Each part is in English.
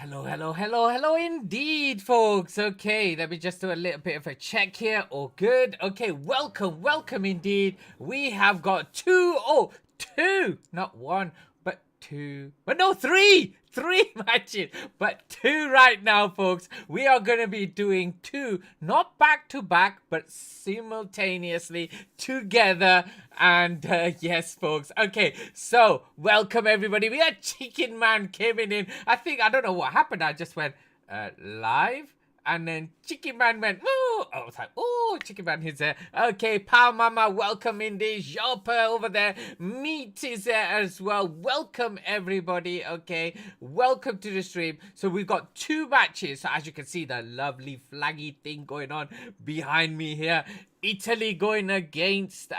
Hello indeed, folks. Okay, let me just do a little bit of a check here. All good. Okay, welcome indeed. We have got two, not one, but two, but no, three matches, but two right now, folks. We are going to be doing two, not back to back, but simultaneously together. And yes, folks. Okay, so welcome everybody. We had Chicken Man coming in. I don't know what happened. I just went live. And then Chicken Man went, oh, I was like, oh, Chicken Man is there. Okay, Pow Mama, welcome in there. Jopper over there. Meat is there as well. Welcome, everybody. Okay, welcome to the stream. So we've got two matches. So as you can see, the lovely flaggy thing going on behind me here. Italy going against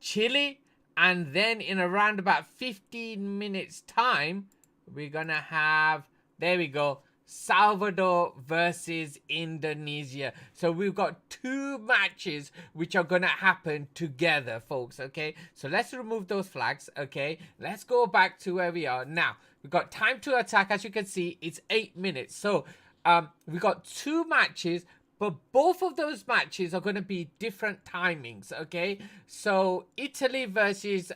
Chile. And then in around about 15 minutes time, we're going to have, there we go, Salvador versus Indonesia. So we've got two matches which are going to happen together, folks. Okay, so let's remove those flags. Okay, let's go back to where we are now. We've got time to attack. As you can see, it's 8 minutes. So we've got two matches, but both of those matches are going to be different timings, okay? So Italy versus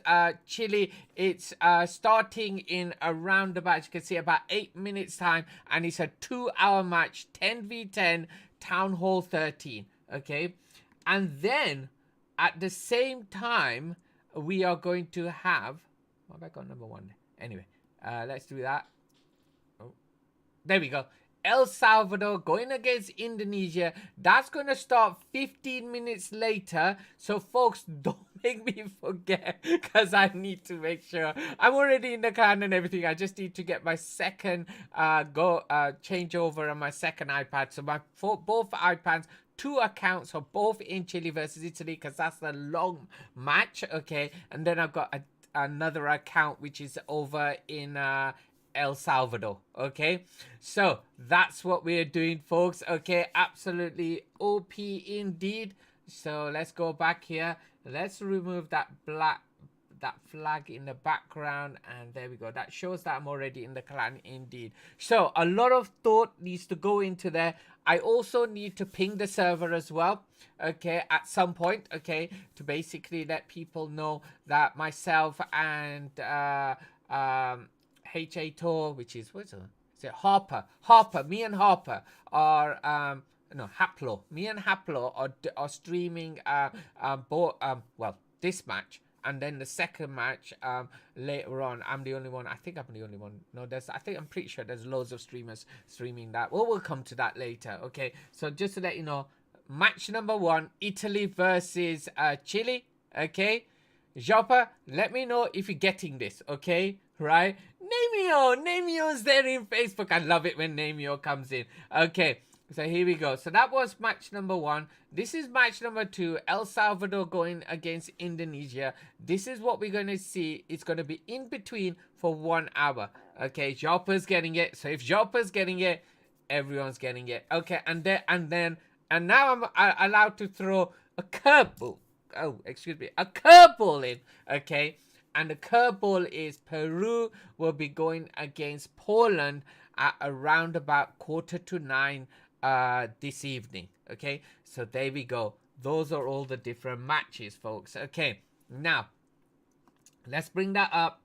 Chile, it's starting in around about, as you can see, about 8 minutes time. And it's a 2-hour match, 10v10, Town Hall 13, okay? And then at the same time, we are going to have... What have I got number one? Anyway, let's do that. Oh, there we go. El Salvador going against Indonesia. That's going to start 15 minutes later. So, folks, don't make me forget, because I need to make sure. I'm already in the clan and everything. I just need to get my second changeover on my second iPad. So, my both iPads, two accounts are both in Chile versus Italy, because that's the long match, okay? And then I've got another account which is over in... El Salvador. Okay, so that's what we're doing, folks. Okay, absolutely OP indeed. So let's go back here. Let's remove that flag in the background, and there we go. That shows that I'm already in the clan indeed. So a lot of thought needs to go into there. I also need to ping the server as well, okay, at some point, okay, to basically let people know that myself and HA Tour, which is, what's it? Is it Harper? Me and Harper are, no, Haplo. Me and Haplo are streaming, well, this match. And then the second match, later on, I'm the only one. I think I'm the only one. No, I'm pretty sure there's loads of streamers streaming that. Well, we'll come to that later, okay? So just to let you know, match number one, Italy versus Chile, okay? Joppa, let me know if you're getting this, okay? Right? Namio is there in Facebook. I love it when Namio comes in. Okay, so here we go. So that was match number one. This is match number two. El Salvador going against Indonesia. This is what we're going to see. It's going to be in between for 1 hour. Okay, Joppa's getting it. So if Joppa's getting it, everyone's getting it. Okay, and now I'm allowed to throw a curveball. Oh, excuse me, a curveball in. Okay. And the curveball is Peru will be going against Poland at around about 9:15 this evening. Okay, so there we go. Those are all the different matches, folks. Okay, now let's bring that up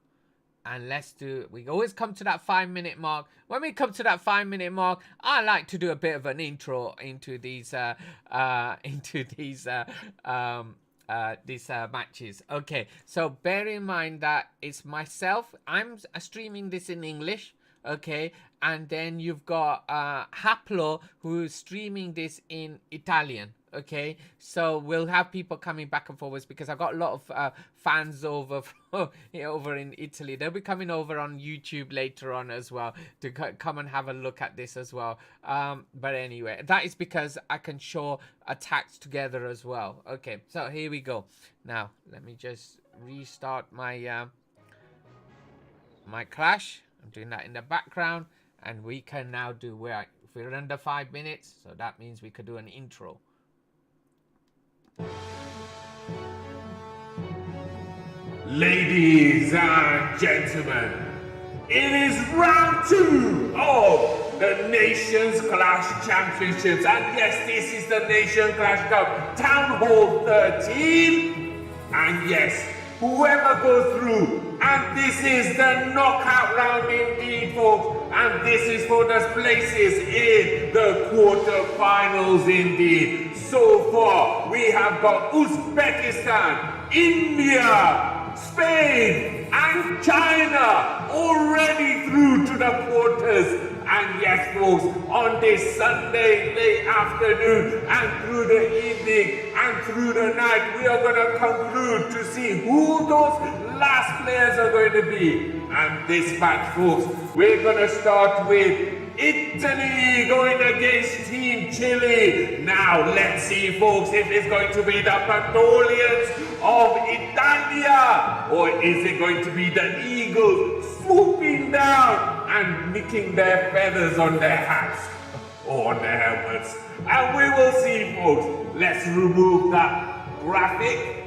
and let's do. We always come to that 5-minute mark. When we come to that 5-minute mark, I like to do a bit of an intro into these matches. Okay, so bear in mind that it's myself. I'm streaming this in English, okay, and then you've got Haplo who's streaming this in Italian. Okay, so we'll have people coming back and forwards because I've got a lot of fans over over in Italy. They'll be coming over on YouTube later on as well to come and have a look at this as well. But anyway, that is because I can show attacks together as well. Okay, so here we go. Now let me just restart my my Clash. I'm doing that in the background, and we can now do where if we're under 5 minutes, so that means we could do an intro. Ladies and gentlemen, it is round 2 of the Nations Clash Championships. And yes, this is the Nation Clash Cup Town Hall 13. And yes, whoever goes through, and this is the knockout round indeed, folks. And this is for the places in the quarterfinals indeed. So far, we have got Uzbekistan, India, Spain, and China already through to the quarters. And yes, folks, on this Sunday late afternoon and through the evening and through the night, we are going to conclude to see who those last players are going to be. And this match, folks, we're going to start with Italy going against Team Chile. Now, let's see, folks, if it's going to be the Pandolians of Italia, or is it going to be the Eagles swooping down and nicking their feathers on their hats or on their helmets? And we will see, folks. Let's remove that graphic.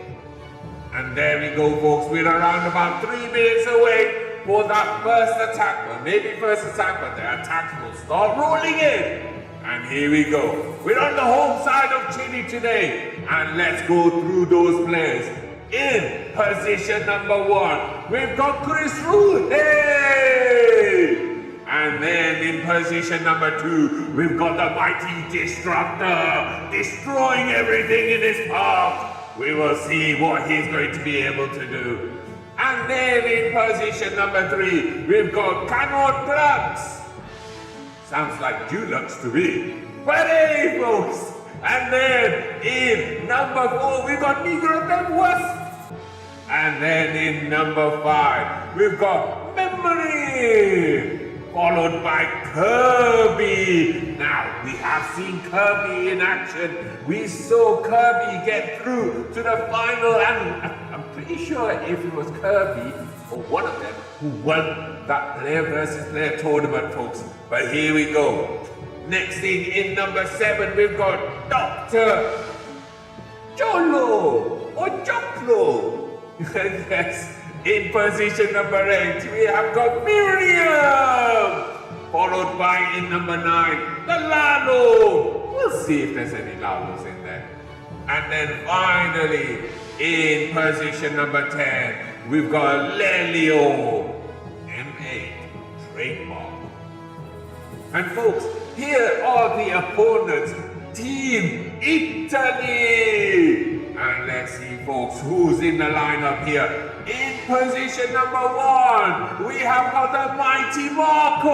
And there we go, folks. We're around about 3 minutes away for that first attack. Well, maybe first attack, but the attacks will start rolling in. And here we go. We're on the home side of Chile today. And let's go through those players. In position number 1, we've got Chris Root. Hey! And then in position number 2, we've got the mighty Disruptor, destroying everything in his path. We will see what he's going to be able to do. And then in position number 3, we've got Canon Drugs. Sounds like Dulux to me. But hey, folks. And then in number 4, we've got Negro Temwas. And then in number 5, we've got Memory, followed by Kirby. Now, we have seen Kirby in action. We saw Kirby get through to the final, and I'm pretty sure if it was Kirby, or one of them, who won that player versus player tournament, folks. But here we go. Next thing, in number 7, we've got Dr. Jolo, or Joplo. Yes, in position number 8, we have got Miriam, followed by in number 9, the Lalo. We'll see if there's any Lalos in there. And then finally, in position number 10, we've got Lelio, M8, trademark. And folks, here are the opponents, Team Italy. And let's see, folks, who's in the lineup here. In position number 1, we have got the mighty Marco.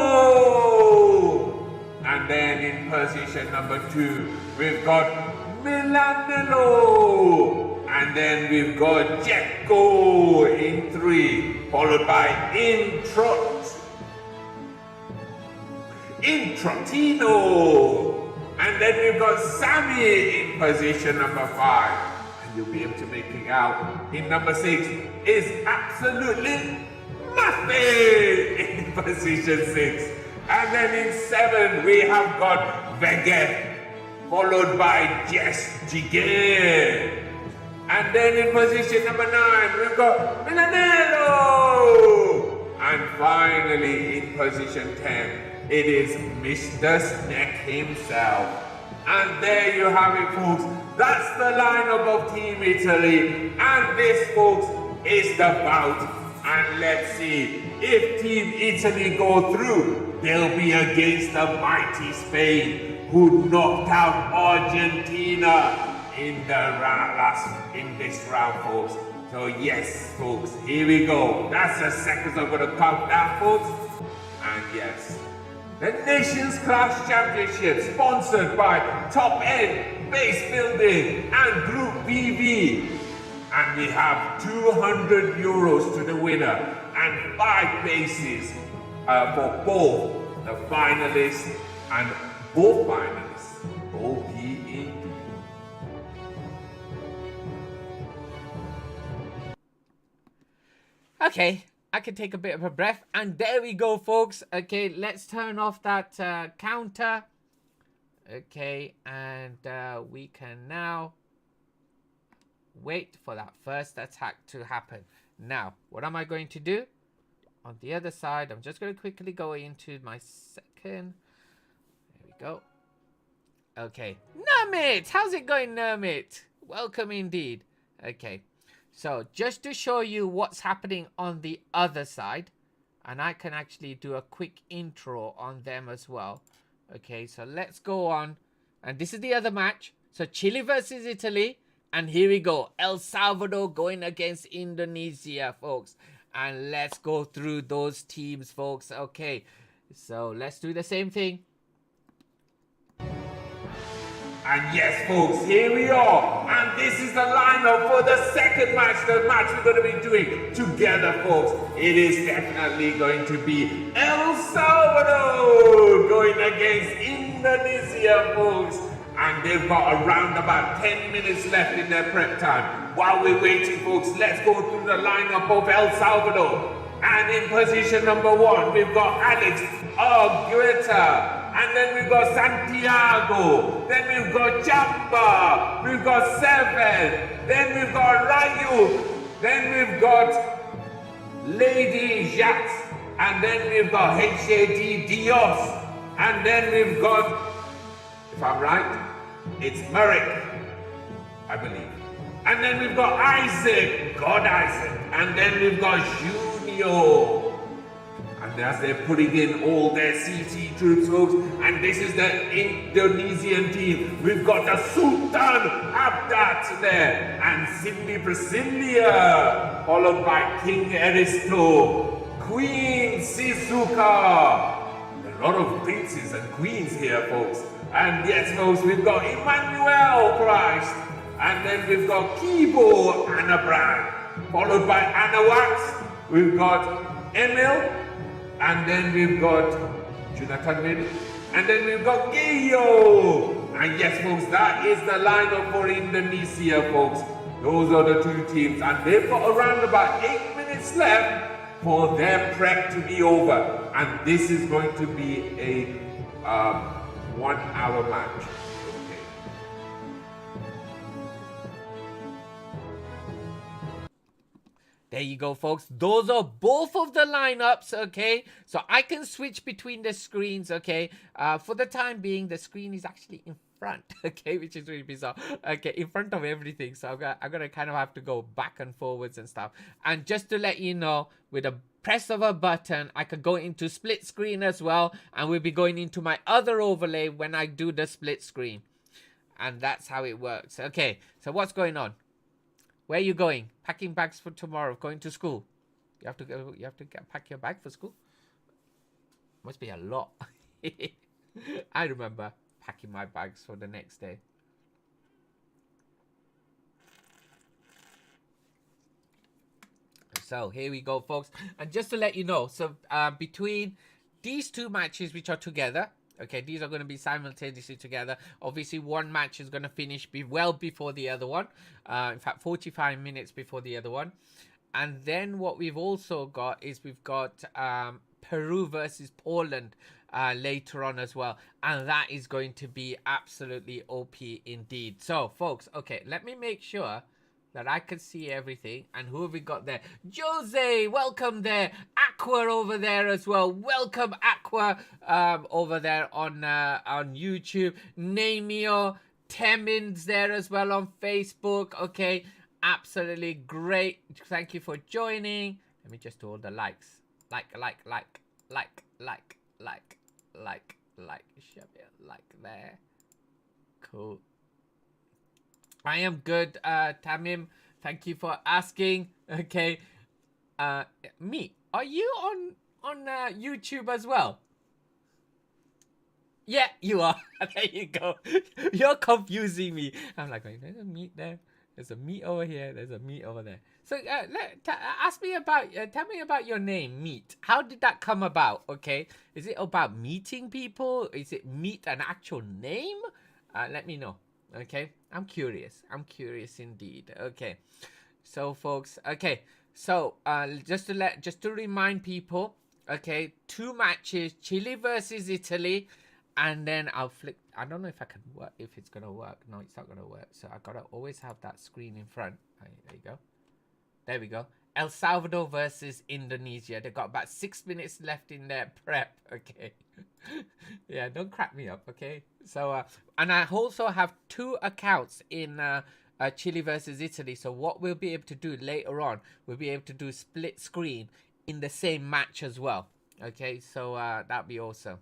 And then in position number 2, we've got Milanello. And then we've got Jekko in 3, followed by Introtino. And then we've got Sammy in position number 5. You'll be able to make it out. In number 6 is absolutely nothing in position 6. And then in 7 we have got Vegef, followed by Jess Jigger. And then in position number 9 we've got Milanello. And finally in position 10 it is Mr. Snack himself. And there you have it, folks. That's the lineup of Team Italy. And this, folks, is the bout. And let's see if Team Italy go through. They'll be against the mighty Spain, who knocked out Argentina in this round, folks. So yes, folks, here we go. That's the seconds I'm going to count down, folks. And yes, the Nations Clash Championship, sponsored by Top End, Base Building, and Group BV. And we have 200 euros to the winner, and 5 bases for both the finalists and both finalists. OP indeed. Okay, I can take a bit of a breath, and there we go, folks. Okay, let's turn off that counter. Okay, and we can now wait for that first attack to happen. Now, what am I going to do? On the other side, I'm just going to quickly go into my second go. Okay. Nermit! How's it going, Nermit? Welcome indeed. Okay. So, just to show you what's happening on the other side, and I can actually do a quick intro on them as well. Okay, so let's go on. And this is the other match. So, Chile versus Italy. And here we go. El Salvador going against Indonesia, folks. And let's go through those teams, folks. Okay, so let's do the same thing. And yes, folks, here we are. And this is the lineup for the second match, the match we're going to be doing together, folks. It is definitely going to be El Salvador going against Indonesia, folks. And they've got around about 10 minutes left in their prep time. While we're waiting, folks, let's go through the lineup of El Salvador. And in position number 1, we've got Alex Argueta. And then we've got Santiago. Then we've got Jamba. We've got Seven. Then we've got Rayu. Then we've got Lady Jats. And then we've got HAD Dios. And then we've got, if I'm right, it's Merrick, I believe. And then we've got Isaac, God Isaac. And then we've got Junior. And as they're putting in all their CT troops, folks, and this is the Indonesian team. We've got the Sultan Abdat there, and Cindy Priscilla, followed by King Aristo, Queen Shizuka. A lot of princes and queens here, folks. And yes, folks, we've got Emmanuel Christ, and then we've got Kibo Anna Brand, followed by Anna Wax. We've got Emil. And then we've got Jonathan Mid. And then we've got Gayo. And yes, folks, that is the lineup for Indonesia, folks. Those are the two teams. And they've got around about 8 minutes left for their prep to be over. And this is going to be a 1 hour match. There you go, folks. Those are both of the lineups, okay? So I can switch between the screens, okay? For the time being, the screen is actually in front, okay? Which is really bizarre. Okay, in front of everything. So I'm gonna kind of have to go back and forwards and stuff. And just to let you know, with a press of a button, I could go into split screen as well. And we'll be going into my other overlay when I do the split screen. And that's how it works. Okay, so what's going on? Where are you going? Packing bags for tomorrow. Going to school. You have to go. You have to pack your bag for school. Must be a lot. I remember packing my bags for the next day. So here we go, folks. And just to let you know, so between these two matches, which are together. Okay, these are going to be simultaneously together. Obviously, one match is going to finish well before the other one. In fact, 45 minutes before the other one. And then what we've also got is we've got Peru versus Poland later on as well. And that is going to be absolutely OP indeed. So, folks, okay, let me make sure that I can see everything. And who have we got there? Jose, welcome there. Aqua over there as well. Welcome, Aqua, over there on YouTube. Namio, Temin's there as well on Facebook. Okay, absolutely great. Thank you for joining. Let me just do all the likes. Like. Shove it like there. Cool. I am good, Tamim. Thank you for asking. Okay. Me, are you on YouTube as well? Yeah, you are. There you go. You're confusing me. I'm like, there's a meat there. There's a meat over here. There's a meat over there. So ask me about, tell me about your name, Meat. How did that come about? Okay. Is it about meeting people? Is it Meat an actual name? Let me know. Okay, I'm curious indeed. Okay, so folks, okay, so just to remind people, okay, 2 matches, Chile versus Italy, and then I'll flick. I don't know if I can work, if it's gonna work. No, it's not gonna work. So I gotta always have that screen in front. There you go. There we go. El Salvador versus Indonesia. They got about 6 minutes left in their prep. Okay. Yeah, don't crack me up. Okay. So and I also have 2 accounts in Chile versus Italy. So what we'll be able to do later on, we'll be able to do split screen in the same match as well. Okay, so that'd be awesome.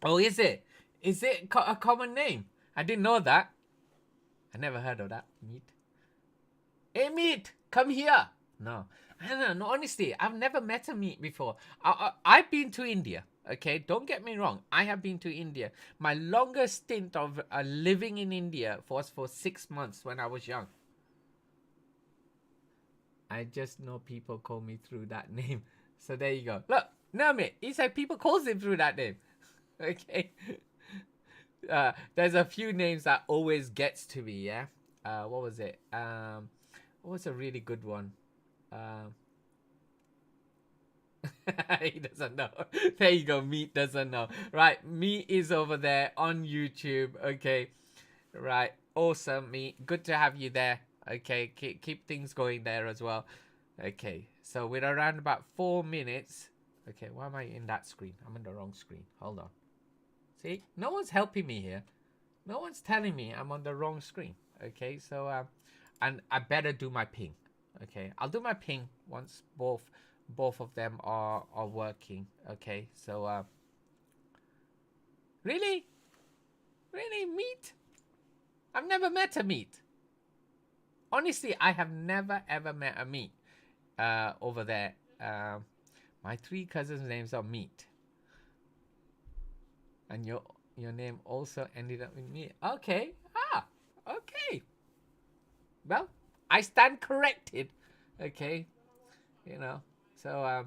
Oh, is it? Is it a common name? I didn't know that. I never heard of that. Meat. Hey, Meat, come here. No. I don't know. Honestly, I've never met a Meat before. I've been to India. Okay, don't get me wrong. I have been to India. My longest stint of living in India was for 6 months when I was young. I just know people call me through that name. So there you go. Look, no, mate. He said people calls him through that name. Okay. There's a few names that always gets to me, yeah? What was it? What was a really good one? He doesn't know. There you go. Meat doesn't know. Right. Meat is over there on YouTube. Okay. Right. Awesome, Meat. Good to have you there. Okay. Keep things going there as well. Okay. So we're around about 4 minutes. Okay. Why am I in that screen? I'm in the wrong screen. Hold on. See? No one's helping me here. No one's telling me I'm on the wrong screen. Okay. So, and I better do my ping. Okay. I'll do my ping once both of them are working. Okay, so really Meat? I've never met a Meat. Honestly, I have never ever met a Meat over there. My 3 cousins' names are Meat, and your name also ended up with Meat. Okay. Okay. Well, I stand corrected. Okay, you know. So,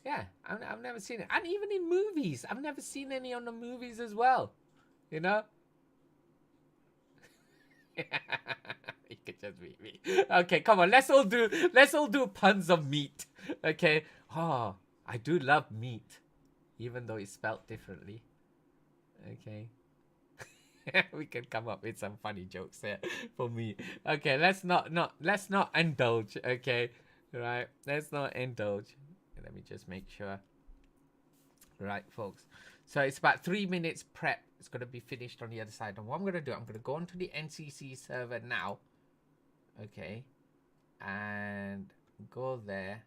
yeah, I've never seen it. And even in movies, I've never seen any on the movies as well. You know? You could just beat me. Okay, come on. Let's all do puns of meat. Okay? Oh, I do love meat. Even though it's spelled differently. Okay. We can come up with some funny jokes there for me. Okay, let's not indulge, okay? Right, let's not indulge. Let me just make sure. Right, folks. So it's about 3 minutes prep. It's going to be finished on the other side. And what I'm going to do, I'm going to go onto the NCC server now. Okay. And go there.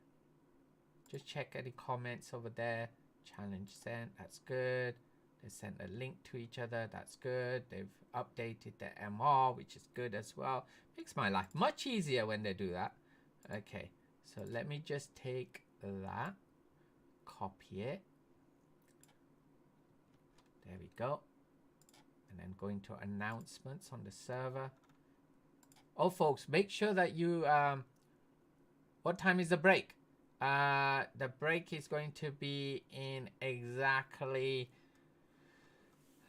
Just check any comments over there. Challenge sent. That's good. They sent a link to each other. That's good. They've updated their MR, which is good as well. Makes my life much easier when they do that. Okay. So let me just take that, copy it. There we go. And then go into announcements on the server. Oh, folks, make sure that you, what time is the break? The break is going to be in exactly,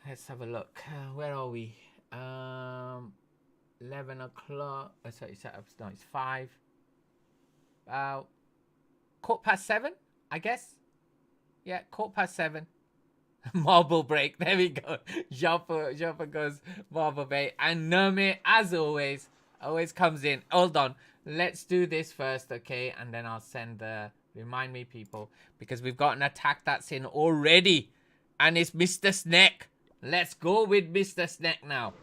let's have a look. Where are we? 11 o'clock. Sorry, no, it's 5. 7:15, I guess. Yeah, 7:15. Marble break. There we go. Jumper goes marble break. And Nome, as always comes in. Hold on. Let's do this first, okay? And then I'll send the remind me people. Because we've got an attack that's in already. And it's Mr. Snack. Let's go with Mr. Snack now.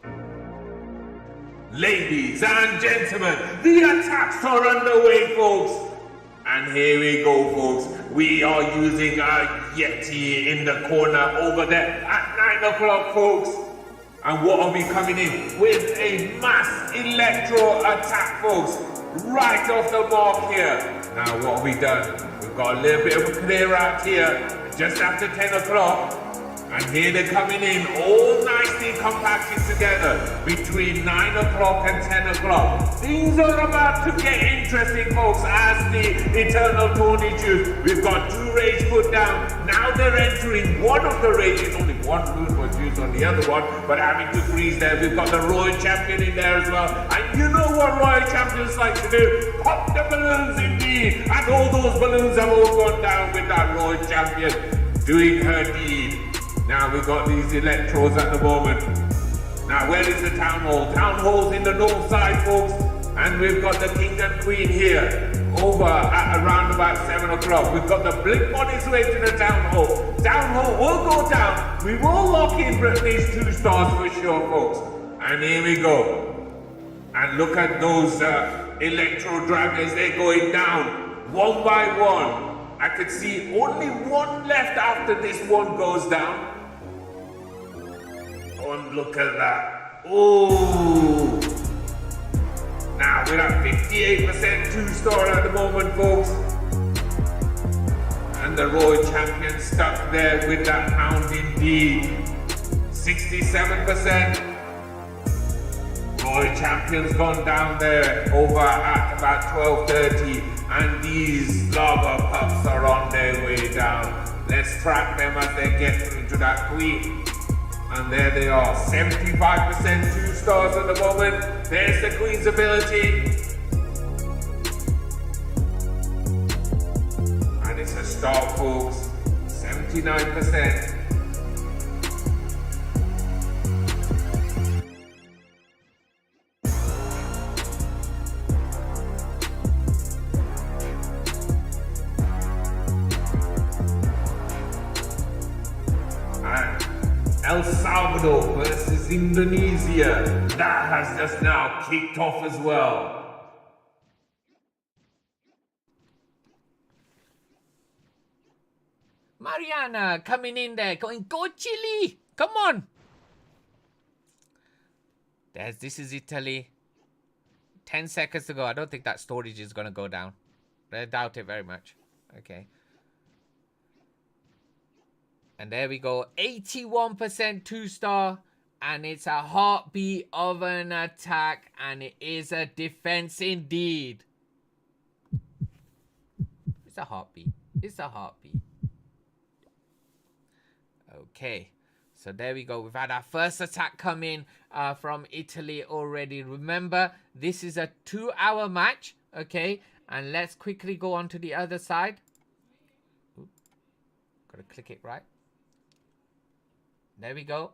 Ladies and gentlemen, the attacks are underway, folks. And here we go, folks. We are using our Yeti in the corner over there at 9 o'clock, folks. And what are we coming in? With a mass electro attack, folks. Right off the mark here. Now, what have we done? We've got a little bit of a clear out here. Just after 10 o'clock. And here they're coming in, all nicely compacted together between 9 o'clock and 10 o'clock. Things are about to get interesting, folks, as the Eternal Tony juice. We've got 2 raids put down. Now they're entering one of the rages. Only 1 food was used on the other one, but having to freeze there. We've got the Royal Champion in there as well. And you know what Royal Champions like to do? Pop the balloons indeed. And all those balloons have all gone down with that Royal Champion doing her deed. Now we've got these electrodes at the moment. Now where is the town hall? Town hall's in the north side, folks. And we've got the king and queen here. over at around about 7 o'clock. We've got the blimp on his way to the town hall. Town hall will go down. We will lock in these 2 stars for sure, folks. And here we go. And look at those electro dragons, they're going down one by one. I could see only one left after this one goes down. Oh, and look at that. Oh! Now we're at 58% 2-star at the moment, folks. And the Royal Champion stuck there with that hound indeed. 67%. Royal Champion's gone down there over at about 12:30, and these lava pups are on their way down. Let's track them as they get through to that queen. And there they are, 75% 2 stars at the moment. There's the queen's ability. And it's a star, folks, 79%. El Salvador versus Indonesia. That has just now kicked off as well. Mariana coming in there, going, go Chile! Come on! This is Italy. 10 seconds to go. I don't think that storage is going to go down. I doubt it very much. Okay. And there we go. 81% 2-star. And it's a heartbeat of an attack. And it is a defense indeed. It's a heartbeat. It's a heartbeat. Okay. So there we go. We've had our first attack come in from Italy already. Remember, this is a 2-hour match. Okay. And let's quickly go on to the other side. Ooh. Gotta click it right. There we go.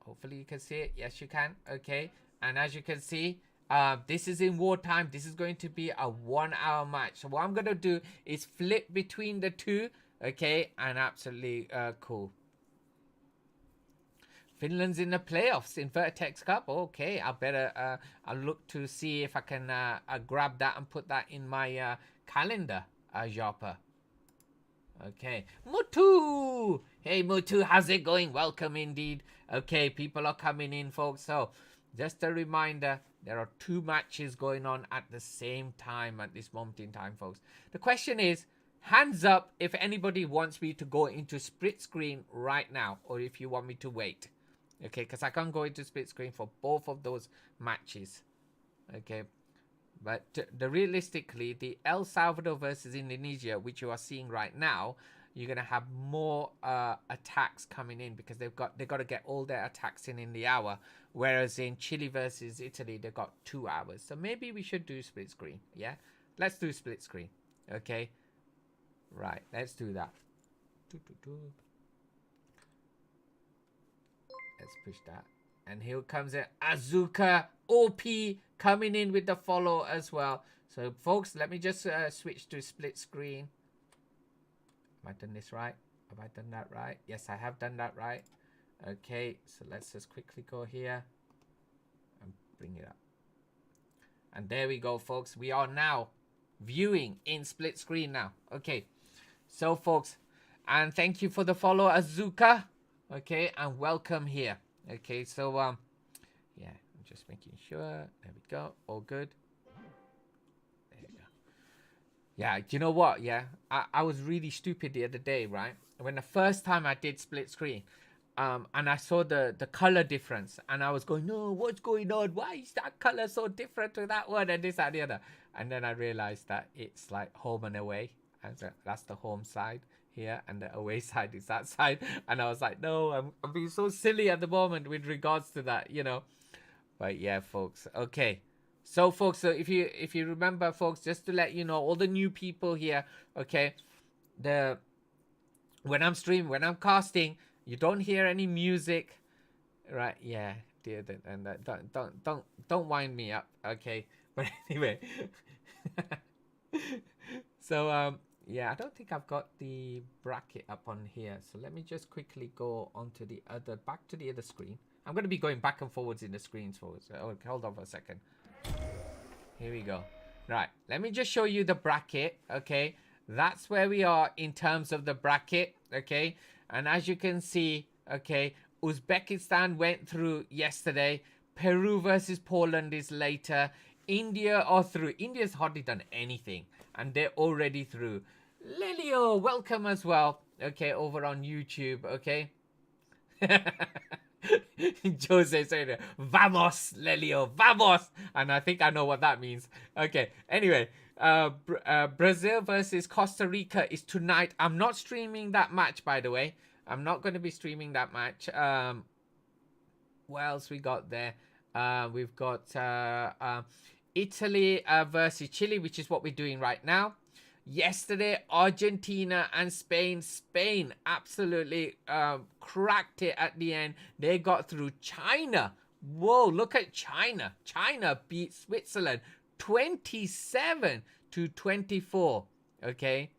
Hopefully you can see it. Yes, you can. Okay. And as you can see, this is in wartime. This is going to be a 1-hour match. So what I'm going to do is flip between the two. Okay. And absolutely cool. Finland's in the playoffs in Vertex Cup. Okay. I better I'll look to see if I can grab that and put that in my calendar, Joppa. Okay, Mutu! Hey Mutu, how's it going? Welcome indeed. Okay, people are coming in, folks. So, just a reminder, there are 2 matches going on at the same time at this moment in time, folks. The question is, hands up if anybody wants me to go into split screen right now, or if you want me to wait. Okay, because I can't go into split screen for both of those matches. Okay. But realistically, the El Salvador versus Indonesia, which you are seeing right now, you're gonna have more attacks coming in because they've got to get all their attacks in the hour. Whereas in Chile versus Italy, they've got 2 hours. So maybe we should do split screen. Yeah, let's do split screen. Okay, right. Let's do that. Let's push that. And here comes it, Azuka OP coming in with the follow as well. So, folks, let me just switch to split screen. Have I done this right? Have I done that right? Yes, I have done that right. Okay, so let's just quickly go here and bring it up. And there we go, folks. We are now viewing in split screen now. Okay, so, folks, and thank you for the follow, Azuka. Okay, and welcome here. Okay, so yeah, I'm just making sure. There we go. All good. There you go. Yeah, do you know what? Yeah, I was really stupid the other day, right? When the first time I did split screen, and I saw the color difference, and I was going, no, what's going on? Why is that color so different to that one and this and the other? And then I realized that it's like home and away, and so that's the home side here, and the away side is that side. And I was like, no, I'm being so silly at the moment with regards to that, you know. But yeah, folks. Okay, so folks, so if you remember, folks, just to let you know, all the new people here, okay, when I'm streaming, when I'm casting, you don't hear any music, right? Yeah, dear, and don't wind me up, okay. But anyway, So yeah, I don't think I've got the bracket up on here. So let me just quickly go onto the other, back to the other screen. I'm going to be going back and forwards in the screens forwards. Oh, hold on for a second. Here we go. Right, let me just show you the bracket. Okay, that's where we are in terms of the bracket. Okay, and as you can see, okay, Uzbekistan went through yesterday. Peru versus Poland is later. India are through. India's hardly done anything, and they're already through. Lelio, welcome as well. Okay, over on YouTube. Okay. Jose saying, "Vamos, Lelio, vamos," and I think I know what that means. Okay. Anyway, Brazil versus Costa Rica is tonight. I'm not streaming that match, by the way. I'm not going to be streaming that match. What else we got there? We've got Italy versus Chile, which is what we're doing right now. Yesterday, Argentina and Spain. Spain absolutely cracked it at the end. They got through. China. Whoa, look at China. China beat Switzerland 27-24. Okay.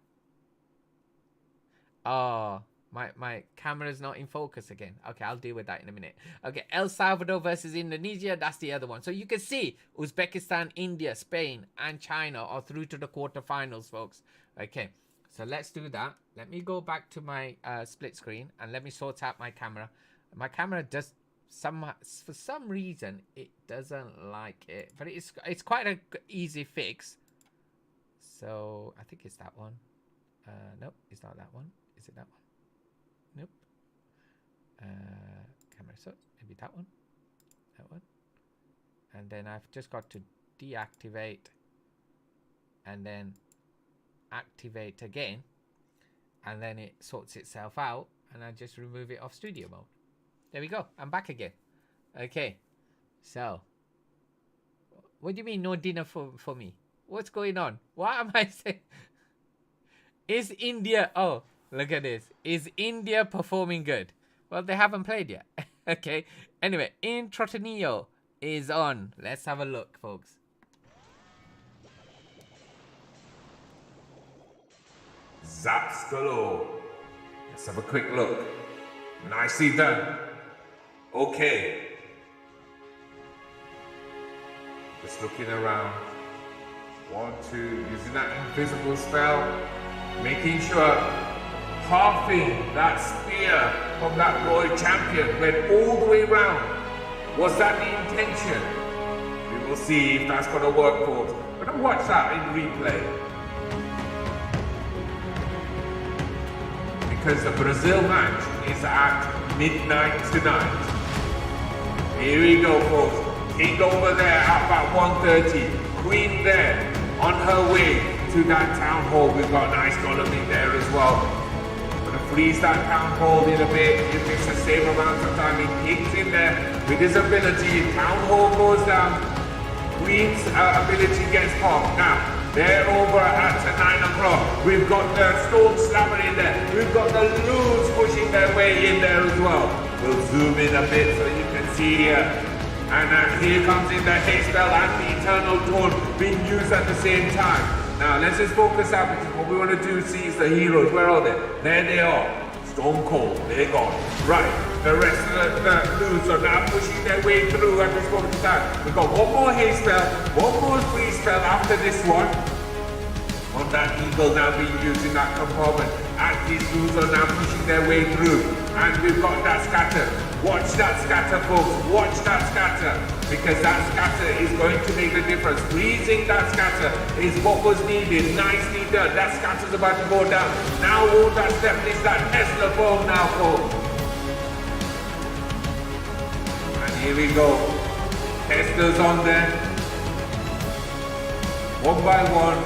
Oh, my camera's not in focus again. Okay, I'll deal with that in a minute. Okay, El Salvador versus Indonesia. That's the other one. So you can see Uzbekistan, India, Spain, and China are through to the quarterfinals, folks. Okay, so let's do that. Let me go back to my split screen and let me sort out my camera. My camera does for some reason it doesn't like it, but it's quite a easy fix. So I think it's that one. Nope, it's not that one. Is it that one? Nope. Camera source. Maybe that one. That one. And then I've just got to deactivate and then activate again. And then it sorts itself out. And I just remove it off studio mode. There we go. I'm back again. Okay. So. What do you mean no dinner for me? What's going on? What am I saying? Is India... Oh. Look at this. Is India performing good? Well, they haven't played yet. Okay. Anyway, Introtanillo is on. Let's have a look, folks. Zaps galore. Let's have a quick look. Nicely done. Okay. Just looking around. 1, 2. Using that invisible spell. Making sure halving that spear from that royal champion went all the way round. Was that the intention? We will see if that's going to work, folks. We're going to watch that in replay. Because the Brazil match is at midnight tonight. Here we go, folks. King over there at about 1:30. Queen there on her way to that town hall. We've got nice Gollum there as well. Freeze that town hall in a bit. It takes the same amount of time. He kicks in there with his ability. Town hall goes down. Queen's ability gets popped. Now, they're over at 9 o'clock. We've got the Storm Slammer in there. We've got the Loons pushing their way in there as well. We'll zoom in a bit so you can see here. And here comes in the Haste Spell and the Eternal Taunt being used at the same time. Now, let's just focus out because what we want to do is the heroes. Where are they? There they are. Stone Cold. They're gone. Right. The rest of the Loons are now pushing their way through at this moment in time. We've got one more haste spell, one more freeze spell after this one. On that eagle now being used in that compartment. And these Loons are now pushing their way through. And we've got that scatter. Watch that scatter, folks. Watch that scatter. Because that scatter is going to make the difference. Freezing that scatter is what was needed. Nicely done. That scatter's about to go down. Now all that's left is that Tesla bomb now, folks. And here we go. Tesla's on there. One by one.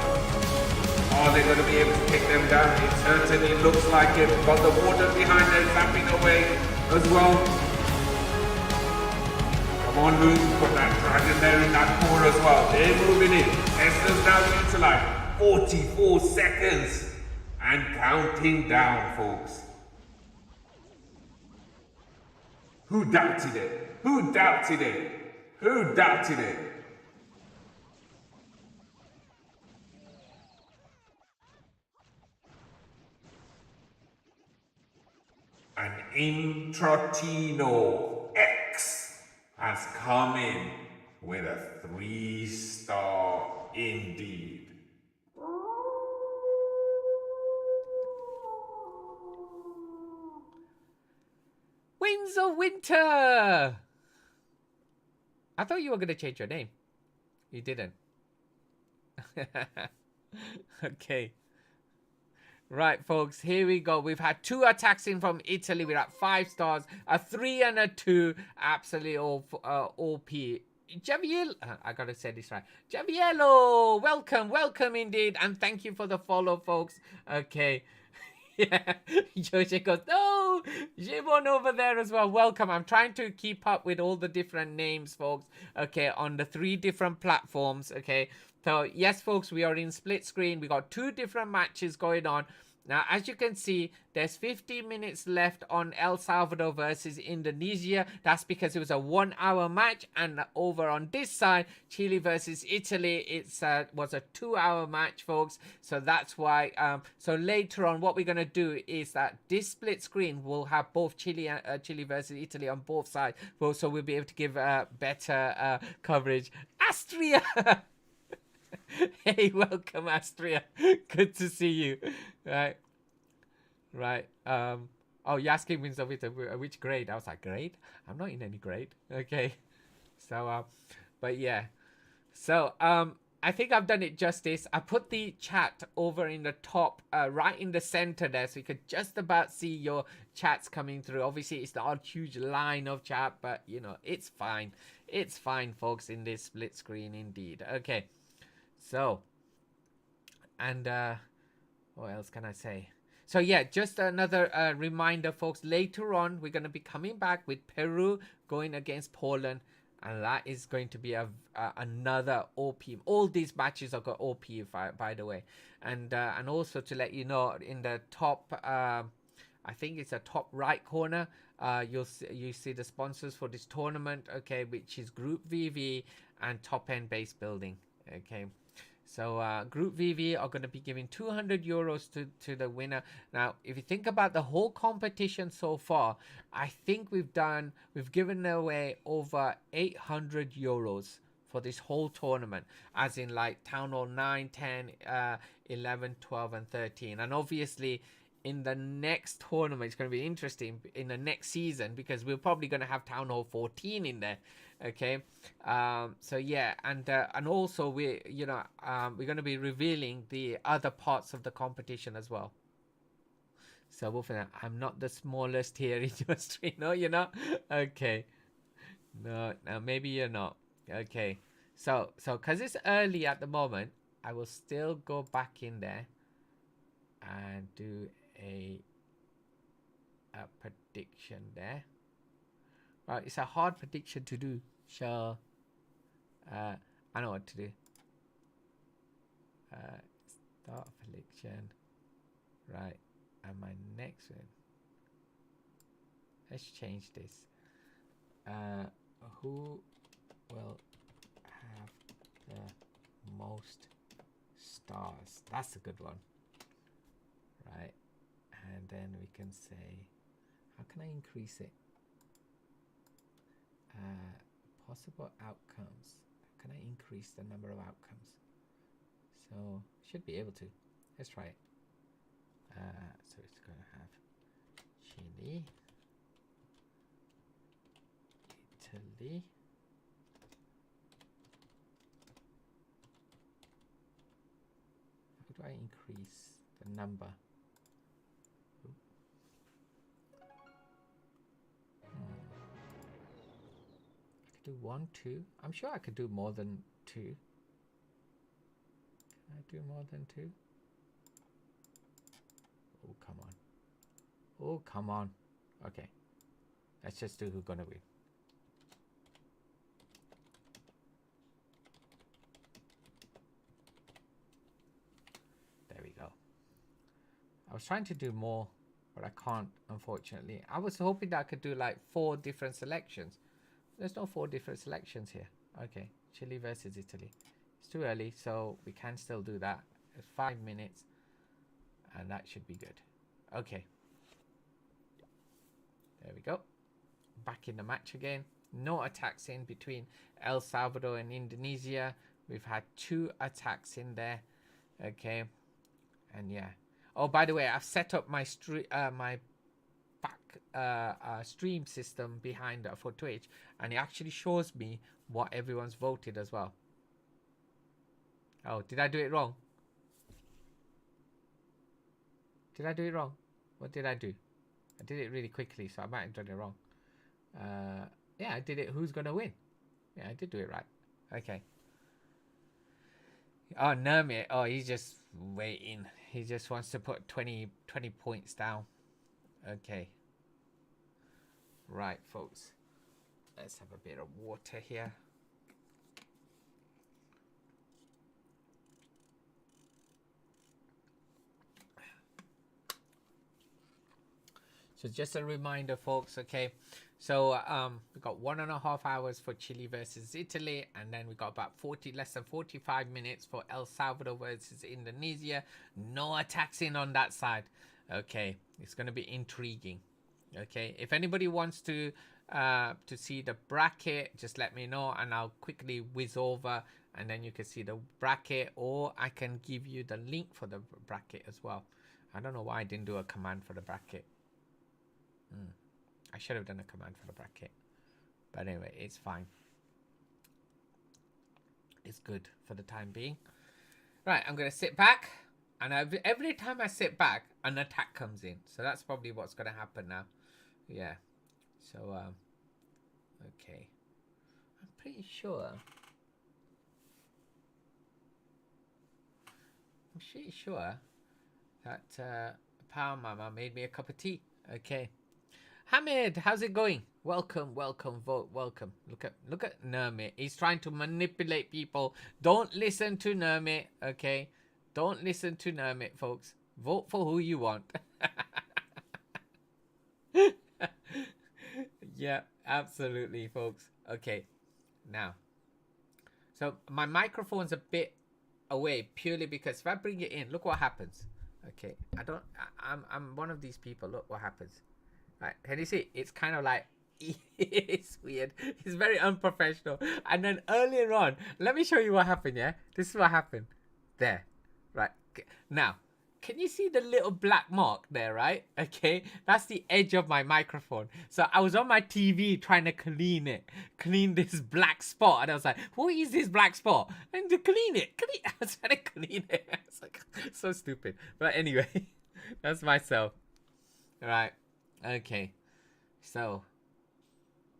Are they going to be able to take them down? It certainly looks like it. Got the water behind them zapping away as well. Come on, Luke. Put that dragon there in that corner as well. They're moving in. Tesla's now utilized 44 seconds and counting down, folks. Who doubted it? Who doubted it? Who doubted it? An Introtino X has come in with a 3-star indeed. Winds of Winter! I thought you were going to change your name. You didn't. Okay. Right, folks, here we go. We've had 2 attacks in from Italy. We're at 5 stars, a 3 and a 2. Absolutely OP. Javier, I gotta say this right. Javiello, welcome indeed, and thank you for the follow, folks. Okay. Yeah, Joji goes, no, Jimon over there as well. Welcome. I'm trying to keep up with all the different names, folks. Okay, on the 3 different platforms. Okay, so yes, folks, we are in split screen. We got 2 different matches going on. Now, as you can see, there's 15 minutes left on El Salvador versus Indonesia. That's because it was a 1-hour match. And over on this side, Chile versus Italy, it was a 2-hour match, folks. So that's why. So later on, what we're going to do is that this split screen will have both Chile versus Italy on both sides. So we'll be able to give better coverage. Astria! Hey, welcome, Astria. Good to see you. Right. Oh, you're asking me which grade? I was like, grade? I'm not in any grade. Okay. So, but yeah. So, I think I've done it justice. I put the chat over in the top, right in the center there, so you could just about see your chats coming through. Obviously, it's not a huge line of chat, but you know, it's fine. It's fine, folks, in this split screen indeed. Okay. So, and what else can I say? So yeah, just another reminder, folks. Later on, we're going to be coming back with Peru going against Poland, and that is going to be another OP. All these matches have got OP, by the way, and also to let you know, in the top, I think it's a top right corner. You see the sponsors for this tournament. Okay, which is Group VV and Top End Base Building. Okay. So Group VV are going to be giving 200 euros to the winner. Now, if you think about the whole competition so far, I think we've given away over 800 euros for this whole tournament, as in like Town Hall 9, 10, 11, 12, and 13. And obviously, in the next tournament, it's going to be interesting in the next season, because we're probably going to have Town Hall 14 in there. Okay, so yeah, and also we're going to be revealing the other parts of the competition as well. So Wolfman, I'm not the smallest here in your stream. No, you're not. Okay, no, maybe you're not. Okay, so because it's early at the moment, I will still go back in there and do a prediction there. Right, it's a hard prediction to do. So, I know what to do. Start prediction. Right, and my next one. Let's change this. Who will have the most stars? That's a good one. Right, and then we can say, how can I increase it? Possible outcomes. Can I increase the number of outcomes? So should be able to. Let's try it. So it's going to have Chile, Italy, how do I increase the number? Do 1, 2. I'm sure I could do more than 2. Can I do more than 2? Oh, come on. Oh, come on. Okay. Let's just do who's gonna win. There we go. I was trying to do more, but I can't, unfortunately. I was hoping that I could do like 4 different selections. There's no 4 different selections here. Okay, Chile versus Italy. It's too early, so we can still do that. It's 5 minutes, and that should be good. Okay. we go. Back in the match again. No attacks in between El Salvador and Indonesia. We've had 2 attacks in there. Okay. And yeah. Oh, by the way, I've set up my stream system behind for Twitch, and it actually shows me what everyone's voted as well. Oh, did I do it wrong? Did I do it wrong? What did I do? I did it really quickly, so I might have done it wrong. Yeah, I did it. Who's gonna win? Yeah, I did do it right. Okay. Oh, Nermit. Oh, he's just waiting. He just wants to put 20 points down. Okay. Right, folks. Let's have a bit of water here. So just a reminder, folks, okay? So we got 1.5 hours for Chile versus Italy, and then we got about less than 45 minutes for El Salvador versus Indonesia. No attacks in on that side. Okay, it's going to be intriguing. Okay, if anybody wants to see the bracket, just let me know, and I'll quickly whiz over, and then you can see the bracket, or I can give you the link for the bracket as well. I don't know why I didn't do a command for the bracket. I should have done a command for the bracket, but anyway, it's fine. It's good for the time being. Right, I'm gonna sit back, and every time I sit back, an attack comes in. So that's probably what's gonna happen now. Yeah. So okay. I'm pretty sure. That Power Mama made me a cup of tea. Okay. Hamid, how's it going? Welcome, vote, welcome. Look at Nermit. He's trying to manipulate people. Don't listen to Nermit, okay? Don't listen to Nermit, folks. Vote for who you want. Yeah, absolutely, folks. Okay, now. So my microphone's a bit away purely because if I bring it in, look what happens. Okay, I'm one of these people. Look what happens. Right, can you see? It's kind of like, it's weird. It's very unprofessional. And then earlier on, let me show you what happened, yeah? This is what happened. There. Right. Now, can you see the little black mark there, right? Okay. That's the edge of my microphone. So I was on my TV trying to clean this black spot. And I was like, what is this black spot? And to clean it. I was trying to clean it. It's like, so stupid. But anyway, that's myself. All right. Okay, so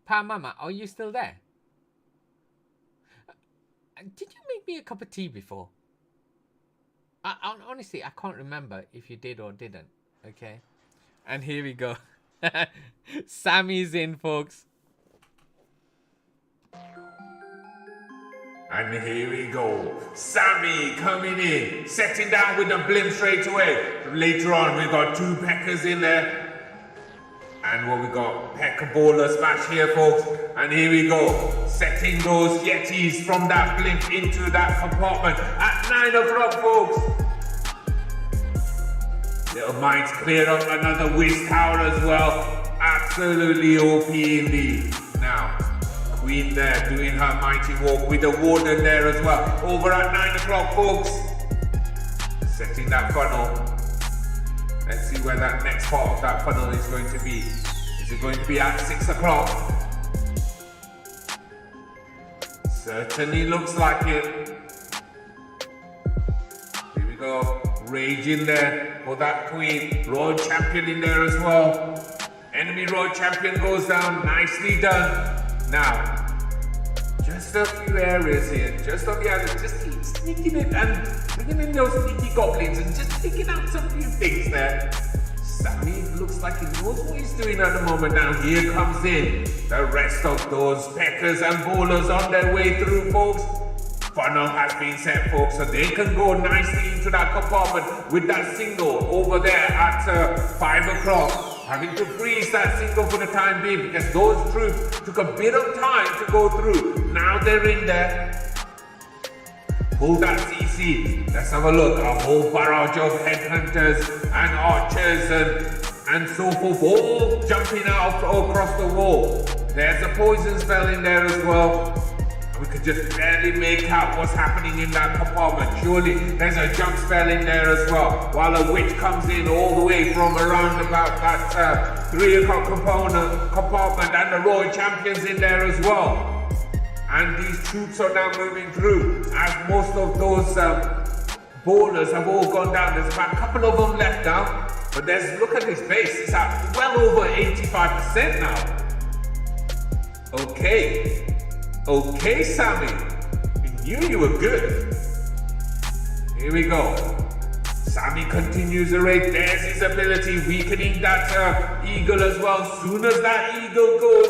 Pa Mama, are you still there? Did you make me a cup of tea before? Honestly, I can't remember if you did or didn't. Okay, and here we go. Sammy's in, folks. And here we go. Sammy coming in, setting down with the blimp straight away. Later on, we've got 2 Peckers in there. And what we got, Pecker Baller smash here, folks. And here we go, setting those Yetis from that blimp into that compartment at 9 o'clock, folks. Little Mites clear up another Whisk Tower as well. Absolutely OP indeed. Now, Queen there doing her mighty walk with the Warden there as well. Over at 9 o'clock, folks. Setting that funnel. Let's see where that next part of that funnel is going to be. Is it going to be at 6 o'clock? Certainly looks like it. Here we go. Rage in there for that Queen. Royal Champion in there as well. Enemy Royal Champion goes down. Nicely done. Now, just a few areas here. Just on the other. Just keep sneaking it and bringing in those sneaky goblins and just picking out some few things there. Sammy looks like he knows what he's doing at the moment. Now here comes in the rest of those Peckers and Bowlers on their way through, folks. Funnel has been set, folks, so they can go nicely into that compartment with that single over there at 5 o'clock. Having to freeze that single for the time being because those troops took a bit of time to go through. Now they're in there. Pull that CC. Let's have a look. A whole barrage of headhunters and archers and and so forth, all jumping out across the wall. There's a poison spell in there as well. And we could just barely make out what's happening in that compartment. Surely there's a jump spell in there as well, while a witch comes in all the way from around about that 3 o'clock compartment, and the Royal Champions in there as well. And these troops are now moving through, as most of those bowlers have all gone down. There's about a couple of them left now, but look at his base, it's at well over 85% now. Okay, Sammy, we knew you were good. Here we go. Sammy continues the race. There's his ability, weakening that eagle as well. Soon as that eagle goes,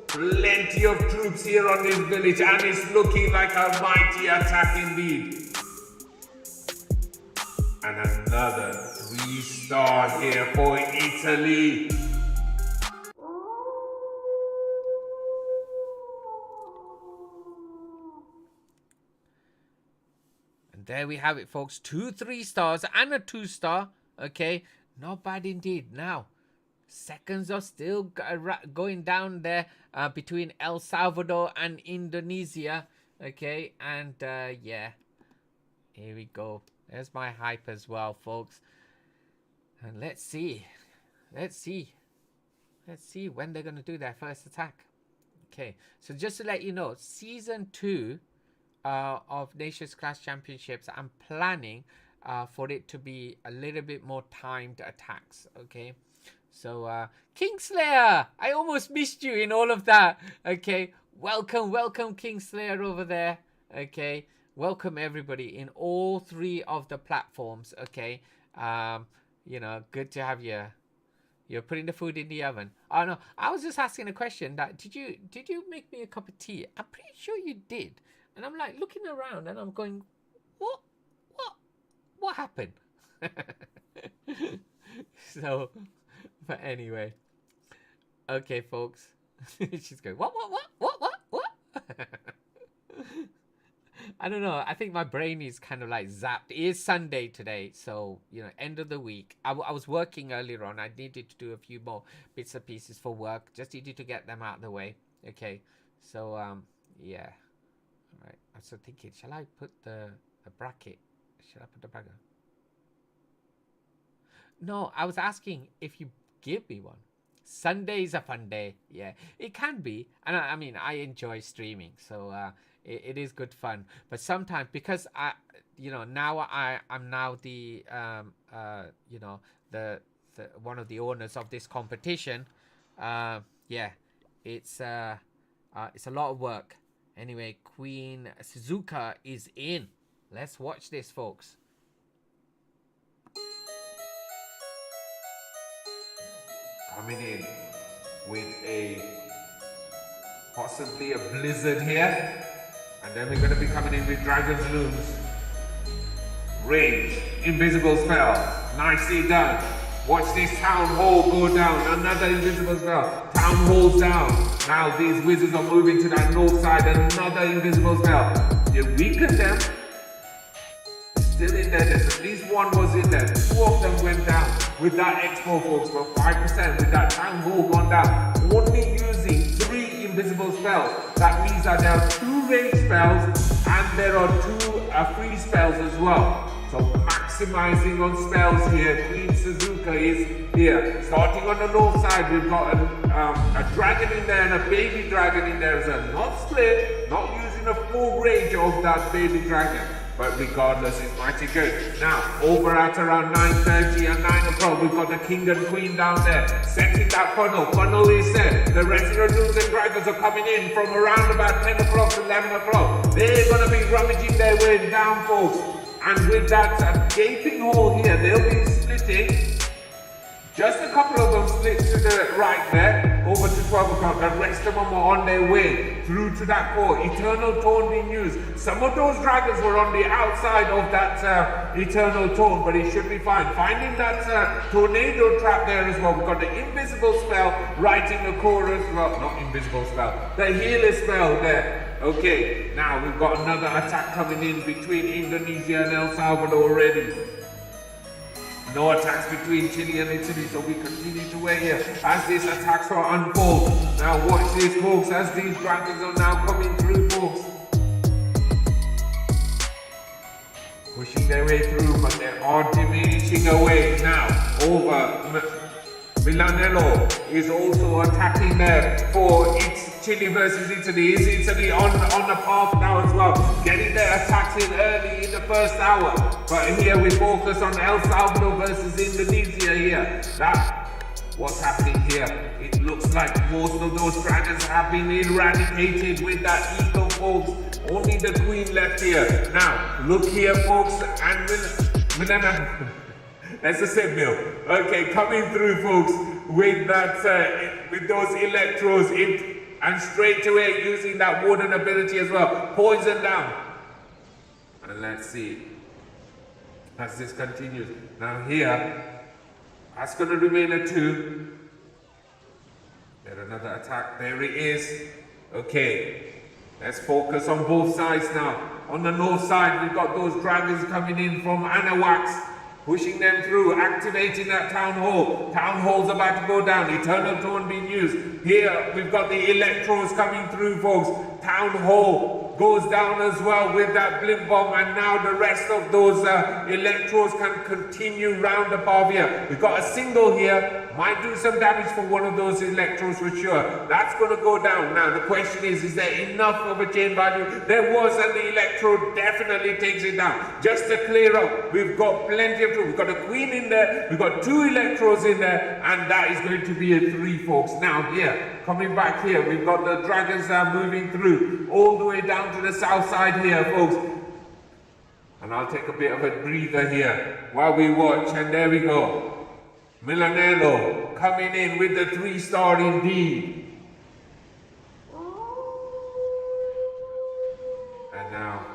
plenty of troops here on this village, and it's looking like a mighty attack indeed. And another 3-star here for Italy. And there we have it, folks. 2 3-stars and a 2-star. Okay, not bad indeed. Now, seconds are still going down there between El Salvador and Indonesia. Okay, and yeah, here we go. There's my hype as well, folks. And let's see when they're going to do their first attack. Okay, so just to let you know, Season 2 of Nations Clash Championships, I'm planning for it to be a little bit more timed attacks. Okay, so Kingslayer, I almost missed you in all of that. Okay, welcome Kingslayer over there. Okay, welcome everybody in all 3 of the platforms. Okay, you know, good to have you. You're putting the food in the oven. Oh no, I was just asking a question. That did you make me a cup of tea? I'm pretty sure you did. And I'm like looking around and I'm going, what happened? So, but anyway, okay, folks. She's going, what? I don't know. I think my brain is kind of like zapped. It is Sunday today, so, you know, end of the week. I was working earlier on. I needed to do a few more bits and pieces for work. Just needed to get them out of the way. Okay, so, yeah. All right. I was thinking, shall I put the bracket? Shall I put the bracket? No, I was asking if you give me one. Sunday's a fun day. Yeah, it can be. And I mean, I enjoy streaming, so it is good fun. But sometimes, because now I'm now the the one of the owners of this competition. Yeah, it's a lot of work. Anyway, Queen Suzuka is in. Let's watch this, folks. Coming in with possibly a blizzard here, and then we're going to be coming in with Dragon's Looms. Range, invisible spell, nicely done. Watch this Town Hall go down, another invisible spell. Town Hall's down. Now these wizards are moving to that north side, another invisible spell. You weaken them. Still in there, there's at least one was in there. 2 of them went down with that Expo, folks, for 5%, with that Town Hall gone down. Only using 3 invisible spells. That means that there are 2 range spells and there are 2 free spells as well. So maximizing on spells here. Queen Suzuka is here. Starting on the north side, we've got a dragon in there and a baby dragon in there as well. Not split, not using a full range of that baby dragon. But regardless, it's mighty good. Now, over at around 9:30 and 9 o'clock, we've got the king and queen down there. Setting that funnel. Funnel is set. The rest of the rooms and dragons are coming in from around about 10 o'clock to 11 o'clock. They're going to be rummaging their way down, folks. And with that gaping hole here, they'll be splitting. Just a couple of them split to the right there, over to 12 o'clock. The rest of them are on their way through to that core. Eternal Tone being used. Some of those dragons were on the outside of that Eternal Tone, but it should be fine. Finding that tornado trap there as well. We've got the invisible spell right in the core as well. Not invisible spell, the healer spell there. Okay, now we've got another attack coming in between Indonesia and El Salvador already. No attacks between Chile and Italy, so we continue to wait here as these attacks are unfold. Now watch this, folks, as these dragons are now coming through, folks. Pushing their way through, but they are diminishing away now. Over. Milanello is also attacking there for its Chile versus Italy. Is Italy on the path now as well? Getting their attacks in early in the first hour. But here we focus on El Salvador versus Indonesia here. What's happening here? It looks like most of those dragons have been eradicated with that eagle, folks. Only the queen left here. Now, look here, folks, and Milana. That's the same mill. Okay, coming through, folks, with that, with those electros in, and straight away using that warden ability as well. Poison down. And let's see as this continues. Now here, that's going to remain a 2. There's another attack. There it is. Okay. Let's focus on both sides now. On the north side, we've got those dragons coming in from Anahuac, pushing them through, activating that town hall. Town hall's about to go down. Eternal Dawn being used. Here, we've got the electros coming through, folks. Town hall goes down as well with that blimp bomb, and now the rest of those electros can continue round above here. We've got a single here, might do some damage for one of those electros for sure. That's going to go down. Now the question is there enough of a chain value? There was, and the electro definitely takes it down. Just to clear up, we've got plenty of tools. We've got a queen in there, we've got 2 electros in there, and that is going to be a 3, folks. Now here, coming back here, we've got the dragons that are moving through all the way down to the south side here, folks. And I'll take a bit of a breather here while we watch, and there we go. Milanello coming in with the 3-star indeed. And now,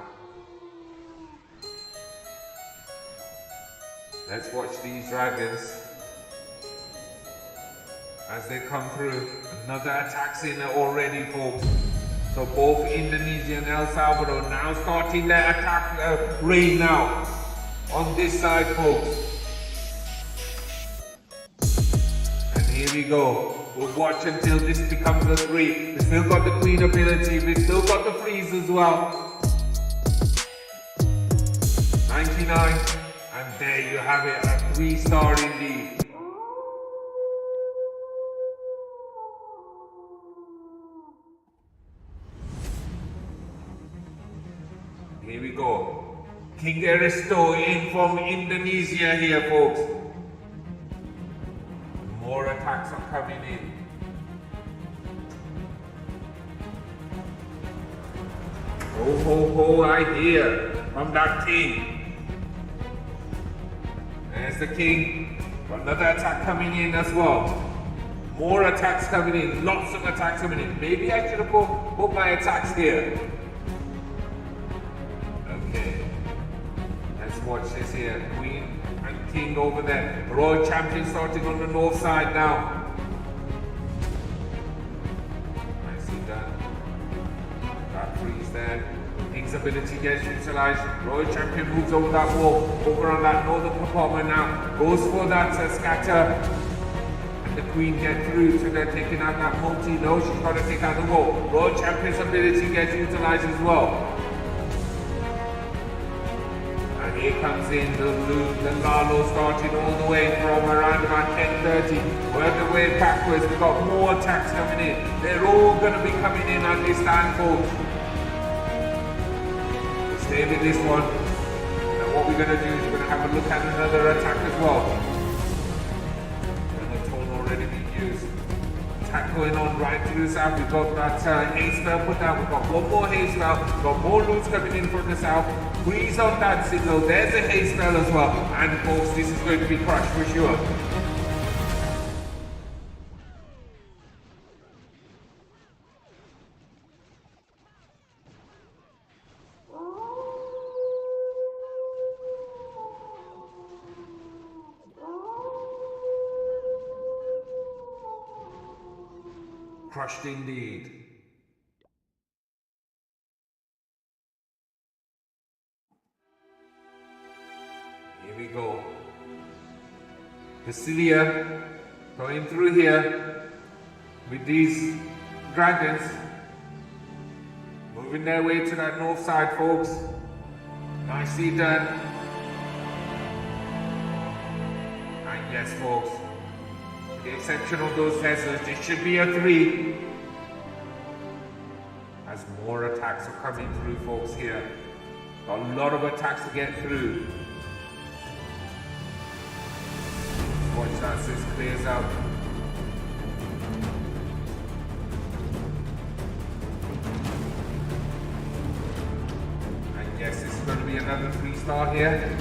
let's watch these dragons as they come through. Another attack's in already, folks. So both Indonesia and El Salvador now starting their attack reign now on this side, folks. And here we go. We'll watch until this becomes a 3. We've still got the queen ability. We've still got the freeze as well. 99. And there you have it, a 3-star indeed. Here we go. King Aristo in from Indonesia here, folks. More attacks are coming in. Ho ho ho, I hear from that king. There's the king. Another attack coming in as well. More attacks coming in. Lots of attacks coming in. Maybe I should have put my attacks here. Okay, let's watch this here. Queen and king over there. Royal champion starting on the north side now. Nicely done. That freeze there. King's ability gets utilized. Royal champion moves over that wall, over on that northern compartment now. Goes for that scatter. And the queen gets through, so they're taking out that multi. No, she's got to take out the wall. Royal champion's ability gets utilized as well. Here comes in the Lalo starting all the way from around about 10:30. Work the way backwards. We've got more attacks coming in. They're all going to be coming in at this time, folks. We'll stay with this one. Now what we're going to do is we're going to have a look at another attack as well. And the tone already being used. Attack going on right through the south. We've got that haze spell put down. We've got one more haze spell. We've got more loots coming in from the south. Freeze on that signal. There's a haze spell as well. And folks, this is going to be crushed for sure. Crushed indeed. Here we go. Basilia going through here with these dragons. Moving their way to that north side, folks. Nicely done. And yes, folks, with the exception of those Teslas, this should be a 3. As more attacks are coming through, folks, here. Got a lot of attacks to get through. Watch that as this clears out. And yes, this is going to be another 3-star here.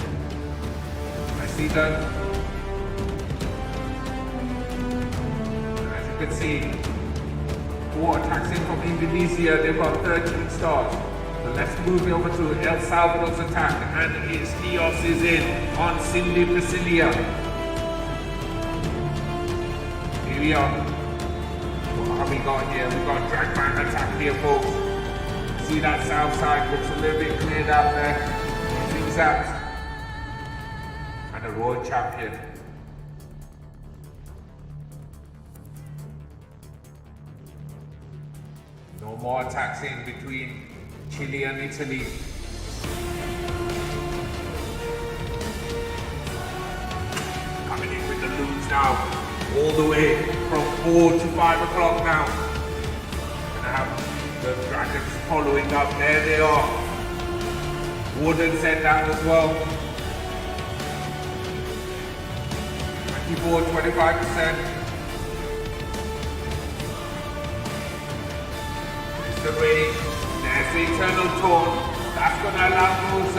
Nicely done. And as you can see, 4 attacks in from Indonesia, they've got 13 stars. So let's move over to El Salvador's attack, and its Dios is in on Cindy Brasilia. Here we are. What have we got here? We've got a drag back attack here, folks. See that south side looks a little bit cleared out there. Zigzags. And a royal champion. No more attacks in between Chile and Italy. Coming in with the loons now. All the way from 4 to 5 o'clock now. Gonna have the dragons following up. There they are. Warden sent down as well. 24, 25%. It's the rain. There's the eternal taunt. That's gonna allow those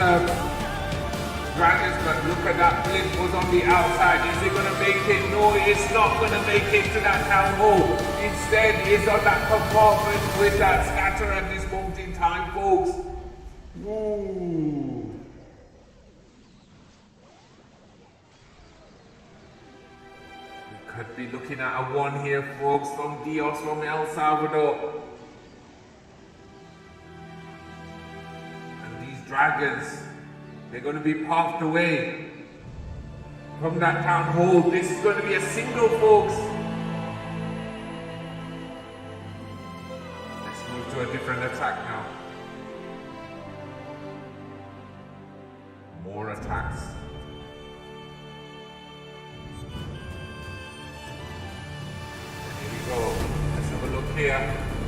dragons, but look at that blimp was on the outside. Is it gonna make it? No, it's not gonna make it to that town hall. Instead, it's on that compartment with that scatter at this moment in time, folks. Ooh. We could be looking at a 1 here, folks, from Dios from El Salvador. And these dragons, they're going to be pathed away from that town hall. This is going to be a single, folks. Let's move to a different attack now. More attacks. And here we go. Let's have a look here.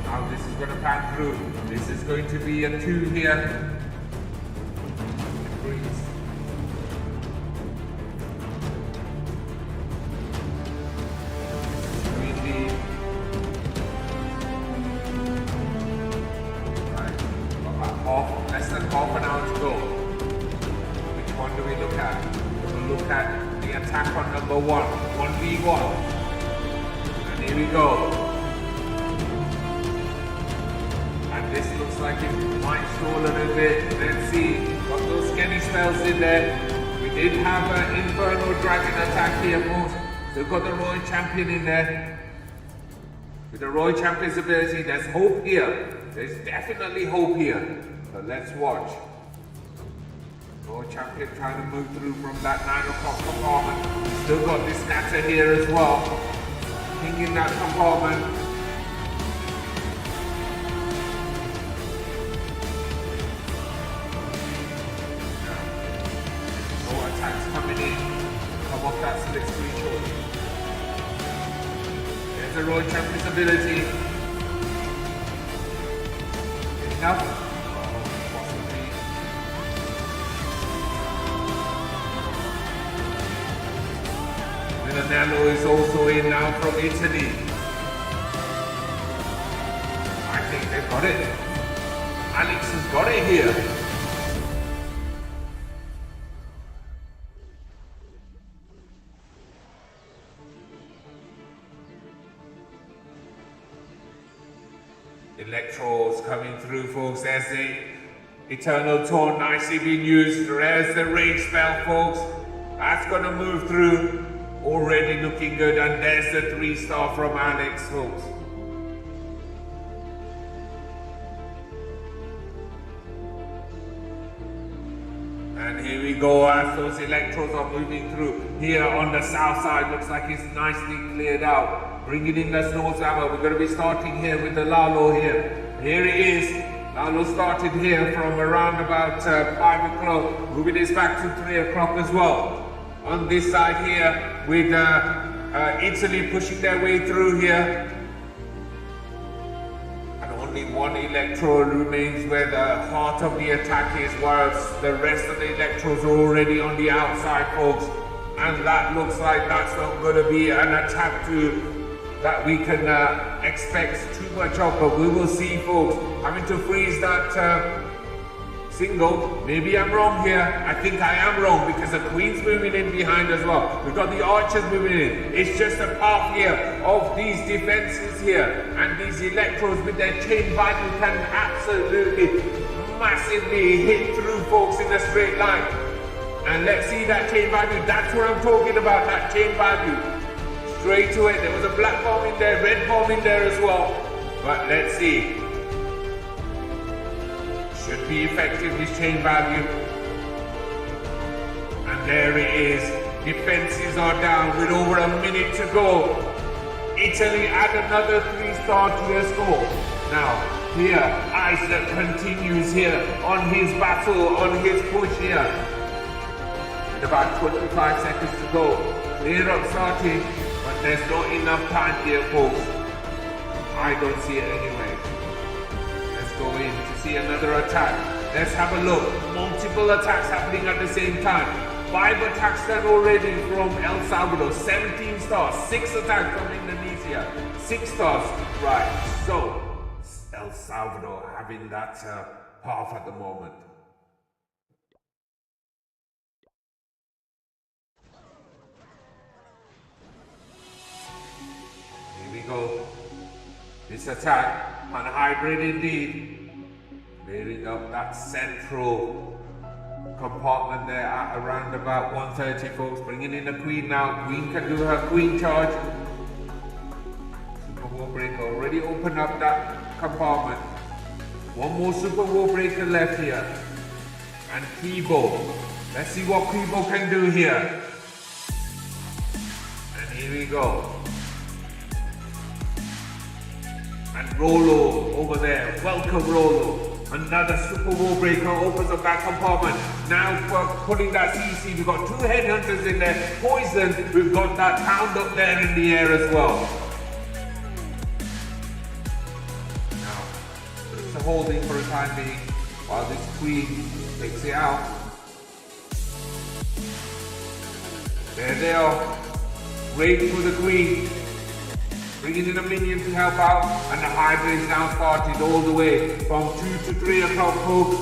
How this is going to pan through. This is going to be a 2 here. Less than half an hour to go. Which one do we look at? We'll look at the attack on number 1, 1v1. And here we go. And this looks like it might stall a little bit. Let's see. Got those skinny spells in there. We did have an Infernal Dragon attack here, folks. Still got the Royal Champion in there. With the Royal Champion's ability, there's hope here. There's definitely hope here. So let's watch. Royal Champion trying to move through from that 9 o'clock compartment. Still got this scatter here as well. King in that compartment. More attacks coming in. Come off that split screen shot. There's the Royal Champion's ability. Enough. Milanello is also in now from Italy. I think they've got it. Alex has got it here. Electro's coming through, folks. There's the Eternal Taunt nicely being used. There's the Rage spell, folks. That's gonna move through. Already looking good, and there's the 3-star from Alex, folks. And here we go as those electrodes are moving through. Here on the south side, looks like it's nicely cleared out. Bringing in the snow slammer. We're going to be starting here with the Lalo here. Here it is. Lalo started here from around about 5 o'clock. Moving this back to 3 o'clock as well. On this side here with Italy pushing their way through here. Only one electrode remains where the heart of the attack is, whilst the rest of the electrodes are already on the outside, folks. And that looks like that's not going to be an attack that we can expect too much of, but we will see, folks. Having to freeze that single. Maybe I'm wrong here. I think I am wrong because the Queen's moving in behind as well. We've got the archers moving in. It's just a part here of these defenses here. And these electrodes with their chain value can absolutely massively hit through, folks, in a straight line. And let's see that chain value. That's what I'm talking about, that chain value. Straight to it. There was a black bomb in there, red bomb in there as well. But let's see. Should be effective, this chain value. And there it is. Defenses are down with over a minute to go. Italy add another 3-star to their score. Now, here, Isaac continues here on his battle, on his push here. With about 25 seconds to go. Clear up starting, but there's not enough time here, folks. I don't see it anyway. Go in to see another attack. Let's have a look. Multiple attacks happening at the same time. 5 attacks done already from El Salvador. 17 stars. 6 attacks from Indonesia. 6 stars. Right. So El Salvador having that path at the moment. Here we go. This attack on hybrid indeed, clearing up that central compartment there at around about 1:30, folks. Bringing in the Queen now. Queen can do her Queen charge. Super War Breaker already opened up that compartment. One more Super War Breaker left here. And Kibo. Let's see what Kibo can do here. And here we go. And Rolo over there. Welcome, Rolo. Another Super War Breaker opens up that compartment. Now for putting that CC, we've got 2 headhunters in there. Poison, we've got that Hound up there in the air as well. Now, it's a holding for a time being while this Queen takes it out. There they are. Waiting for the Queen. Bringing in a minion to help out, and the hybrid is now started all the way from 2 to 3 o'clock, folks.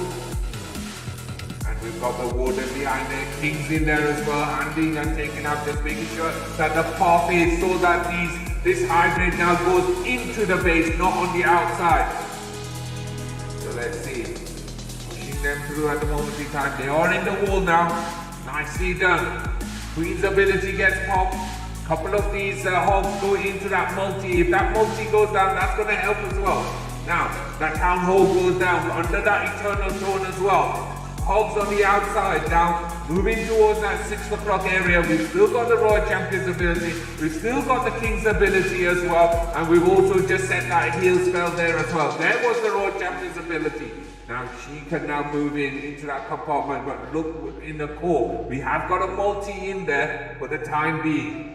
And we've got the warden behind there, King's in there as well, handing and taking out, just making sure that the path is so that this hybrid now goes into the base, not on the outside. So let's see. Pushing them through at the moment in time. They are in the wall now. Nicely done. Queen's ability gets popped. Couple of these hogs go into that multi. If that multi goes down, that's going to help as well. Now, that town hall goes down under that eternal throne as well. Hogs on the outside now, moving towards that 6 o'clock area. We've still got the Royal Champion's ability. We've still got the King's ability as well. And we've also just set that heal spell there as well. There was the Royal Champion's ability. Now she can now move into that compartment. But look in the core. We have got a multi in there for the time being.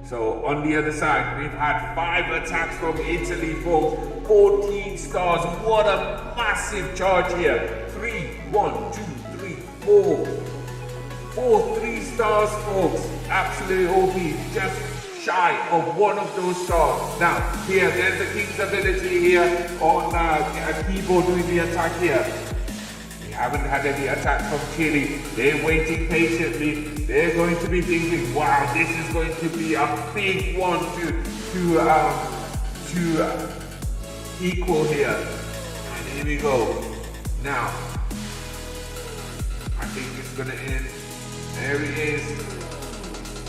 So on the other side, we've had 5 attacks from Italy, folks. 14 stars. What a massive charge here. 3, 1, 2, 3, 4. 3 stars, folks. Absolutely OP. Just shy of one of those stars. Now, here, there's the King's ability here on a keyboard doing the attack here. We haven't had any attack from Chile. They're waiting patiently. They're going to be thinking, wow, this is going to be a big one to equal here. And here we go. Now, I think it's going to end. There it is.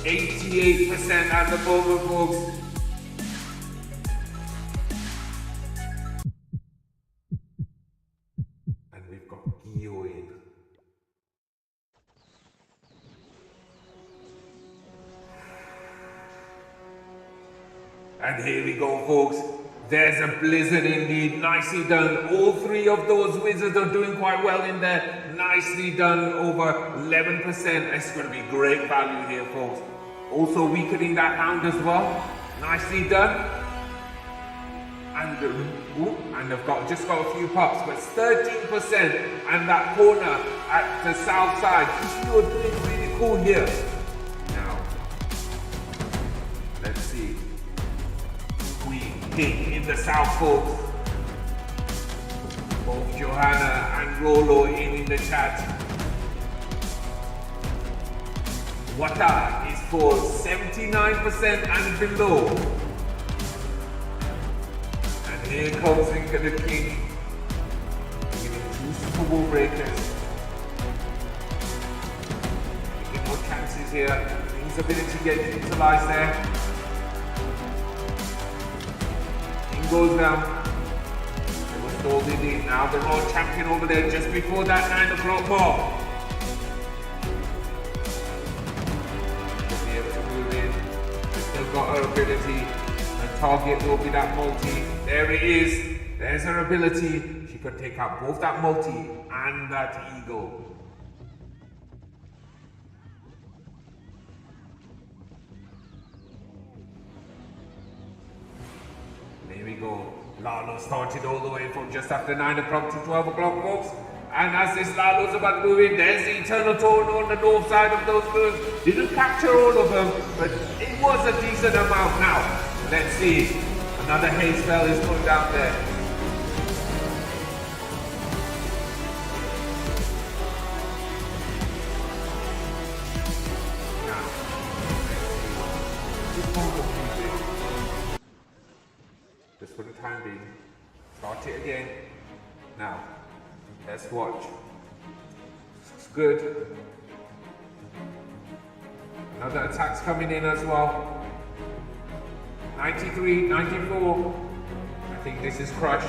88% at the moment, folks. And we've got Gio in. And here we go, folks. There's a blizzard indeed. Nicely done. All three of those wizards are doing quite well in there. Nicely done. Over 11%. It's going to be great value here, folks. Also weakening that hound as well. Nicely done. And I've just got a few pups, but it's 13%. And that corner at the south side. You're doing really cool here. Now, let's see. King in the south, folks. Both Johanna and Rolo in the chat. Wata is for 79% and below. And here comes the king. Giving 2 Super Bowl breakers. Taking more chances here. King's ability gets utilized there. Goes down. It was stalled indeed. Now the road champion over there just before that 9 o'clock mark. Should be able to move in. She's still got her ability. Her target will be that multi. There it is. There's her ability. She could take out both that multi and that eagle. Here we go. Lalo started all the way from just after 9 o'clock to 12 o'clock, folks. And as this Lalo's about to move in, there's the Eternal Tone on the north side of those birds. Didn't capture all of them, but it was a decent amount. Now, let's see. Another haze spell is put down there. Now, let's see. Just for the time being. Start it again. Now, let's watch. It's good. Another attack's coming in as well. 93, 94. I think this is crushed.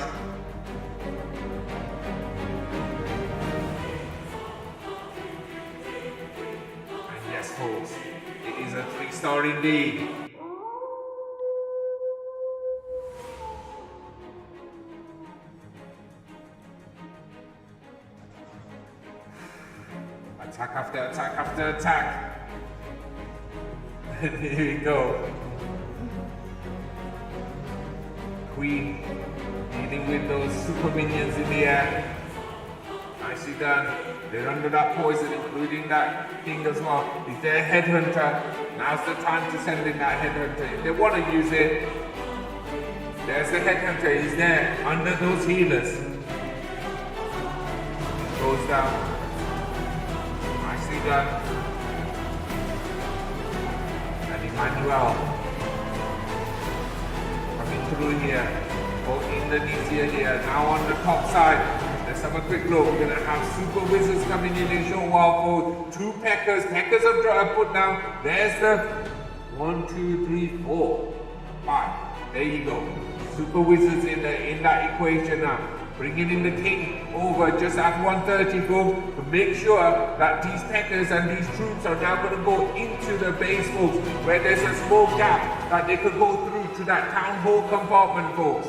And yes, folks, it is a 3-star indeed. Attack after attack after attack. And here we go. Queen dealing with those super minions in the air. Nicely done. They're under that poison, including that king as well. If they're a headhunter, now's the time to send in that headhunter. If they want to use it, there's the headhunter. He's there under those healers. Goes down. Nicely done. And Emmanuel coming through here. For Indonesia here. Now on the top side. Let's have a quick look. We're going to have super wizards coming in a short while for 2 Peckers. Peckers are put down. There's the 1, 2, 3, 4, 5. There you go. Super wizards in that equation now. Bringing in the king over just at 130, folks, to make sure that these Peckers and these troops are now going to go into the base, folks, where there's a small gap that they could go through to that town hall compartment, folks.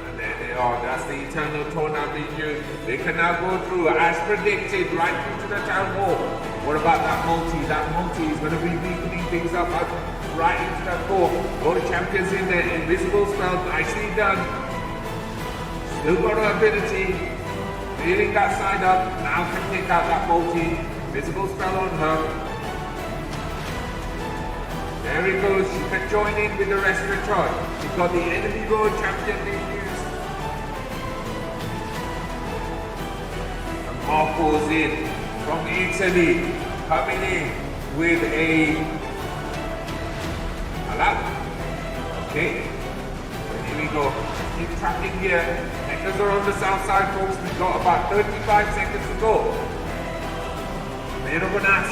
And there they are. That's the Eternal Tone now being used. They can now go through, as predicted, right through to the town hall. What about that multi? That multi is going to be weakening things up right into that core. All the champions in there. Invisible spell, nicely done. Still got her ability. Clearing that side up. Now can take out that multi. Invisible spell on her. There he goes. She can join in with the rest of the charge. She's got the enemy road champion being used. And Marco's in from Italy. Coming in with a okay, so here we go. Keep tracking here. Peckers are on the south side, folks. We've got about 35 seconds to go. Made of an ask.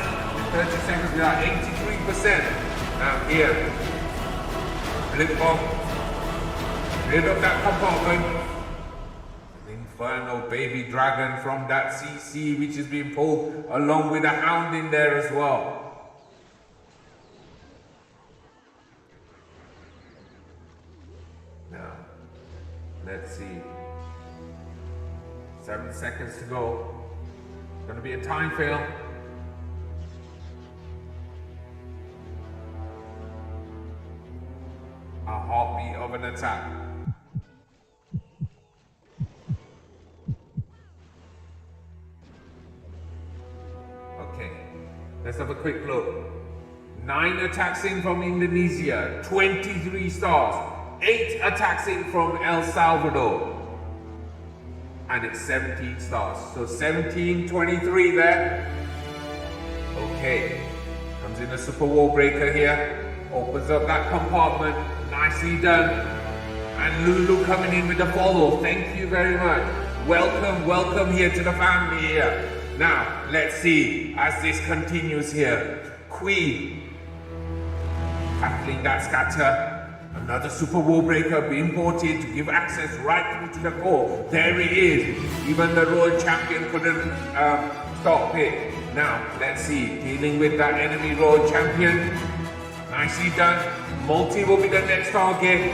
30 seconds, we are 83%. Now here. Blip bomb. Rid of that compartment. Within Inferno baby dragon from that CC, which is being pulled along with a hound in there as well. Now, let's see. 7 seconds to go. Gonna be a time fail. A heartbeat of an attack. Okay, let's have a quick look. 9 attacks in from Indonesia, 23 stars. 8 attacks in from El Salvador. And it's 17 stars. So 17, 23 there. Okay, comes in a super wall breaker here. Opens up that compartment. Nicely done. And Lulu coming in with the follow. Thank you very much. Welcome, welcome here to the family here. Now, let's see as this continues here. Queen. Tackling that scatter. Another super wall breaker being brought in to give access right through to the core. There it is. Even the Royal Champion couldn't stop it. Now, let's see. Dealing with that enemy Royal Champion. Nicely done. Multi will be the next target.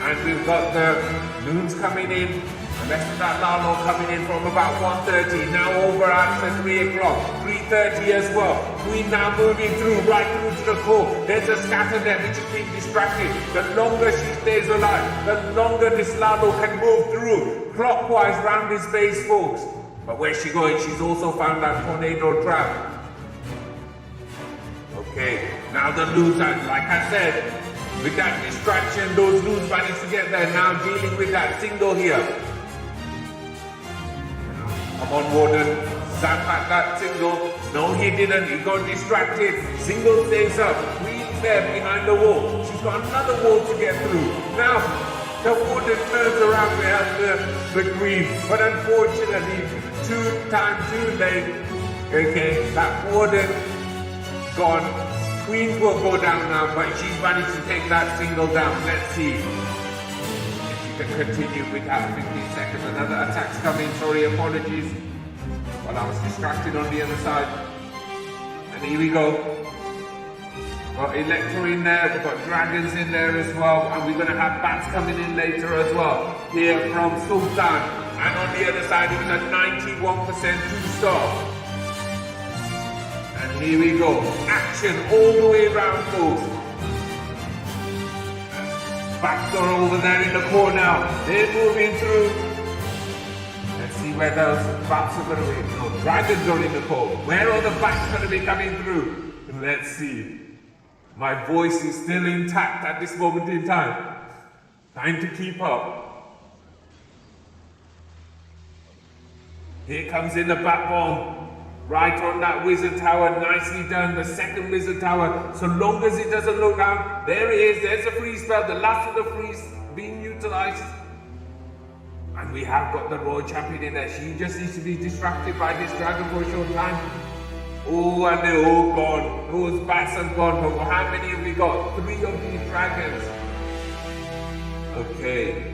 And we've got the loons coming in. The rest of that Lalo coming in from about 1:30. Now over after 3 o'clock. 3:30 as well. Queen now moving through, right through to the core. There's a scatter there which is being distracted. The longer she stays alive, the longer this Lalo can move through. Clockwise round his base, folks. But where's she going? She's also found that tornado trap. Okay, now the loons, like I said, with that distraction, those loons managed to get there. Now dealing with that single here. Come on, Warden. Zap at that single. No, he didn't. He got distracted. Single stays up. Queen's there behind the wall. She's got another wall to get through. Now, the Warden turns around to help the Queen. But unfortunately, too late. Okay, that Warden gone. Queen will go down now, but she's managed to take that single down. Let's see if she can continue with that 15 seconds. Another attack's coming. Sorry, apologies. Well, I was distracted on the other side. And here we go. Got Electro in there. We've got dragons in there as well. And we're going to have bats coming in later as well. Here from Sultan. And on the other side, it was a 91% 2-star. And here we go. Action all the way around, folks. Bats are over there in the core now. They're moving through. Let's see where those bats are going to be. No, dragons are in the core. Where are the bats going to be coming through? Let's see. My voice is still intact at this moment in time. Time to keep up. Here comes in the bat bomb. Right on that wizard tower, nicely done. The second wizard tower, so long as it doesn't look down. There it is, there's a freeze spell, the last of the freeze being utilized. And we have got the Royal Champion in there. She just needs to be distracted by this dragon for a short time. Oh, and they're all gone. Those bats are gone. But how many have we got? 3 of these dragons. Okay,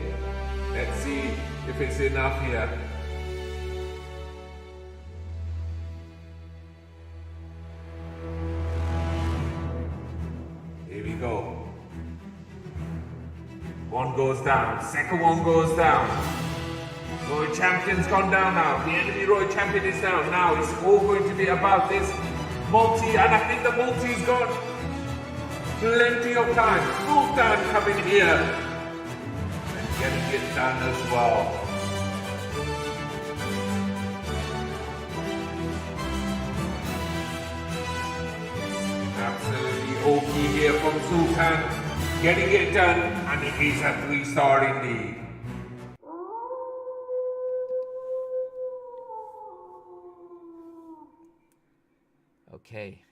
let's see if it's enough here. Go. One goes down, second one goes down. Royal Champion's gone down now. The enemy Royal Champion is down. Now it's all going to be about this multi, and I think the multi's got plenty of time. Sultan coming here and getting it done as well. Absolutely okay here from Sultan, getting it done, and it is a 3-star indeed. Okay,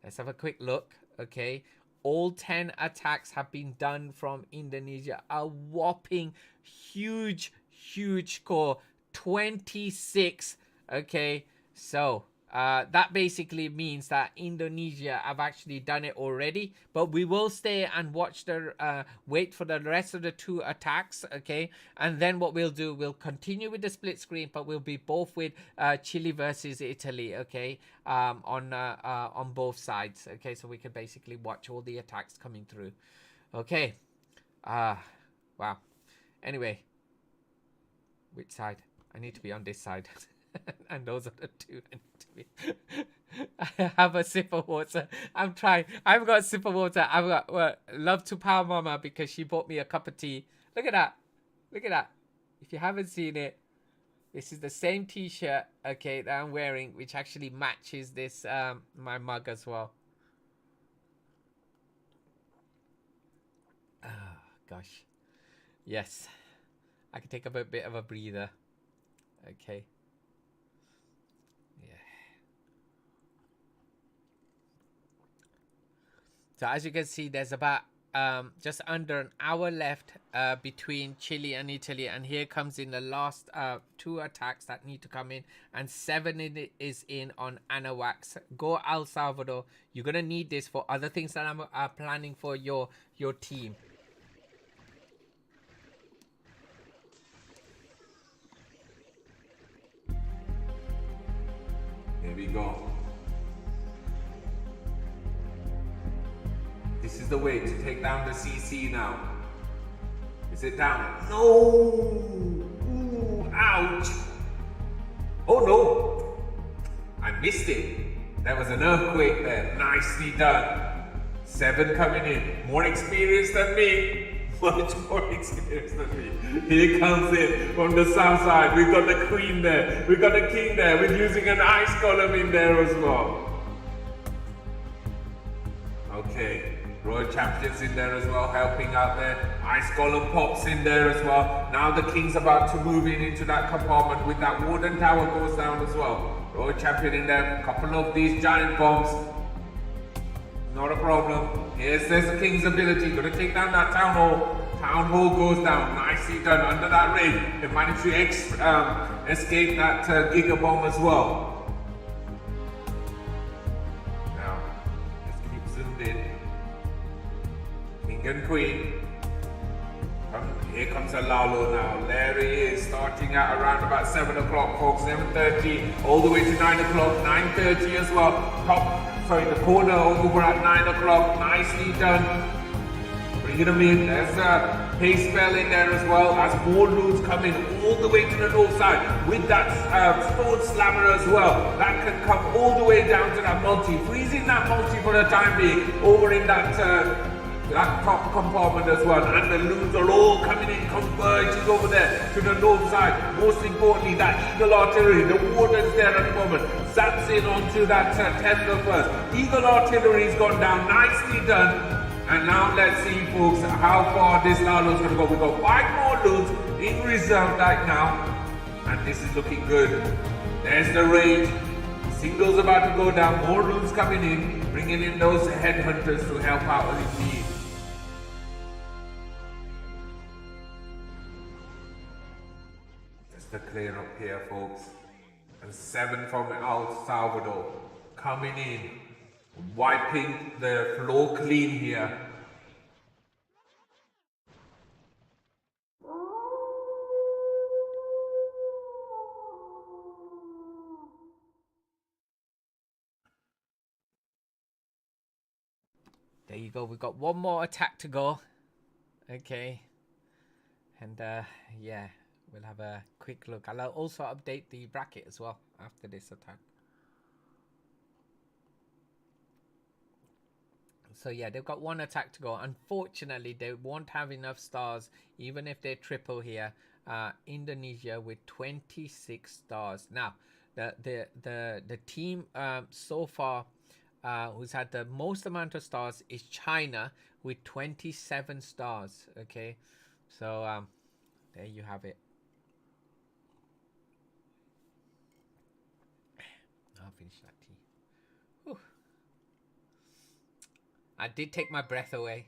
let's have a quick look. Okay, all 10 attacks have been done from Indonesia. A whopping huge score, 26. Okay, so That basically means that Indonesia have actually done it already, but we will stay and watch the wait for the rest of the 2 attacks, okay? And then what we'll do, we'll continue with the split screen, but we'll be both with Chile versus Italy, okay? On both sides, okay? So we can basically watch all the attacks coming through, okay? Wow. Anyway, which side? I need to be on this side. And those are the 2 I need to be. I have a sip of water. I'm trying. I've got a sip of water. I've got love to Power Mama because she bought me a cup of tea. Look at that. Look at that. If you haven't seen it, this is the same t-shirt, okay, that I'm wearing, which actually matches this my mug as well. Oh, gosh. Yes. I can take a bit of a breather. Okay. Yeah. So as you can see, there's about just under an hour left between Chile and Italy, and here comes in the last 2 attacks that need to come in, and 7 is in on Anahuac. Go El Salvador. You're gonna need this for other things that I'm planning for your team. Here we go. This is the way to take down the CC now. Is it down? No! Ooh, ouch! Oh no! I missed it. That was an earthquake there. Nicely done. 7 coming in. More experienced than me. Much more experienced than me. Here comes it from the south side. We've got the queen there. We've got the king there. We're using an ice column in there as well. Okay. Royal Champions in there as well, helping out there. Ice Golem pops in there as well. Now the King's about to move into that compartment with that wooden tower goes down as well. Royal Champion in there. A couple of these giant bombs. Not a problem. There's the King's ability. Gonna take down that Town Hall. Town Hall goes down. Nicely done. Under that ring. They managed to escape that Giga Bomb as well. Now, let's keep zoomed in. King and Queen. Here comes a Lalo now. There he is, starting at around about 7 o'clock, folks. 7:30, all the way to 9 o'clock. 9:30 as well. The corner over at 9 o'clock. Nicely done. Bringing them in. There's a pace spell in there as well. As more loons come in all the way to the north side with that stone slammer as well. That can come all the way down to that multi. Freezing that multi for the time being over in that top compartment as well, and the loons are all coming in, converging over there to the north side. Most importantly, that Eagle Artillery, the warden's there at the moment, zaps in onto that tender first. Eagle Artillery's gone down, nicely done. And now let's see, folks, how far this Lalo's going to go. We've got 5 more loons in reserve right now, and this is looking good. There's the raid. Single's about to go down, more loons coming in, bringing in those headhunters to help out with the team. The clear up here, folks, and 7 from El Salvador coming in, wiping the floor clean here. There you go. We've got 1 more attack to go. Okay, and yeah. We'll have a quick look. I'll also update the bracket as well after this attack. So yeah, they've got 1 attack to go. Unfortunately, they won't have enough stars, even if they triple here. Indonesia with 26 stars. Now, the team so far who's had the most amount of stars is China with 27 stars. Okay, so there you have it. I'll finish that tea. Whew. I did take my breath away.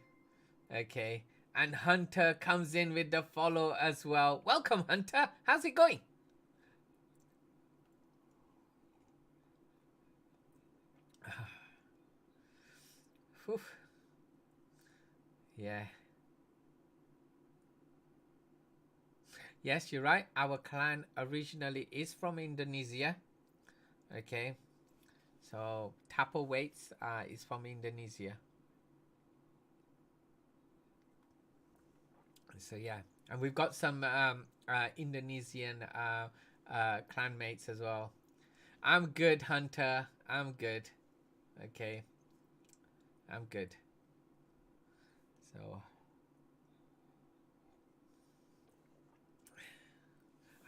Okay. And Hunter comes in with the follow as well. Welcome, Hunter. How's it going? Whew. Yeah. Yes, you're right. Our clan originally is from Indonesia. Okay. So Tapo Waits is from Indonesia. So yeah, and we've got some Indonesian clan mates as well. I'm good, Hunter. I'm good. Okay, I'm good. So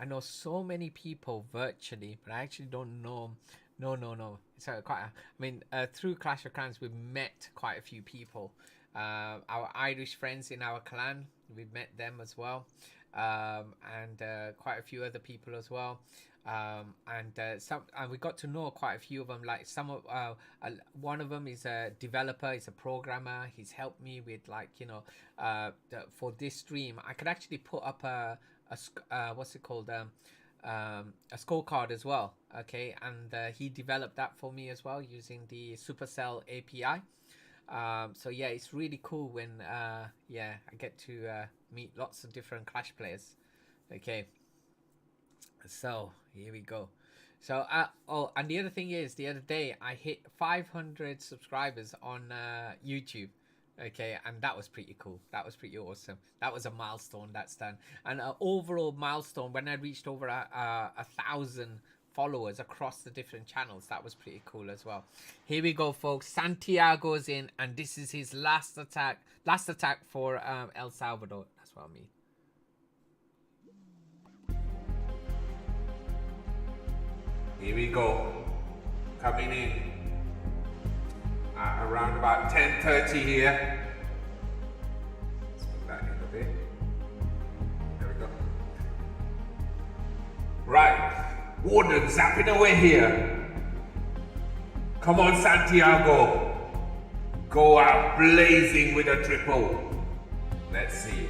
I know so many people virtually, but I actually don't know. No. So I mean, through Clash of Clans, we've met quite a few people. Our Irish friends in our clan, we've met them as well, and quite a few other people as well. And we got to know quite a few of them. Like one of them is a developer, he's a programmer. He's helped me with for this stream. I could actually put up what's it called a scorecard as well. Okay, and he developed that for me as well using the Supercell API. So yeah, it's really cool when I get to meet lots of different Clash players. Okay, so here we go. So and the other thing is, the other day I hit 500 subscribers on YouTube. Okay, and that was pretty cool. That was pretty awesome. That was a milestone that's done. And an overall milestone when I reached over 1,000 followers across the different channels. That was pretty cool as well. Here we go, folks. Santiago's in, and this is his last attack. Last attack for El Salvador. That's what I mean. Here we go. Coming in at around about 10:30 here. Let's put that in a bit. There we go. Right. Warden zapping away here. Come on, Santiago. Go out blazing with a triple. Let's see.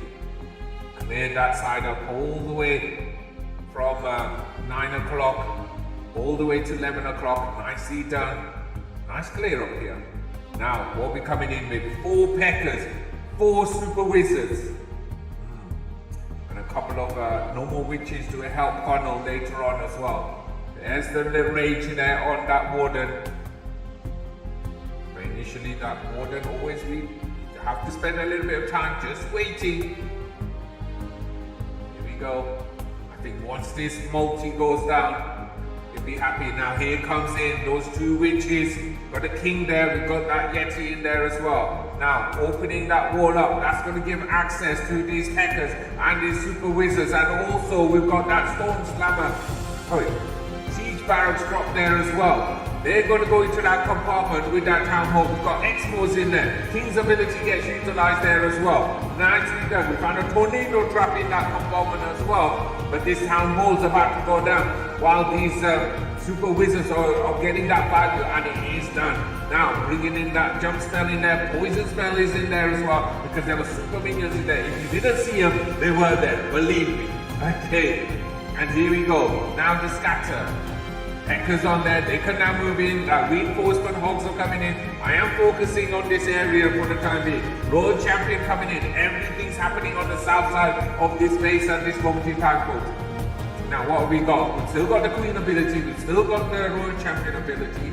Cleared that side up all the way from 9 o'clock all the way to 11 o'clock. Nicely done. Nice clear up here. Now, we'll be coming in with 4 Peckers, 4 Super Wizards, and a couple of normal witches to help funnel later on as well. There's the rage there on that Warden. But initially, that Warden always we have to spend a little bit of time just waiting. Here we go. I think once this multi goes down, you'll be happy. Now here comes in those 2 witches. Got a king there, we've got that Yeti in there as well. Now opening that wall up, that's going to give access to these hackers and these super wizards, and also we've got that storm slammer. Siege barracks drop there as well. They're going to go into that compartment with that town hall. We've got Expos in there. King's ability gets utilized there as well. Nicely done. We found a tornado trap in that compartment as well. But this town hall's about to go down while these super wizards are getting that value, and it is done. Now bringing in that jump spell in there. Poison spell is in there as well because there were super minions in there. If you didn't see them, they were there. Believe me. Okay. And here we go. Now the scatter. Peckers on there, they can now move in. Reinforcement hogs are coming in. I am focusing on this area for the time being. Royal Champion coming in. Everything's happening on the south side of this base at this moment in time, folks. Now what have we got? We've still got the Queen ability. We've still got the Royal Champion ability.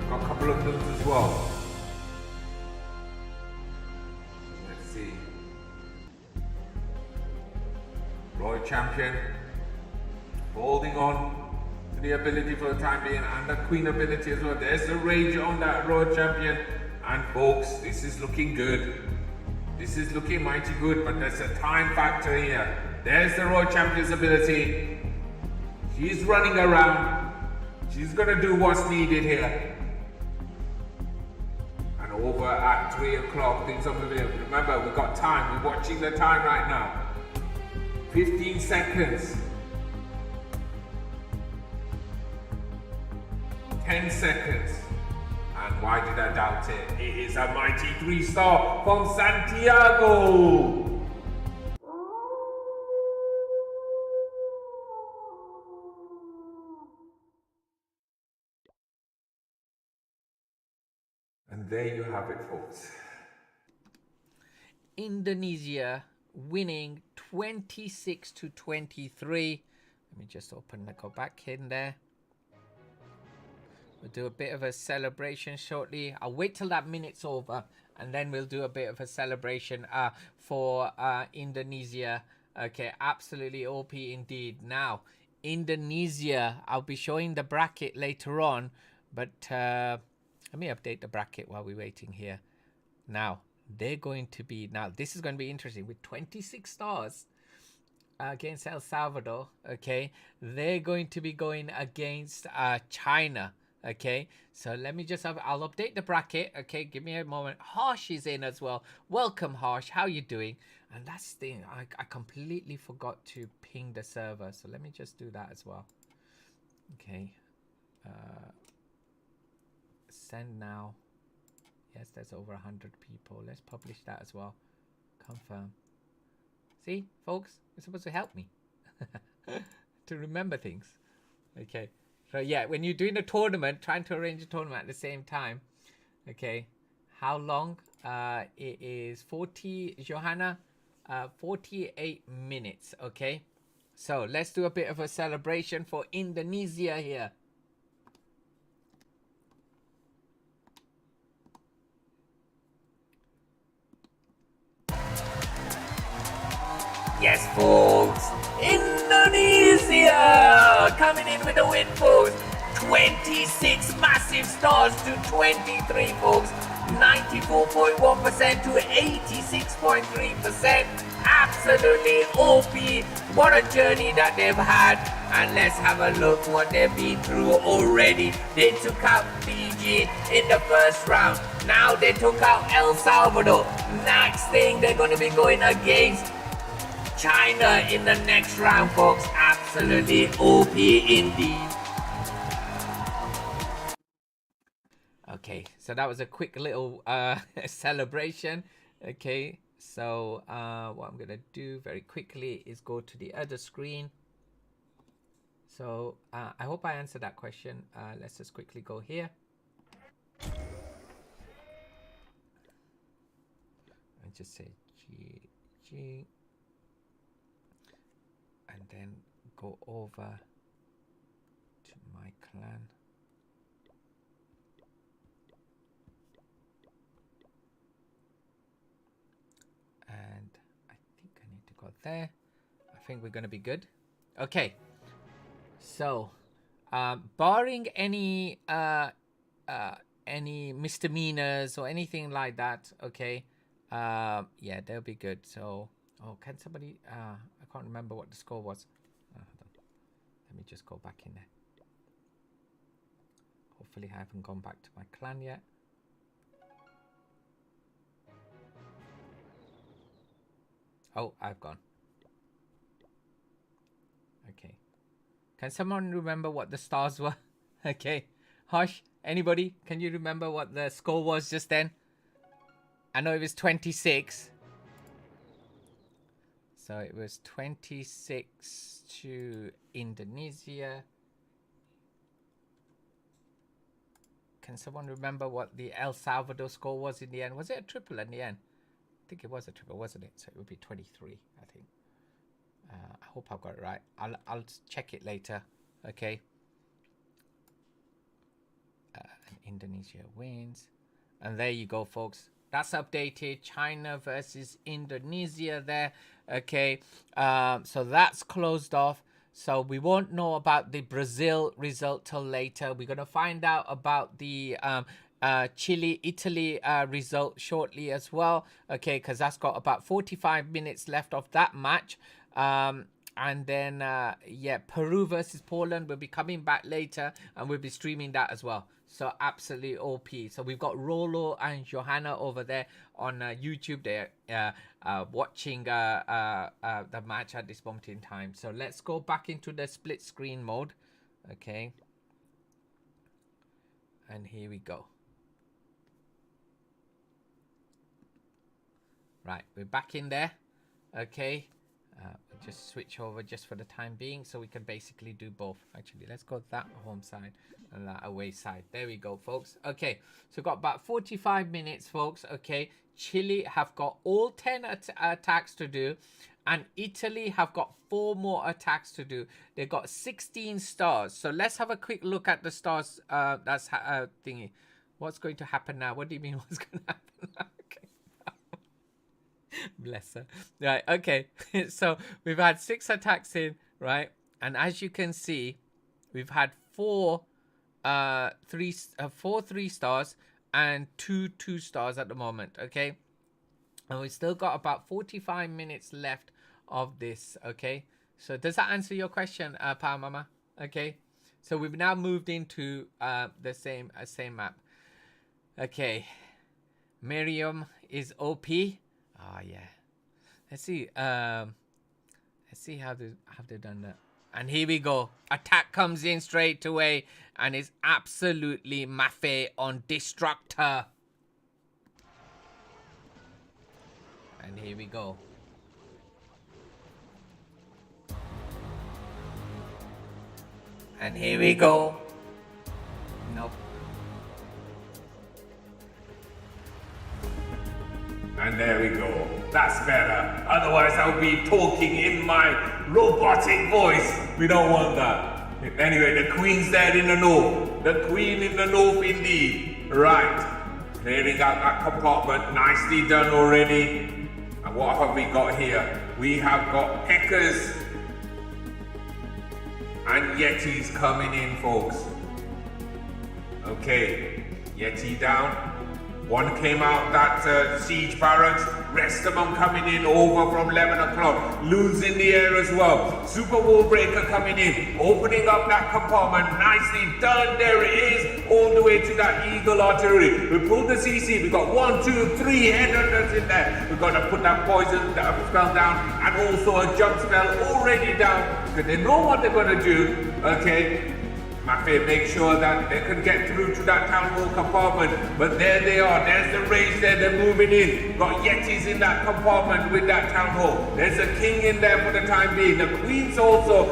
Got a couple of those as well. Let's see. Royal Champion holding on the ability for the time being, and the Queen ability as well. There's the rage on that Royal Champion, and folks, this is looking good. This is looking mighty good, but there's a time factor here. There's the Royal Champion's ability. She's running around. She's gonna do what's needed here. And over at 3 o'clock, things are moving. Remember, we've got time. We're watching the time right now. 15 seconds. 10 seconds. And why did I doubt it? It is a mighty 3-star from Santiago. And there you have it, folks. Indonesia winning 26-23. Let me just go back in there. We'll do a bit of a celebration shortly. I'll wait till that minute's over, and then we'll do a bit of a celebration for Indonesia. Okay, absolutely OP indeed. Now, Indonesia, I'll be showing the bracket later on, but let me update the bracket while we're waiting here. Now, they're going to be, this is going to be interesting with 26 stars against El Salvador. Okay, they're going to be going against China. Okay, so let me just I'll update the bracket. Okay, give me a moment. Harsh is in as well. Welcome, Harsh. How you doing? And that's the thing, I completely forgot to ping the server, so let me just do that as well. Okay, send now. Yes, there's over 100 people. Let's publish that as well. Confirm. See, folks, you're supposed to help me to remember things. Okay, so yeah, when you're doing a tournament, trying to arrange a tournament at the same time. Okay, how long? It is 48 minutes. Okay, so let's do a bit of a celebration for Indonesia here. Yes, folks, Indonesia coming in with a win, folks. 26 massive stars to 23, folks. 94.1% to 86.3%. Absolutely OP. What a journey that they've had. And let's have a look what they've been through already. They took out Fiji in the first round. Now they took out El Salvador. Next thing, they're going to be going against China in the next round, folks. Absolutely OP indeed. Okay, so that was a quick little celebration. Okay, so what I'm gonna do very quickly is go to the other screen. So I hope I answered that question. Let's just quickly go here. I just say GG. And then go over to my clan. And I think I need to go there. I think we're going to be good. Okay. So, barring any misdemeanors or anything like that, okay, yeah, they'll be good. So, oh, can somebody, I can't remember what the score was. Let me just go back in there. Hopefully I haven't gone back to my clan yet. Oh, I've gone. Okay. Can someone remember what the stars were? Okay. Hush, anybody? Can you remember what the score was just then? I know it was 26. So it was 26 to Indonesia. Can someone remember what the El Salvador score was in the end? Was it a triple in the end? I think it was a triple, wasn't it? So it would be 23, I think. I hope I've got it right. I'll check it later. Okay. And Indonesia wins. And there you go, folks. That's updated. China versus Indonesia there. Okay. So that's closed off. So we won't know about the Brazil result till later. We're going to find out about the Chile, Italy result shortly as well. Okay, because that's got about 45 minutes left of that match. And then, yeah, Peru versus Poland will be coming back later, and we'll be streaming that as well. So absolutely OP. So we've got Rolo and Johanna over there on YouTube. They're watching the match at this moment in time. So let's go back into the split screen mode. Okay. And here we go. Right, we're back in there. Okay. Just switch over just for the time being so we can basically do both. Actually, let's go that home side and that away side. There we go, folks. Okay, so got about 45 minutes, folks. Okay, Chile have got all 10 attacks to do, and Italy have got 4 more attacks to do. They got 16 stars. So let's have a quick look at the stars. That's thingy. What's going to happen now? What do you mean what's going to happen now? Okay. Bless her. Right, okay. So we've had 6 attacks in, right? And as you can see, we've had 4 3 stars and 2 stars at the moment, okay? And we've still got about 45 minutes left of this, okay? So does that answer your question, Power Mama? Okay. So we've now moved into the same map. Okay. Miriam is OP. Oh yeah. Let's see how they've done that. And here we go. Attack comes in straight away and is absolutely Mafe on Destructor. And here we go. And here we go. Nope. And there we go. That's better. Otherwise, I'll be talking in my robotic voice. We don't want that. Anyway, the queen's there in the north. The queen in the north, indeed. Right. Clearing out that compartment. Nicely done already. And what have we got here? We have got Peckers and Yetis coming in, folks. Okay. Yeti down. One came out that siege barracks, rest of them coming in over from 11 o'clock. Loons in the air as well. Super wall breaker coming in, opening up that compartment. Nicely done, there it is, all the way to that Eagle artillery. We pulled the CC, we got 1, 2, 3 headhunters in there. We've got to put that poison spell down and also a jump spell already down because they know what they're going to do, okay? Mafe make sure that they can get through to that town hall compartment. But there they are. There's the rage there. They're moving in. Got Yetis in that compartment with that town hall. There's a king in there for the time being. The queen's also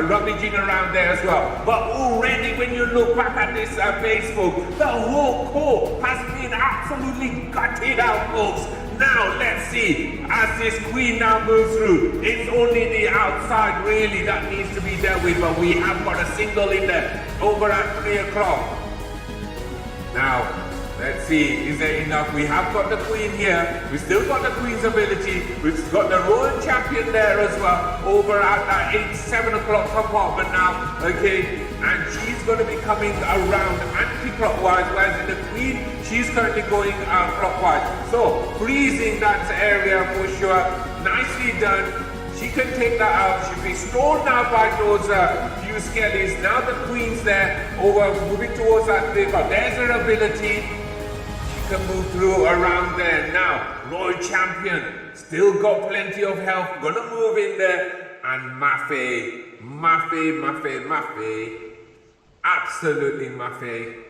rummaging around there as well. But already when you look back at this Facebook, the whole core has been absolutely gutted out, folks. Now let's see, as this queen now moves through, it's only the outside really that needs to be dealt with, but we have got a single in there over at 3 o'clock. Now, let's see, is there enough? We have got the queen here, we still got the queen's ability, we've got the royal champion there as well, over at that 7 o'clock compartment now, okay? And she's going to be coming around anti-clockwise, whereas in the queen, she's currently going clockwise. So, freezing that area for sure. Nicely done. She can take that out. She'll be stalled now by those few skellies. Now the queen's there, over moving towards that paper. There's her ability. She can move through around there. Now, Royal Champion, still got plenty of health. Gonna move in there. And Mafe. Absolutely Mafe.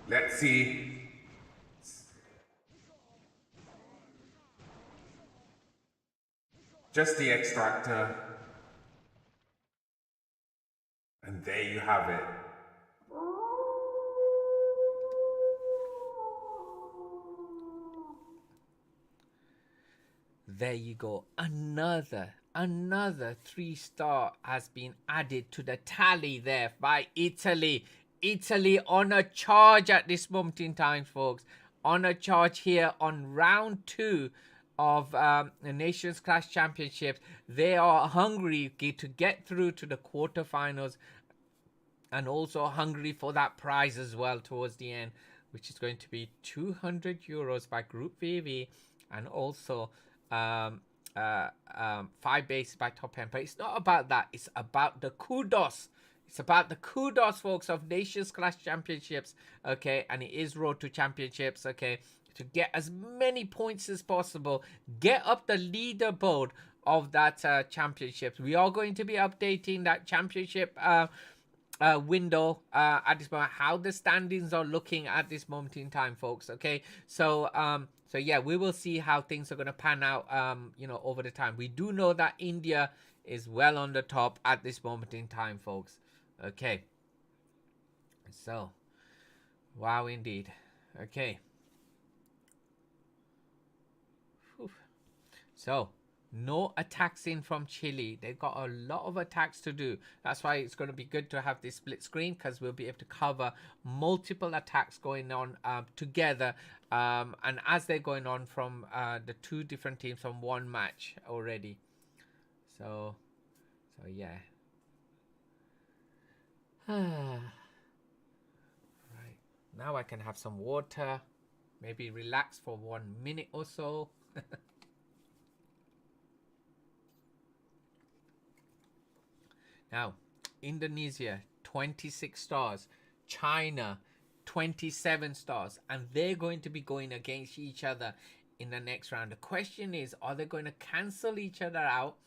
Let's see. Just the extractor. And there you have it. There you go. Another 3-star has been added to the tally there by Italy. Italy on a charge at this moment in time, folks. On a charge here on round 2 of the Nations Clash Championships. They are hungry to get through to the quarterfinals and also hungry for that prize as well towards the end, which is going to be 200 euros by Group VV and also 5 bases by top end. But it's not about that. It's about the kudos. It's about the kudos, folks, of Nations Clash Championships, okay? And it is Road to Championships, okay? To get as many points as possible. Get up the leaderboard of that championships. We are going to be updating that championship window at this moment, how the standings are looking at this moment in time, folks. Okay, so so yeah, we will see how things are going to pan out, you know, over the time. We do know that India is well on the top at this moment in time, folks. Okay, so wow, indeed. Okay. Whew. So no attacks in from Chile. They've got a lot of attacks to do. That's why it's going to be good to have this split screen, because we'll be able to cover multiple attacks going on together, and as they're going on from the two different teams from one match already. So yeah. Right, now I can have some water, maybe relax for 1 minute or so. Now, Indonesia, 26 stars. China, 27 stars. And they're going to be going against each other in the next round. The question is, are they going to cancel each other out?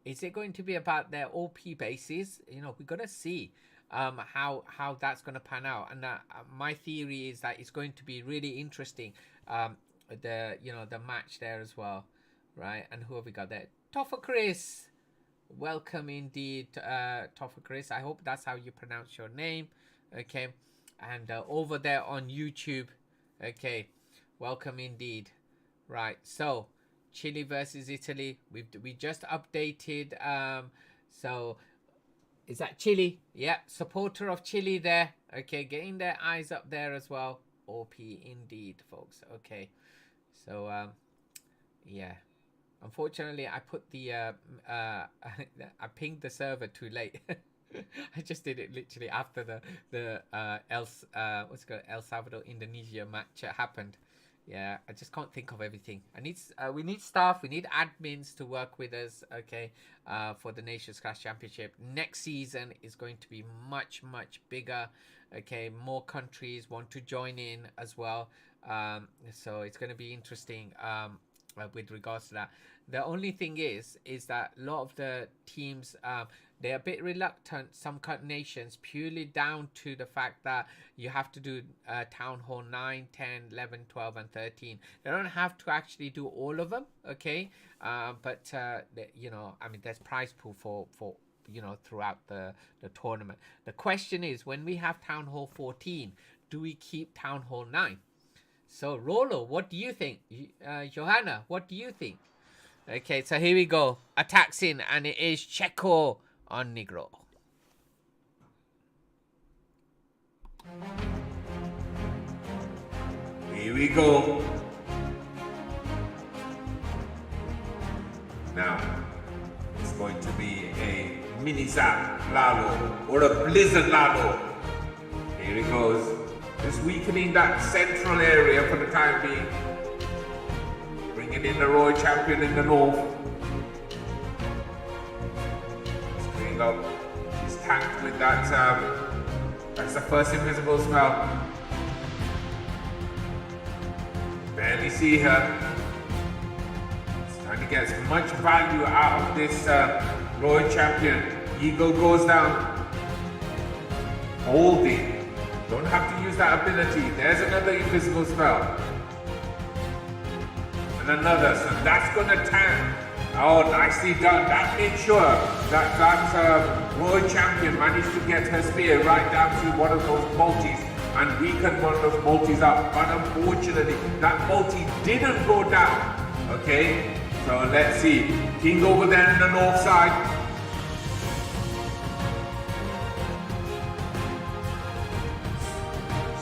Is it going to be about their OP bases? You know, we're going to see how that's going to pan out. And my theory is that it's going to be really interesting. The match there as well. Right? And who have we got there? Toffa Chris. Welcome indeed, Toffa Chris. I hope that's how you pronounce your name. Okay, and over there on YouTube. Okay, welcome indeed. Right, so Chile versus Italy. We just updated. So is that Chile? Yeah, supporter of Chile there. Okay, getting their eyes up there as well. OP indeed, folks. Okay, so yeah. Unfortunately, I put the I pinged the server too late. I just did it literally after the El Salvador Indonesia match happened. Yeah, I just can't think of everything. We need staff, we need admins to work with us. Okay, for the Nations Clash Championship next season is going to be much bigger. Okay, more countries want to join in as well. So it's going to be interesting. With regards to that, the only thing is that a lot of the teams they're a bit reluctant, some nations, purely down to the fact that you have to do Town Hall 9, 10, 11, 12 and 13. They don't have to actually do all of them. Okay, but you know, I mean, there's prize pool for you know, throughout the tournament. The question is, when we have Town Hall 14, do we keep Town Hall 9? So, Rolo, what do you think? Johanna, what do you think? Okay, so here we go. Attacks in, and it is Checo on Negro. Here we go. Now, it's going to be a mini zap Lalo or a blizzard Lalo. Here it goes. Just weakening that central area for the time being. Bringing in the Royal Champion in the north. Screwing up. He's tanked with that. That's the first invisible spell. Barely see her. He's trying to get as much value out of this Royal Champion. Eagle goes down. Holding. Don't have to use that ability. There's another invisible spell. And another. So that's going to tank. Oh, nicely done. That made sure that Royal Champion managed to get her spear right down to one of those multis and weaken one of those multis up. But unfortunately, that multi didn't go down. Okay? So let's see. King over there in the north side.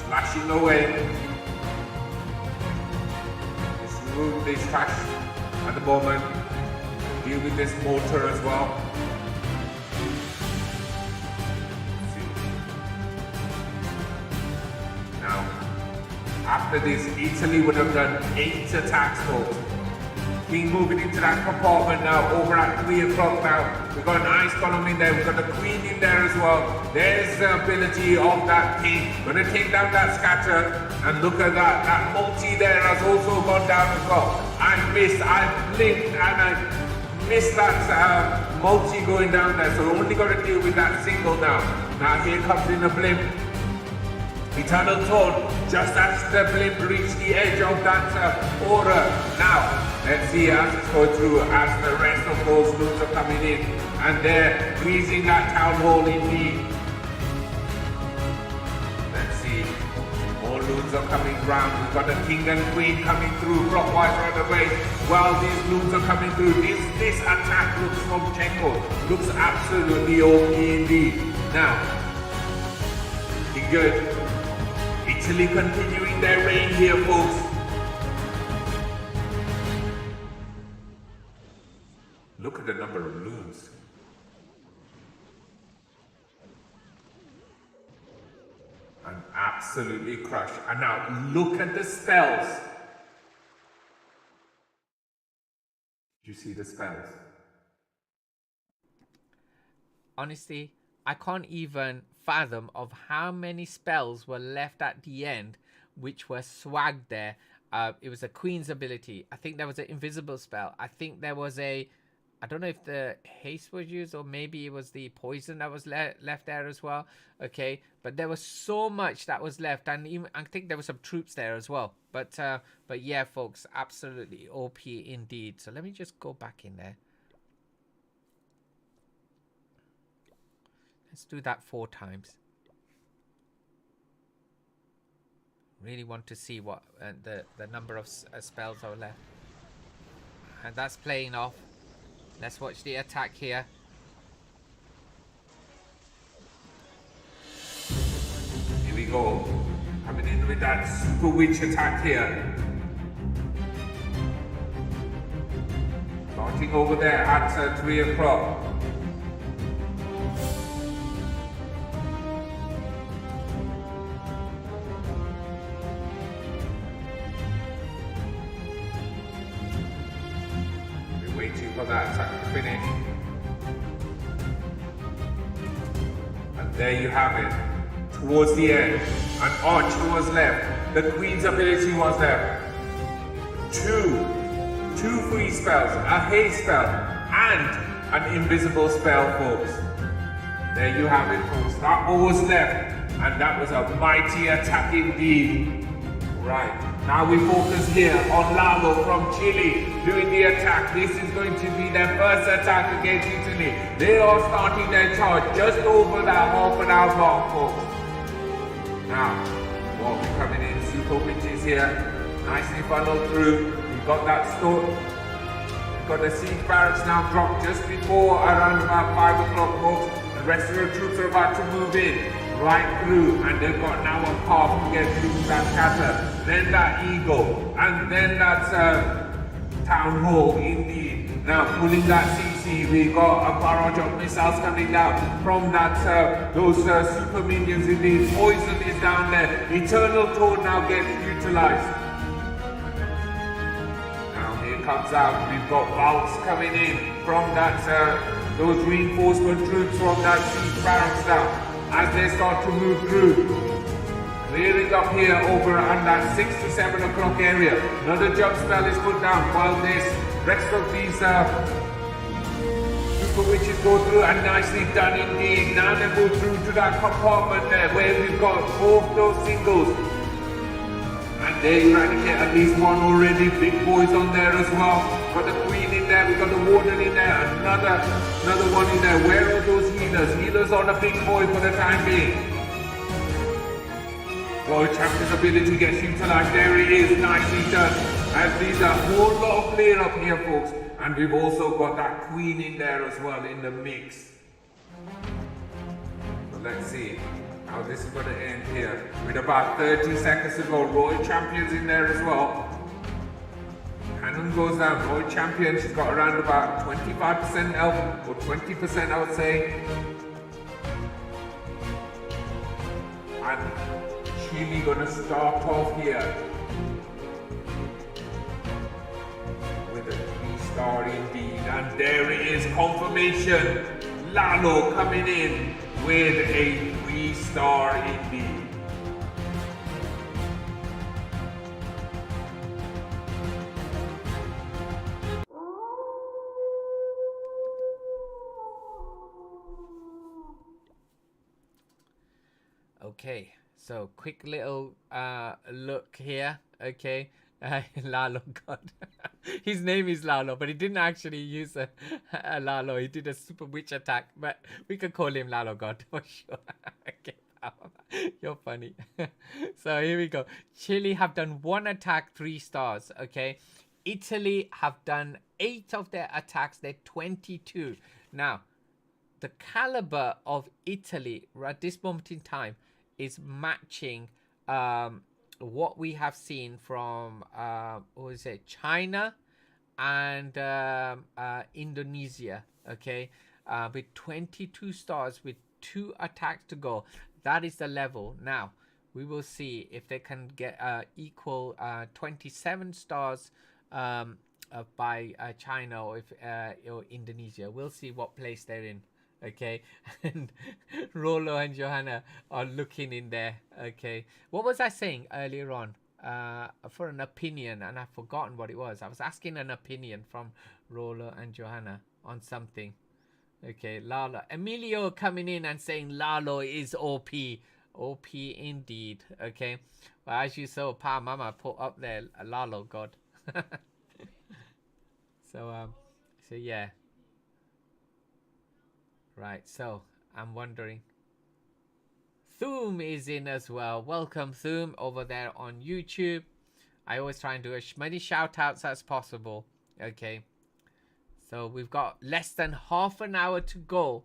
Slashing away. Let's remove this trash at the moment. Deal with this mortar as well. Now, after this, Italy would have done 8 attacks, folks. King moving into that compartment now, over at 3 o'clock now. We've got an ice column in there, we've got the queen in there as well. There's the ability of that king. Gonna take down that scatter, and look at that. That multi there has also gone down as well. I blinked, and I missed that multi going down there, so we're only got to deal with that single now. Now here comes in the blimp. Eternal Tone, just as the blimp reached the edge of that aura. Now, let's see as it's going through, as the rest of those loons are coming in. And they're freezing that town hall indeed. Let's see. More loons are coming round. We've got the king and queen coming through clockwise right away. While these loons are coming through, this attack looks from Checo. Looks absolutely okay indeed. Now, looking good. Italy continuing their reign here, folks. Look at the number of loons. I'm absolutely crushed. And now look at the spells. Do you see the spells? Honestly, I can't even fathom of how many spells were left at the end which were swagged there. It was a queen's ability. I think there was an invisible spell. I think there was I don't know if the haste was used, or maybe it was the poison that was left there as well. Okay, but there was so much that was left, and even, I think there were some troops there as well. But yeah, folks, absolutely OP indeed. So let me just go back in there. Let's do that 4 times. Really want to see what the number of spells are left. And that's playing off. Let's watch the attack here. Here we go. Coming in with that super witch attack here. Starting over there at 3 o'clock. For that attack to finish. And there you have it. Towards the end, an archer was left. The queen's ability was there. Two free spells, a haste spell, and an invisible spell, folks. There you have it, folks. That all was left, and that was a mighty attack indeed. Right. Now we focus here on Lalo from Chile doing the attack. This is going to be their first attack against Italy. They are starting their charge just over that half an hour mark, folks. Now, while we're coming in, super witches here, nicely funneled through. We've got that store. We've got the siege barracks now dropped just before around about 5 o'clock, folks. The rest of the troops are about to move in. Right through, and they've got now a path to get through that Kata, then that Eagle, and then that Town Hall indeed. Now pulling that CC, we got a barrage of missiles coming down from that those super minions indeed. Poison is down there. Eternal Toad now gets utilized. Now here comes out, we've got bolts coming in from that those reinforcement troops from that siege barracks now. As they start to move through, clearing up here over on that 6 to 7 o'clock area. Another jump spell is put down while this rest of these super witches go through, and nicely done indeed. Now they move through to that compartment there where we've got both those singles. And they eradicate at least one already. Big boys on there as well. Got the queen in there, we've got the warden in there, another one in there. Where are those healers? Healers on a big boy for the time being. Royal Champion's ability gets utilized. There he is, nicely done. As these are a whole lot of clear up here, folks. And we've also got that queen in there as well in the mix. So let's see how this is going to end here. With about 30 seconds to go. Royal Champion's in there as well. Cannon goes down. Royal Champion, she's got around about 25% health, or 20% I would say. And Chile gonna start off here with a 3-star indeed. And there it is, confirmation. Lalo coming in with a 3-star indeed. Okay, so quick little look here. Okay, Lalo God. His name is Lalo, but he didn't actually use a Lalo. He did a super witch attack, but we could call him Lalo God for sure. Okay, you're funny. So here we go. Chile have done 1 attack, 3 stars. Okay, Italy have done 8 of their attacks. They're 22 now. The caliber of Italy at this moment in time is matching what we have seen from what is it, China and Indonesia. Okay, with 22 stars with 2 attacks to go. That is the level. Now we will see if they can get equal 27 stars by China or if or Indonesia. We'll see what place they're in. Okay, and Rolo and Johanna are looking in there. Okay, what was I saying earlier on for an opinion, and I've forgotten what it was. I was asking an opinion from Rolo and Johanna on something. Okay, Lalo Emilio coming in and saying Lalo is OP. OP indeed. Okay, well, as you saw, Pa Mama put up there Lalo God. So yeah. Right, so I'm wondering. Thoom is in as well. Welcome, Thoom, over there on YouTube. I always try and do as many shout outs as possible. Okay, so we've got less than half an hour to go.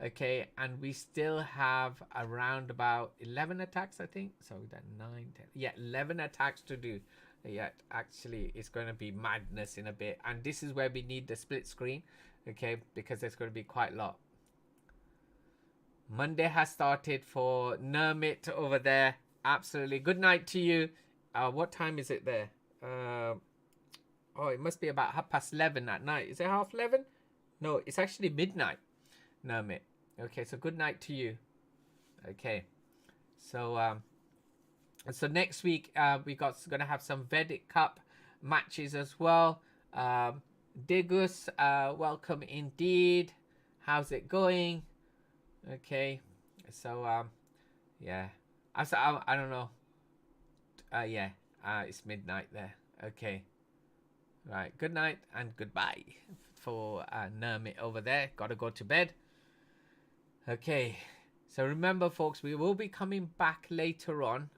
Okay, and we still have around about 11 attacks, I think. So we've done 9, 10. Yeah, 11 attacks to do. Yeah, actually, it's going to be madness in a bit. And this is where we need the split screen. Okay, because there's going to be quite a lot. Monday has started for Nermit over there. Absolutely. Good night to you. What time is it there? Oh, it must be about 11:30 at night. Is it 11:30? No, it's actually midnight. Nermit. Okay, so good night to you. Okay. So so next week we gonna have some Vedic Cup matches as well. Digus, welcome indeed. How's it going? Okay, so yeah, I don't know. Yeah, it's midnight there. Okay, right. Good night and goodbye for Nermit over there. Gotta go to bed. Okay, so remember, folks, we will be coming back later on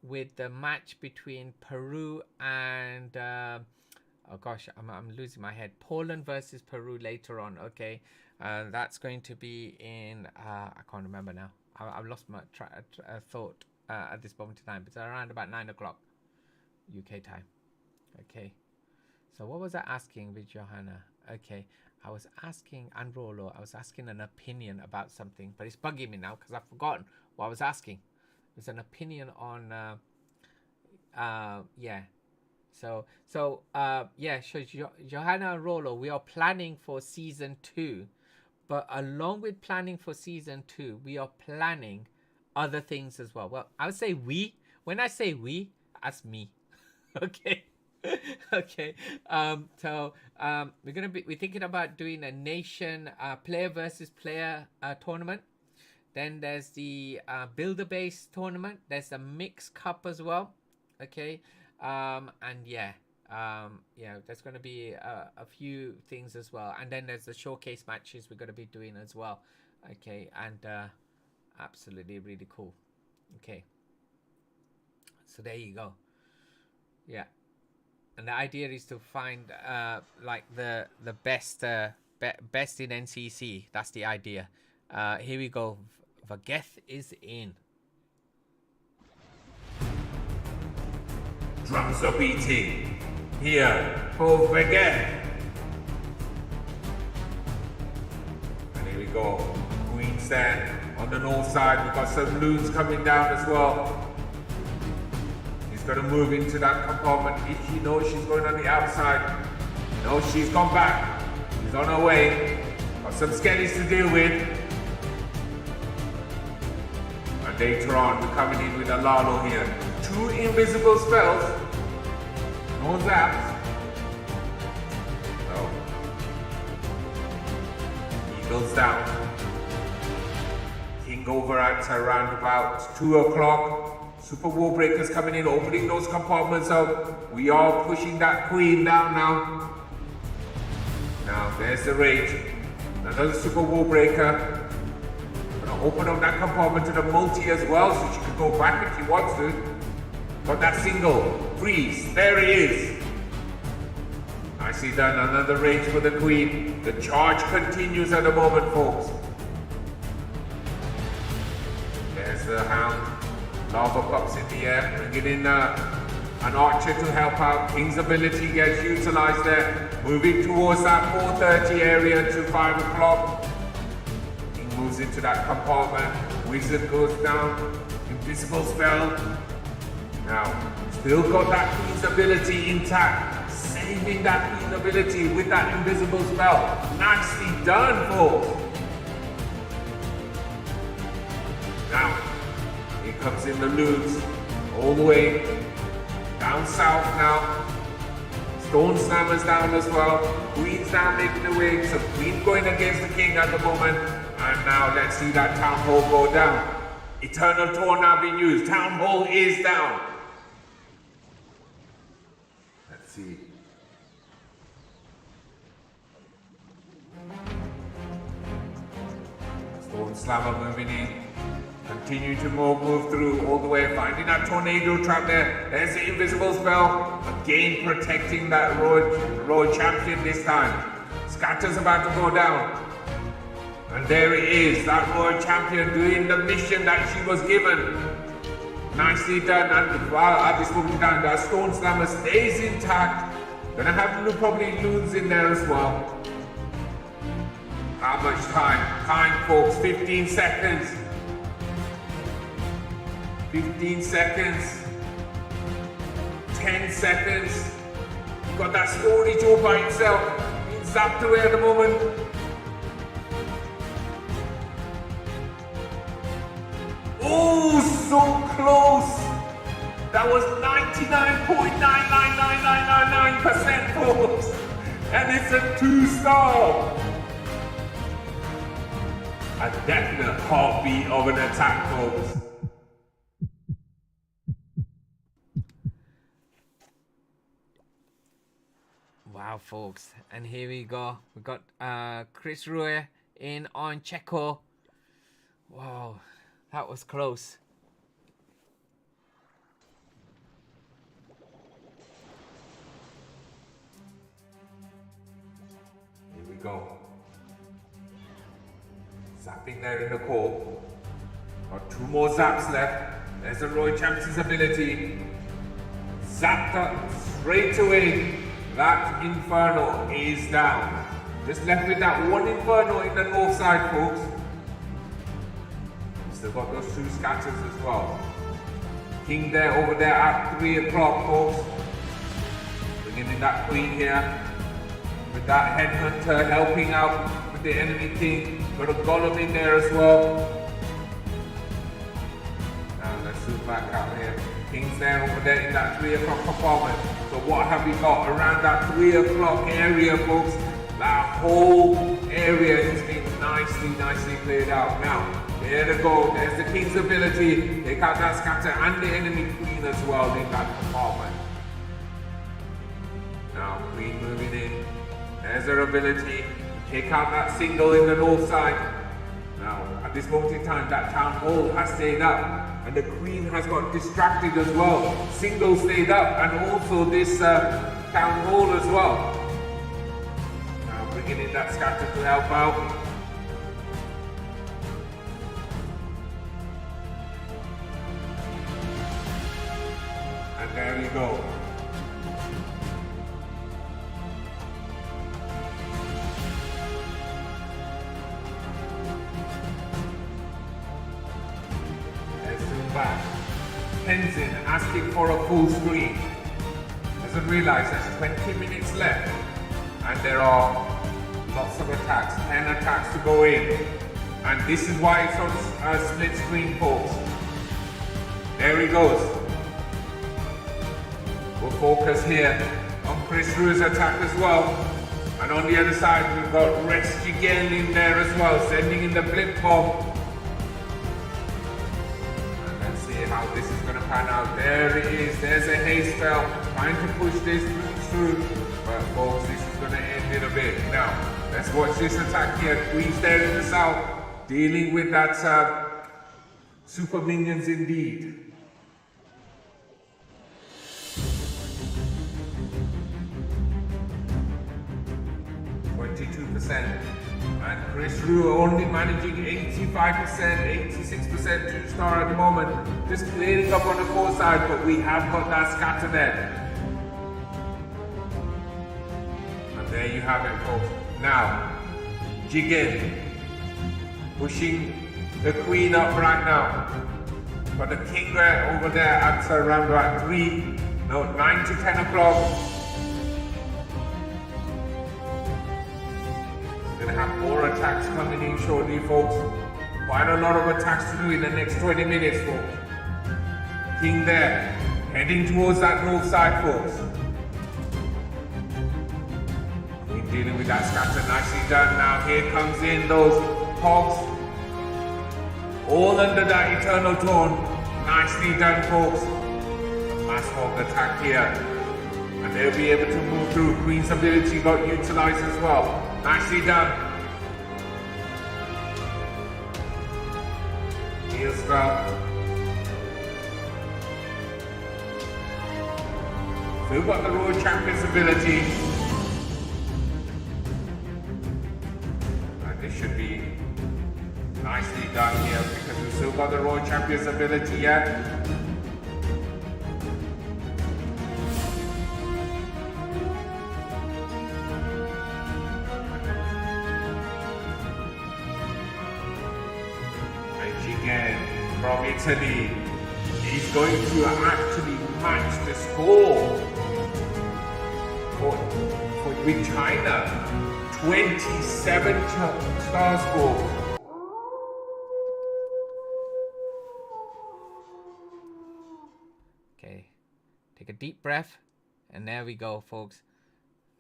with the match between Peru and oh gosh, I'm losing my head. Poland versus Peru later on. Okay. That's going to be in I can't remember now. I've lost my thought at this moment in time. It's around about 9 o'clock UK time. Okay, so what was I asking with Johanna? Okay, I was asking, and Rolo, I was asking an opinion about something, but it's bugging me now because I've forgotten what I was asking. It was an opinion on yeah. So Johanna and Rolo, we are planning for season 2. But along with planning for season 2, we are planning other things as well. Well, I would say we. When I say we, that's me. Okay. Okay. We're thinking about doing a nation player versus player tournament. Then there's the builder base tournament. There's the mix cup as well. Okay. And yeah. Yeah, there's going to be a few things as well, and then there's the showcase matches we're going to be doing as well. Okay, and absolutely really cool. Okay, so there you go. Yeah, and the idea is to find like the best best in NCC. That's the idea. Here we go. Vageth is in. Drums are beating. Here, for Vageth. And here we go. Queen stand on the north side. We've got some loons coming down as well. She's got to move into that compartment. If she knows she's going on the outside. No, she's gone back. She's on her way. Got some skellies to deal with. And later on, we're coming in with a Lalo here. 2 invisible spells. No zaps. No. Eagles down. King think over at around about 2 o'clock. Super War Breakers coming in, opening those compartments up. We are pushing that queen down now. Now, there's the rage. Another Super War Breaker. Gonna open up that compartment to the multi as well, so she can go back if she wants to. Got that single. Freeze. There it is. Nicely done. Another rage for the queen. The charge continues at the moment, folks. There's the hound. Lava pops in the air, bringing in an archer to help out. King's ability gets utilized there. Moving towards that 4:30 area to 5 o'clock. King moves into that compartment. Wizard goes down. Invisible spell. Now, still got that Queen's ability intact. Saving that Queen ability with that invisible spell. Nicely done, folks. Now, here comes in the loons, all the way down south now. Stone Slammer's down as well. Queen's down making the way. So Queen going against the King at the moment. And now let's see that Town Hall go down. Eternal Tor now being used. Town Hall is down. Let's see. Stone Slammer moving in. Continue to move through all the way, finding that tornado trap there. There's the invisible spell. Again, protecting that road champion this time. Scatter's about to go down. And there it is, that royal champion doing the mission that she was given. Nicely done. And while at this moment in time, that Stone Slammer stays intact. Gonna have probably loons in there as well. How much time? Time, folks, 15 seconds. 15 seconds, 10 seconds. Got that storage all by itself. Being zapped away at the moment. Oh, so close. That was 99.999999%, folks. And it's a 2-star. A definite heartbeat of an attack, folks. Wow, folks, and here we go. We got Chris Rue in on Checo. Wow, that was close. Here we go. Zapping there in the core. Got 2 more zaps left. There's the Roy Champion's ability. Zapped up straight away. That Inferno is down. Just left with that 1 Inferno in the north side, folks. Still got those 2 scatters as well. King there, over there at 3 o'clock, folks. Bringing in that Queen here. With that Headhunter helping out with the enemy King. Got a Golem in there as well. Now let's zoom back out here. King's there over there in that 3 o'clock compartment. So what have we got around that 3 o'clock area, folks? That whole area has been nicely cleared out. Now, there they go. There's the King's ability. Take out that scatter and the enemy Queen as well in that compartment. Now, Queen moving in. There's her ability. Take out that single in the north side. Now, at this moment in time, that Town Hall has stayed up. And the Queen has got distracted as well. Single stayed up, and also this Town Hall as well. Now bringing in that scatter to help out. And there we go. Back. Tenzin asking for a full screen. Doesn't realize there's 20 minutes left and there are lots of attacks, 10 attacks to go in. And this is why it's on split screen, folks. There he goes. We'll focus here on Chris Rue's attack as well. And on the other side we've got Rex Jigel in there as well, sending in the blip bomb. how this is going to pan out. There it is. There's a haste spell. Trying to push this through. But folks, this is going to end in a bit. Now, let's watch this attack here. Queen's there in the south. Dealing with that super minions indeed. 22%. And Chris Rue only managing 85%, 86% 2-star at the moment. Just clearing up on the 4 side, but we have got that scatter there. And there you have it, folks. Now, Jigen pushing the queen up right now. But the king over there at around about 9 to 10 o'clock. Gonna have more attacks coming in shortly, folks. Quite a lot of attacks to do in the next 20 minutes, folks. King there, heading towards that north side, folks. Queen dealing with that scatter, nicely done. Now here comes in those hogs. All under that eternal tone. Nicely done, folks. A mass hog attack here. And they'll be able to move through. Queen's ability got utilized as well. Nicely done. Heal spell. Still got the Royal Champion's ability. And this should be nicely done here because we've still got the Royal Champion's ability yet. From Italy, he's going to actually match the score with China. 27 star score. Okay, take a deep breath, and there we go, folks.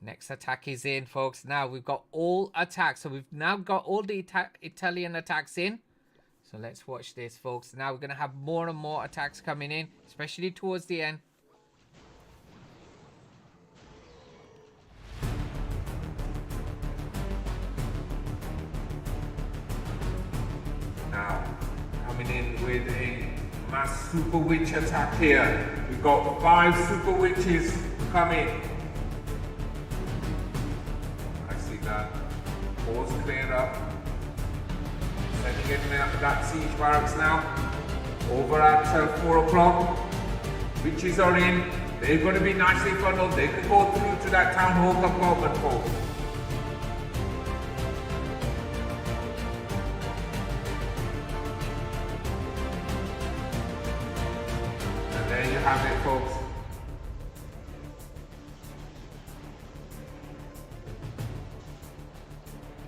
Next attack is in, folks. Now we've got all attacks, so we've now got all the Italian attacks in. So let's watch this, folks. Now we're going to have more and more attacks coming in, especially towards the end. Now, coming in with a mass super witch attack here. We've got 5 super witches coming. I see that. All's cleared up. Getting that siege barracks now. Over at 4 o'clock. Witches are in. They're going to be nicely funneled. They can go through to that town hall compartment, folks. And there you have it, folks.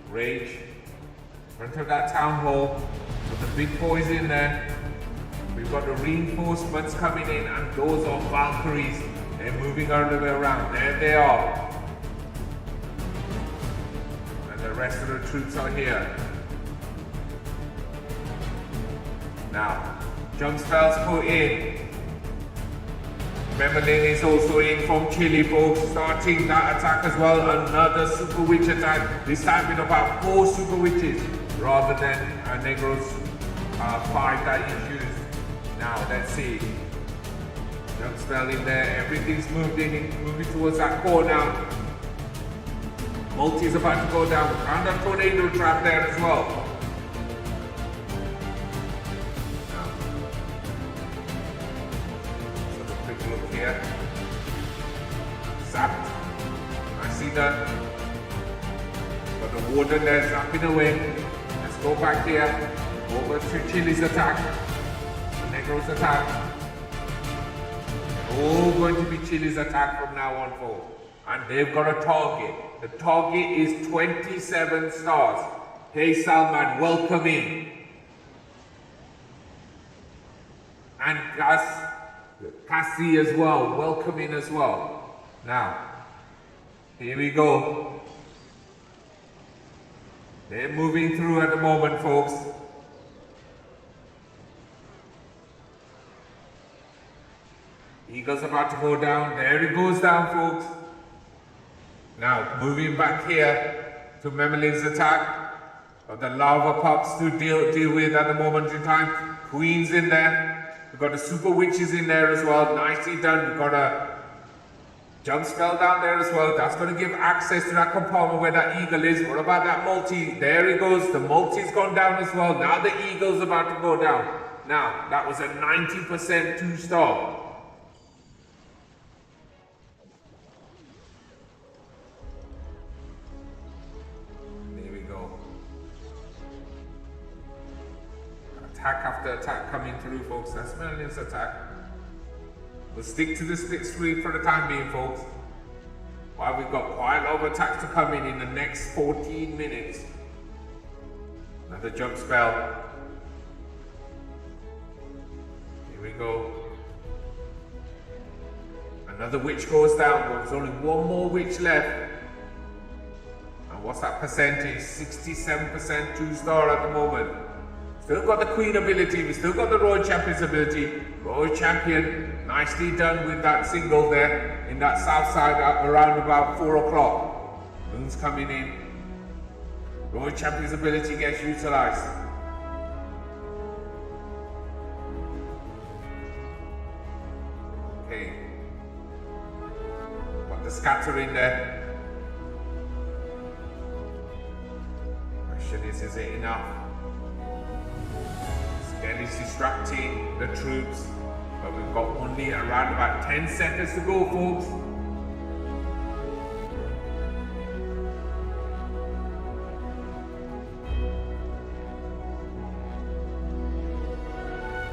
Rage. Front of that town hall with the big boys in there. We've got the reinforcements coming in, and those are Valkyries. They're moving all the way around. There they are. And the rest of the troops are here. Now, jump spells put in. Memberlin is also in from Chile, folks, starting that attack as well. Another super witch attack. This time with about 4 super witches, rather than Negro's 5 that he used. Now, let's see. Jump spell in there. Everything's moving towards that core now. Multi's about to go down. And a tornado trap there as well. So, a quick look here. Zapped. I see that. But the warden there zapping away. Let's go back here. Over to Chile's attack. Negro's attack. All going to be Chile's attack from now on forward. And they've got a target. The target is 27 stars. Hey Salman, welcome in. And Cassie as well, welcome in as well. Now, here we go. They're moving through at the moment, folks. Eagle's about to go down. There it goes down, folks. Now, moving back here to Memelin's attack. Got the lava pups to deal with at the moment in time. Queen's in there. We've got the super witches in there as well. Nicely done. We've got a jump spell down there as well. That's going to give access to that compartment where that eagle is. What about that multi? There it goes. The multi's gone down as well. Now the eagle's about to go down. Now, that was a 90% 2-star. Attack after attack coming through, folks. That's Merlin's attack. We'll stick to the split screen for the time being, folks. While we've got quite a lot of attacks to come in the next 14 minutes. Another jump spell. Here we go. Another witch goes down. There's only one more witch left. And what's that percentage? 67% 2-star at the moment. Still got the Queen ability, we still got the Royal Champion's ability. Royal Champion, nicely done with that single there in that south side at around about 4 o'clock. Moon's coming in. Royal Champion's ability gets utilized. Okay. Got the scatter in there. Question is it enough? Again, it's distracting the troops, but we've got only around about 10 seconds to go, folks.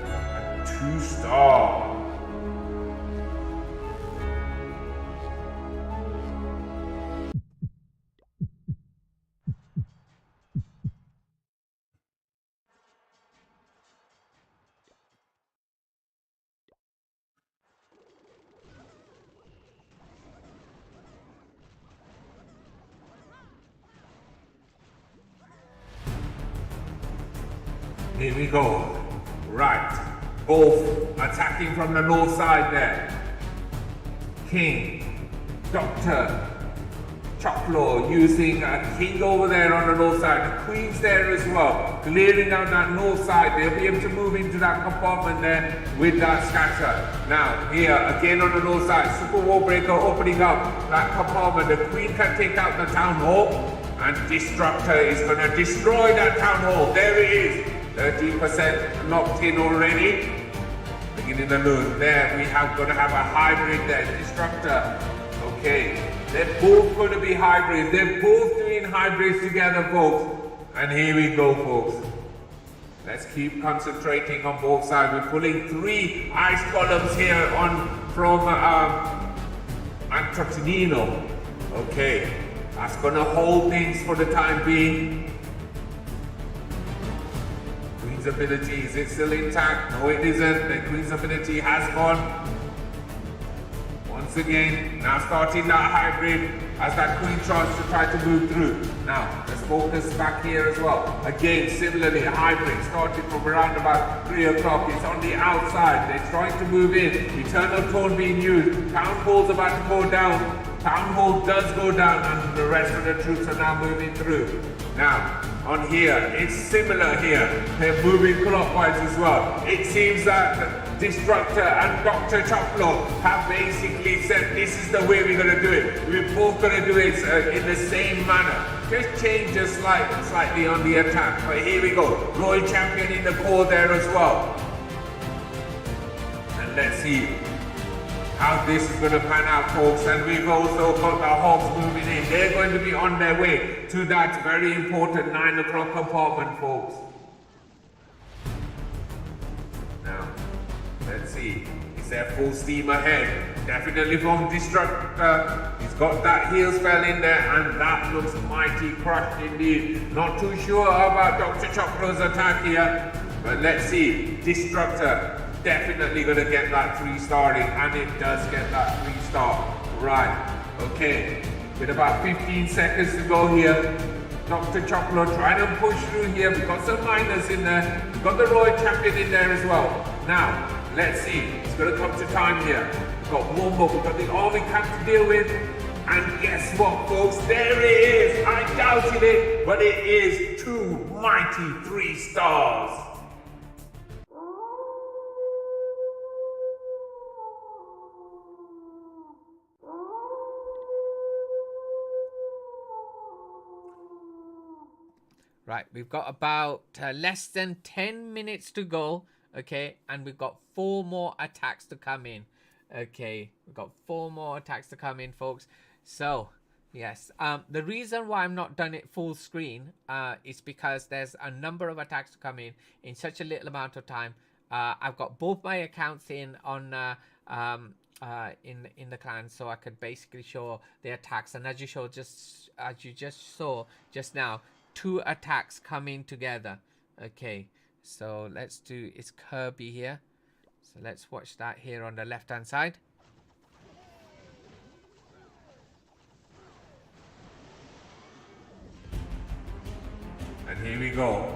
A 2-star. Here we go. Right. Both attacking from the north side there. King, Doctor, Choclo using a king over there on the north side. The queen's there as well. Clearing out that north side. They'll be able to move into that compartment there with that scatter. Now, here again on the north side. Super Warbreaker opening up that compartment. The queen can take out the town hall. And Destructor is going to destroy that town hall. There it is. 30% locked in already. Beginning the loot. There we have going to have a hybrid there. Destructor. Okay. They're both going to be hybrids. They're both doing hybrids together, folks. And here we go, folks. Let's keep concentrating on both sides. We're pulling 3 ice columns here on from Antotinino. Okay. That's going to hold things for the time being. Queen's ability, is it still intact? No, it isn't. The Queen's ability has gone. Once again, now starting that hybrid as that Queen tries to try to move through. Now, let's focus back here as well. Again, similarly, a hybrid starting from around about 3 o'clock. It's on the outside. They're trying to move in. Eternal Tone being used. Town Hall's about to go down. Town Hall does go down and the rest of the troops are now moving through. Now, on here, it's similar here. They're moving clockwise as well. It seems that Destructor and Dr. Choclo have basically said this is the way we're going to do it. We're both going to do it in the same manner. Just change just slightly on the attack. But here we go. Royal Champion in the core there as well. And let's see how this is going to pan out, folks. And we've also got the Hogs moving in. They're going to be on their way to that very important 9 o'clock compartment, folks. Now, let's see. Is there full steam ahead? Definitely from Destructor. He's got that heal spell in there, and that looks mighty crushed indeed. Not too sure about Dr. Choclo's attack here, but let's see. Destructor definitely going to get that 3-starring, and it does get that 3-star. Right, okay. With about 15 seconds to go here. Dr. Choclo trying to push through here. We've got some miners in there. We've got the Royal Champion in there as well. Now, Let's see. It's going to come to time here. We've got one more. We've got the army camp to deal with. And guess what, folks? There it is. I doubted it, but it is 2 mighty 3 stars. Right, we've got about less than 10 minutes to go, okay, and we've got 4 more attacks to come in. Okay, we've got 4 more attacks to come in, folks. So, yes, the reason why I'm not done it full screen is because there's a number of attacks to come in such a little amount of time. I've got both my accounts in on in the clan, so I could basically show the attacks, and as you just saw just now, 2 attacks coming together. Okay, so let's do, it's Kirby here, so let's watch that here on the left hand side. And here we go.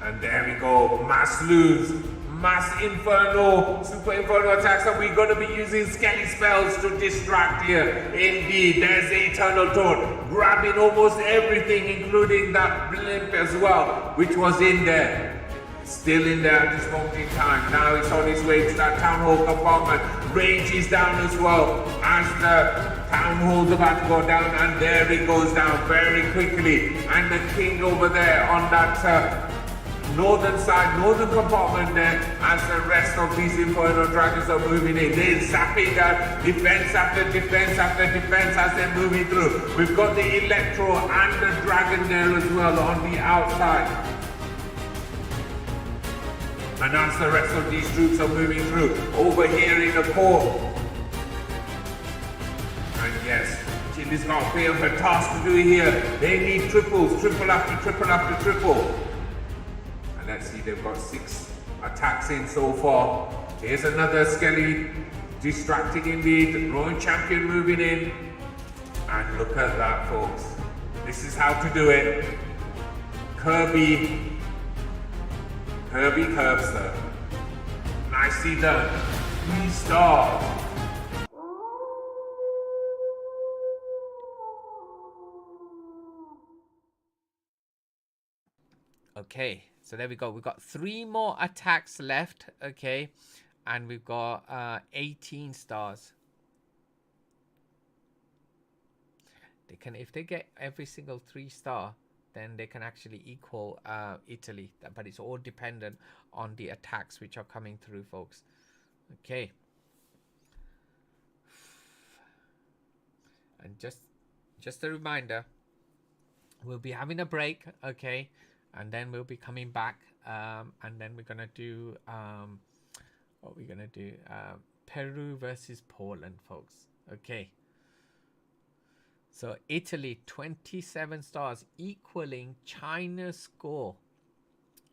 And there we go. Mass lose. Mass inferno. Super inferno attacks. And we're going to be using skelly spells to distract here. Indeed, there's the Eternal Toad. Grabbing almost everything, including that blimp as well, which was in there. Still in there at this moment in time. Now it's on its way to that town hall compartment. Rage is down as well as the town hall's about to go down, and there it goes down very quickly. And the king over there on that northern side, northern compartment there, as the rest of these Inferno Dragons are moving in. They're zapping defense after defense after defense as they're moving through. We've got the Electro and the Dragon there as well on the outside. And as the rest of these troops are moving through, over here in the core. And yes, Chile's got a bit of a task to do here. They need triples, triple after triple after triple. And let's see, they've got 6 attacks in so far. Here's another Skelly, distracting indeed. Royal Champion moving in. And look at that, folks. This is how to do it. Kirby Curbster. Nicely done. 3 stars. Okay, so there we go. We've got 3 more attacks left, okay, and we've got 18 stars. They can, if they get every single 3-star, then they can actually equal Italy, but it's all dependent on the attacks which are coming through, folks. Okay, and just a reminder, we'll be having a break, okay, and then we'll be coming back, and then we're gonna do what we're gonna do, Peru versus Poland, folks. Okay. So Italy, 27 stars, equaling China's score.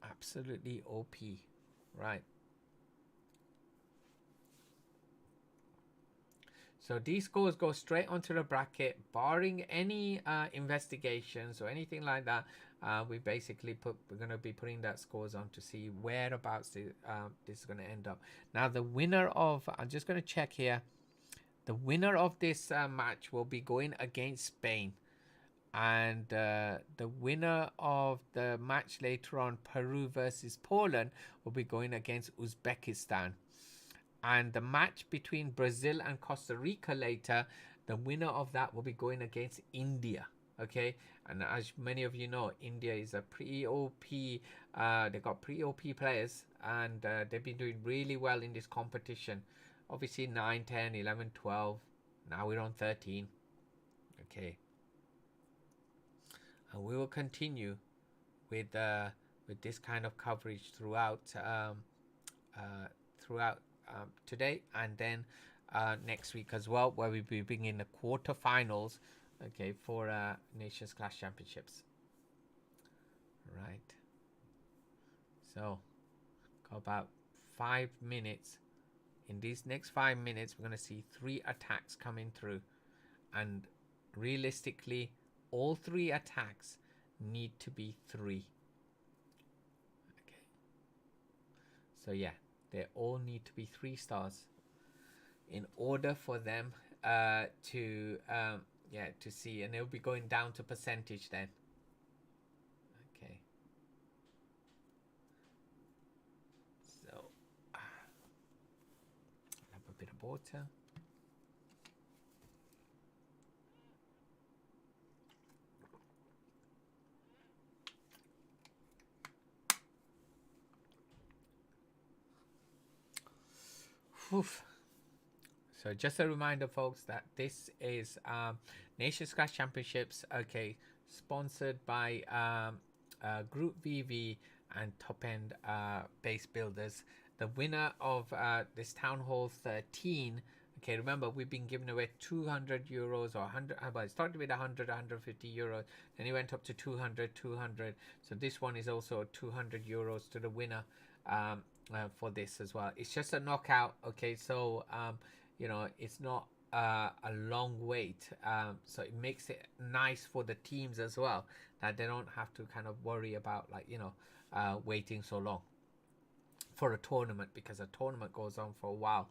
Absolutely OP, right? So these scores go straight onto the bracket, barring any investigations or anything like that. We basically we're going to be putting that scores on to see whereabouts this is going to end up. Now the winner of, I'm just going to check here. The winner of this match will be going against Spain. And the winner of the match later on, Peru versus Poland, will be going against Uzbekistan. And the match between Brazil and Costa Rica later, the winner of that will be going against India. Okay, and as many of you know, India is a pretty OP, they got pretty OP players, and they've been doing really well in this competition. Obviously 9, 10, 11, 12. Now we're on 13. Okay. And we will continue with this kind of coverage throughout today, and then next week as well, where we'll be bringing the quarterfinals, okay, for Nations Clash Championships. Right. So, got about 5 minutes. In these next 5 minutes, we're going to see 3 attacks coming through. And realistically, all 3 attacks need to be 3. Okay. So yeah, They all need to be 3 stars in order for them to to see, and it'll be going down to percentage then. Okay. So have a bit of water. Oof. So just a reminder, folks, that this is Nations Clash Championships, okay, sponsored by Group VV and Top End Base Builders. The winner of this Town Hall 13, okay, remember we've been giving away 200 euros or 100, well, it started with 100, 150 euros, then it went up to 200, 200. So this one is also 200 euros to the winner for this as well. It's just a knockout, okay, so you know, it's not a long wait, so it makes it nice for the teams as well, that they don't have to kind of worry about, like, you know, waiting so long for a tournament, because a tournament goes on for a while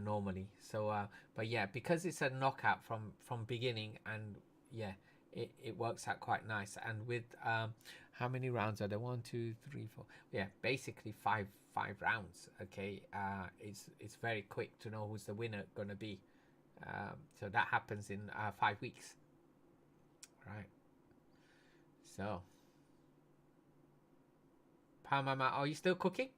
normally. So but yeah, because it's a knockout from beginning, and yeah, it works out quite nice. And with how many rounds are there? 1, 2, 3, 4, yeah, basically five rounds, okay. It's very quick to know who's the winner gonna be. So that happens in 5 weeks, right? So Mama, are you still cooking?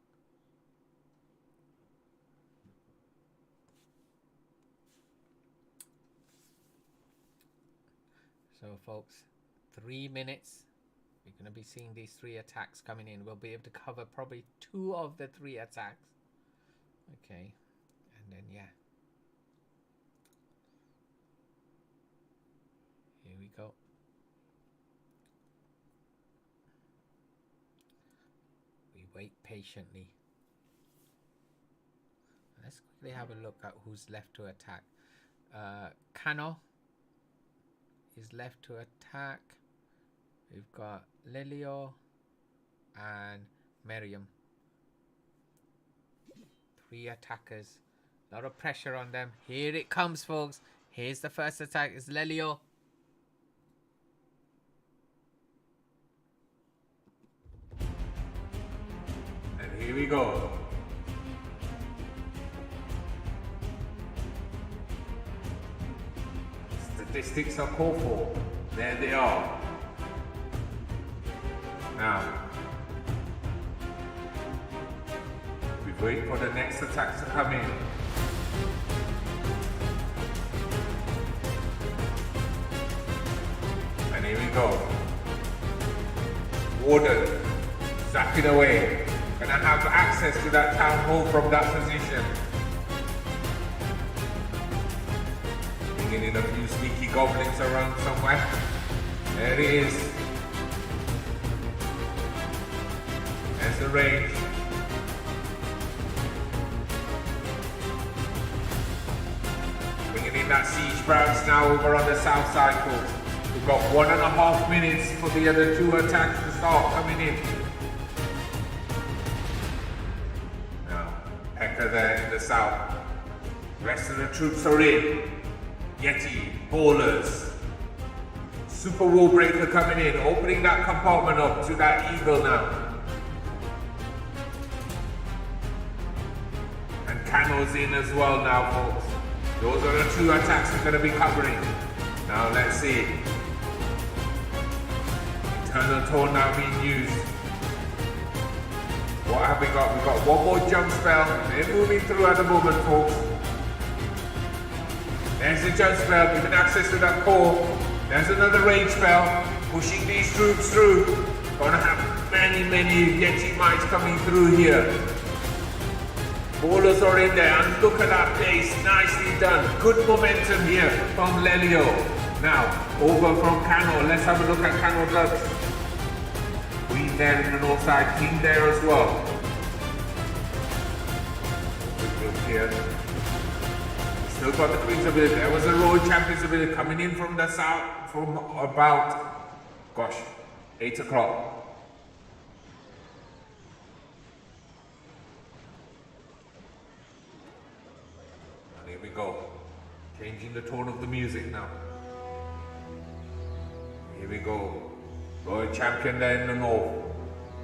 So folks, 3 minutes, we're going to be seeing these 3 attacks coming in. We'll be able to cover probably 2 of the 3 attacks. Okay, and then yeah, here we go. We wait patiently. Let's quickly have a look at who's left to attack. Kano is left to attack. We've got Lelio and Miriam. 3 attackers. A lot of pressure on them. Here it comes, folks. Here's the first attack. It's Lelio. And here we go. Statistics are called for. There they are. Now, we wait for the next attack to come in. And here we go. Warden, zapping away. Gonna have access to that town hall from that position. Bringing in a few sneaky goblins around somewhere. There it is. There's the range. Bringing in that siege barracks now over on the south side, folks. We've got 1.5 minutes for the other 2 attacks to start coming in. Now, Pekka there in the south. Rest of the troops are in. Yeti, Ballers. Super Wall Breaker coming in, opening that compartment up to that eagle now. And Cano's in as well now, folks. Those are the 2 attacks we're going to be covering. Now let's see. Eternal Tone now being used. What have we got? We've got 1 more jump spell. They're moving through at the moment, folks. There's the jump spell, giving access to that core. There's another range spell, pushing these troops through. Gonna have many Yeti mites coming through here. Ballers are in there, and look at that pace, nicely done. Good momentum here from Lelio. Now, over from Cano, let's have a look at Cano Dubs. Queen there in the north side, King there as well. Good look here. Still got the Queen's ability. There was a Royal Champion's ability coming in from the south, from about, gosh, 8 o'clock. Here we go. Changing the tone of the music now. Here we go. Royal champion there in the north.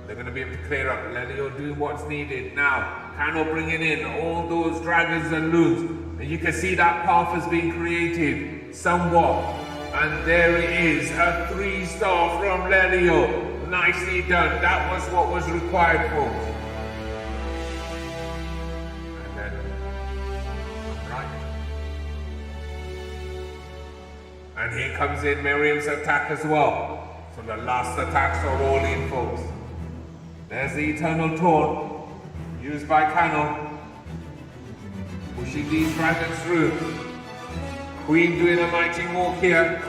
They're going to be able to clear up. Lelio doing what's needed. Now, Kano bringing in all those dragons and loons. And you can see that path has been created somewhat. And there it is, a 3-star from Lelio. Nicely done. That was what was required, folks. And then, right. And here comes in Miriam's attack as well. So the last attacks are all in, folks. There's the Eternal Taunt, used by Kano. Pushing these dragons through. Queen doing a mighty walk here.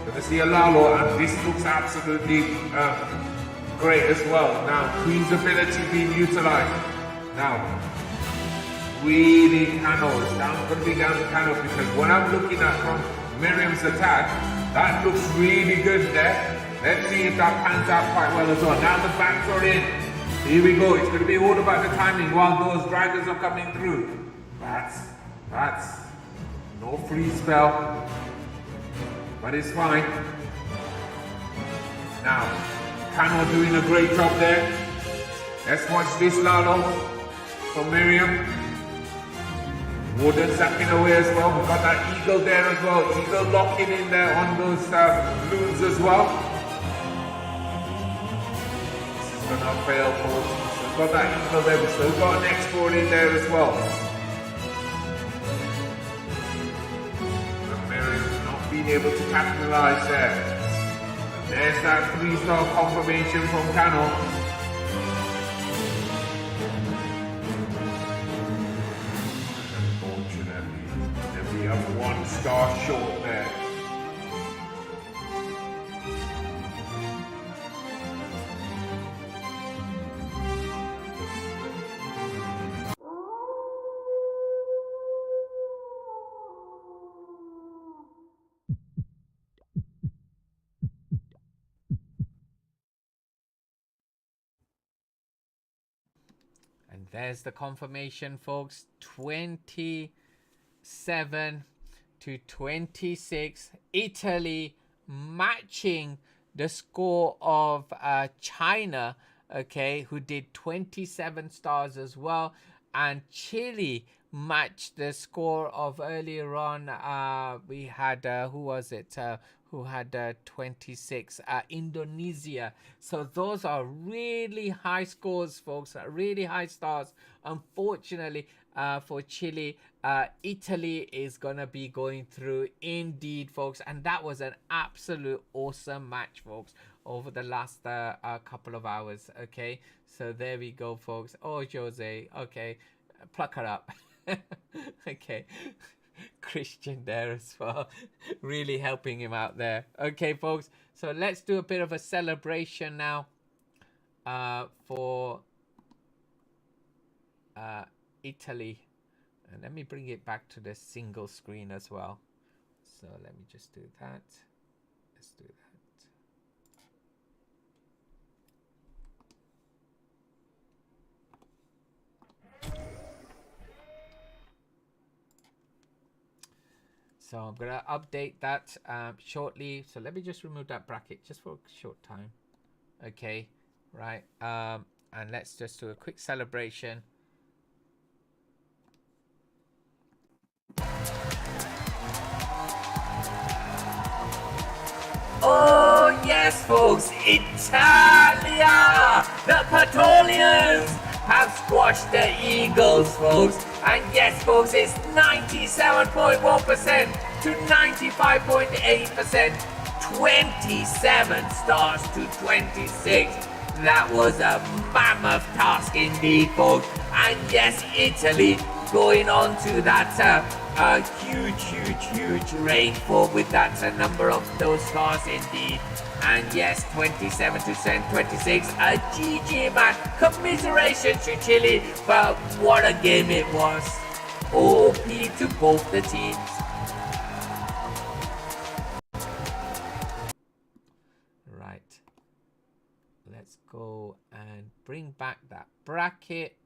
Gonna see a Lalo, and this looks absolutely great as well. Now, Queen's ability being utilized. Now, really Kano, it's gonna be down to Kano, because when I'm looking at from Miriam's attack, that looks really good there. Let's see if that pans out quite well as well. Now the backs are in. Here we go. It's going to be all about the timing while those dragons are coming through. That's no free spell, but it's fine. Now, Kano doing a great job there. Let's watch this Lalo from Miriam. Warden zapping away as well. We've got that eagle there as well. Eagle locking in there on those loons as well. This is gonna fail, folks. We've got that eagle there. We've still got an export in there as well. And Miriam's not being able to capitalize there. And there's that 3-star confirmation from Kano. We have 1 star short there. And there's the confirmation, folks. 27 to 26. Italy matching the score of China, okay, who did 27 stars as well. And Chile matched the score of earlier on. We had, who was it? Who had 26? Indonesia. So those are really high scores, folks. Really high stars. Unfortunately, for Chile, Italy is gonna be going through indeed, folks. And that was an absolute awesome match, folks, over the last couple of hours. Okay, so there we go, folks. Oh, Jose, okay, pluck her up. Okay, Christian there as well, really helping him out there. Okay, folks, so let's do a bit of a celebration now for Italy. And let me bring it back to the single screen as well. So let me just do that. Let's do that. So I'm going to update that shortly. So let me just remove that bracket just for a short time. Okay, right. And let's just do a quick celebration. Oh yes, folks, Italia! The Patolians have squashed the Eagles, folks. And yes, folks, it's 97.1% to 95.8%. 27 stars to 26. That was a mammoth task indeed, folks. And yes, Italy going on to that huge rainfall with that number of those stars indeed. And yes, 27 to 26, a GG match. Commiseration to Chile, but what a game it was. OP to both the teams. Right. Let's go and bring back that bracket.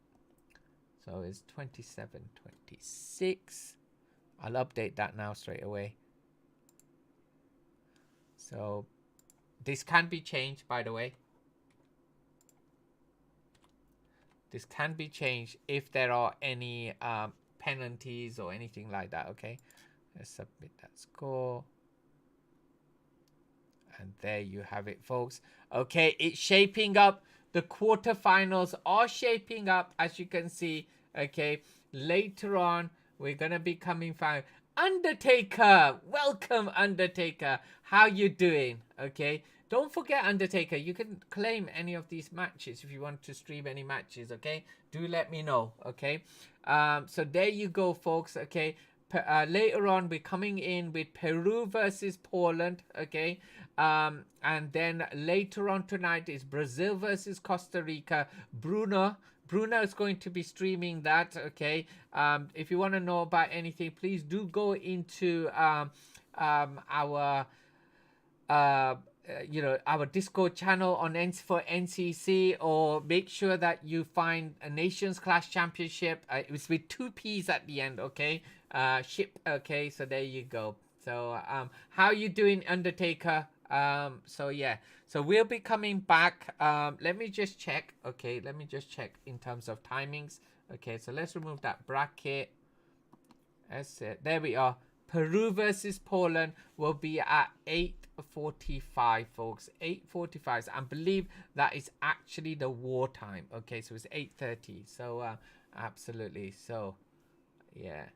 So So it's 27, 26. I'll update that now straight away. So this can be changed, by the way. This can be changed if there are any penalties or anything like that, okay? Let's submit that score. And there you have it, folks. Okay, it's shaping up. The quarterfinals are shaping up, as you can see. Okay, later on, we're going to be coming from Undertaker. Welcome, Undertaker. How you doing? Okay, don't forget, Undertaker, you can claim any of these matches if you want to stream any matches, okay? Do let me know, okay? So there you go, folks, okay? Later on, we're coming in with Peru versus Poland, okay? And then later on tonight is Brazil versus Costa Rica. Bruno is going to be streaming that, okay? If you want to know about anything, please do go into our our Discord channel on for NCC, or make sure that you find a Nations Clash Championship. It was with 2 P's at the end, okay? Ship, okay? So there you go. So how you doing, Undertaker? So yeah, so we'll be coming back. Let me just check. Okay, let me just check in terms of timings. Okay, so let's remove that bracket. That's it. There we are. Peru versus Poland will be at 8:45, folks. 8:45. I believe that is actually the war time. Okay, so it's 8:30. So absolutely. So yeah.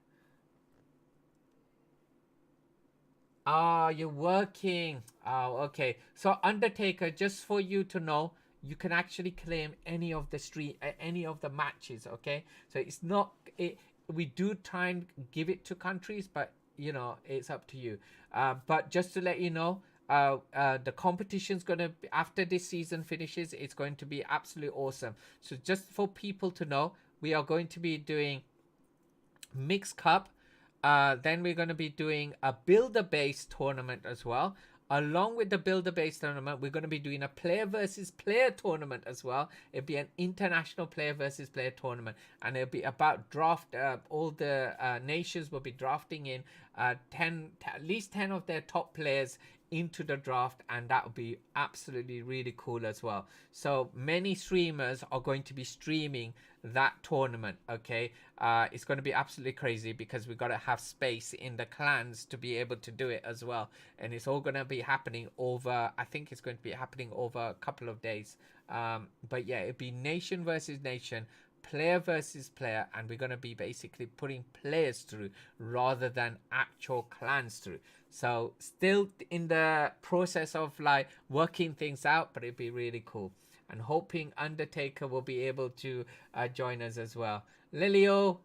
Ah, you're working. Oh, okay. So Undertaker, just for you to know, you can actually claim any of the matches, okay? So it's not we do try and give it to countries, but you know, it's up to you. But just to let you know, the competition's gonna be, after this season finishes, it's going to be absolutely awesome. So just for people to know, we are going to be doing mixed cup. Then we're going to be doing a builder-based tournament as well. Along with the builder-based tournament, we're going to be doing a player versus player tournament as well. It'll be an international player versus player tournament, and it'll be about draft. All the nations will be drafting in at least 10 of their top players into the draft, and that will be absolutely really cool as well. So many streamers are going to be streaming that tournament, okay? It's going to be absolutely crazy because we've got to have space in the clans to be able to do it as well, and it's all going to be happening over, I think it's going to be happening over a couple of days. But yeah, it'd be nation versus nation, player versus player, and we're going to be basically putting players through rather than actual clans through. So still in the process of like working things out, but it'd be really cool, and hoping Undertaker will be able to join us as well. Lilio,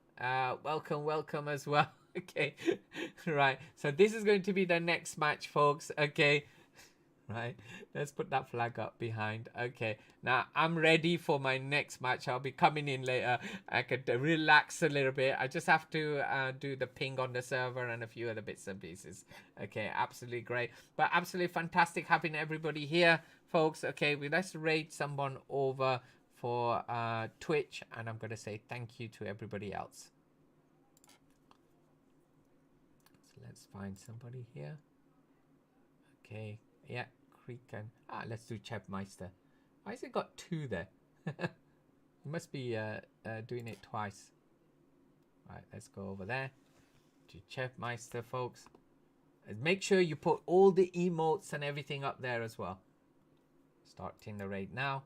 welcome as well. Okay, right, so this is going to be the next match, folks. Okay, right, let's put that flag up behind. Okay, now I'm ready for my next match. I'll be coming in later. I could relax a little bit. I just have to do the ping on the server and a few other bits and pieces. Okay, absolutely great, but absolutely fantastic having everybody here, folks. Okay, let's raid someone over for Twitch, and I'm gonna say thank you to everybody else. So let's find somebody here. Okay, yeah, Creek, and let's do Chefmeister. Why has it got 2 there? You must be doing it twice. Right, let's go over there to Chefmeister, folks. And make sure you put all the emotes and everything up there as well. Starting the raid now.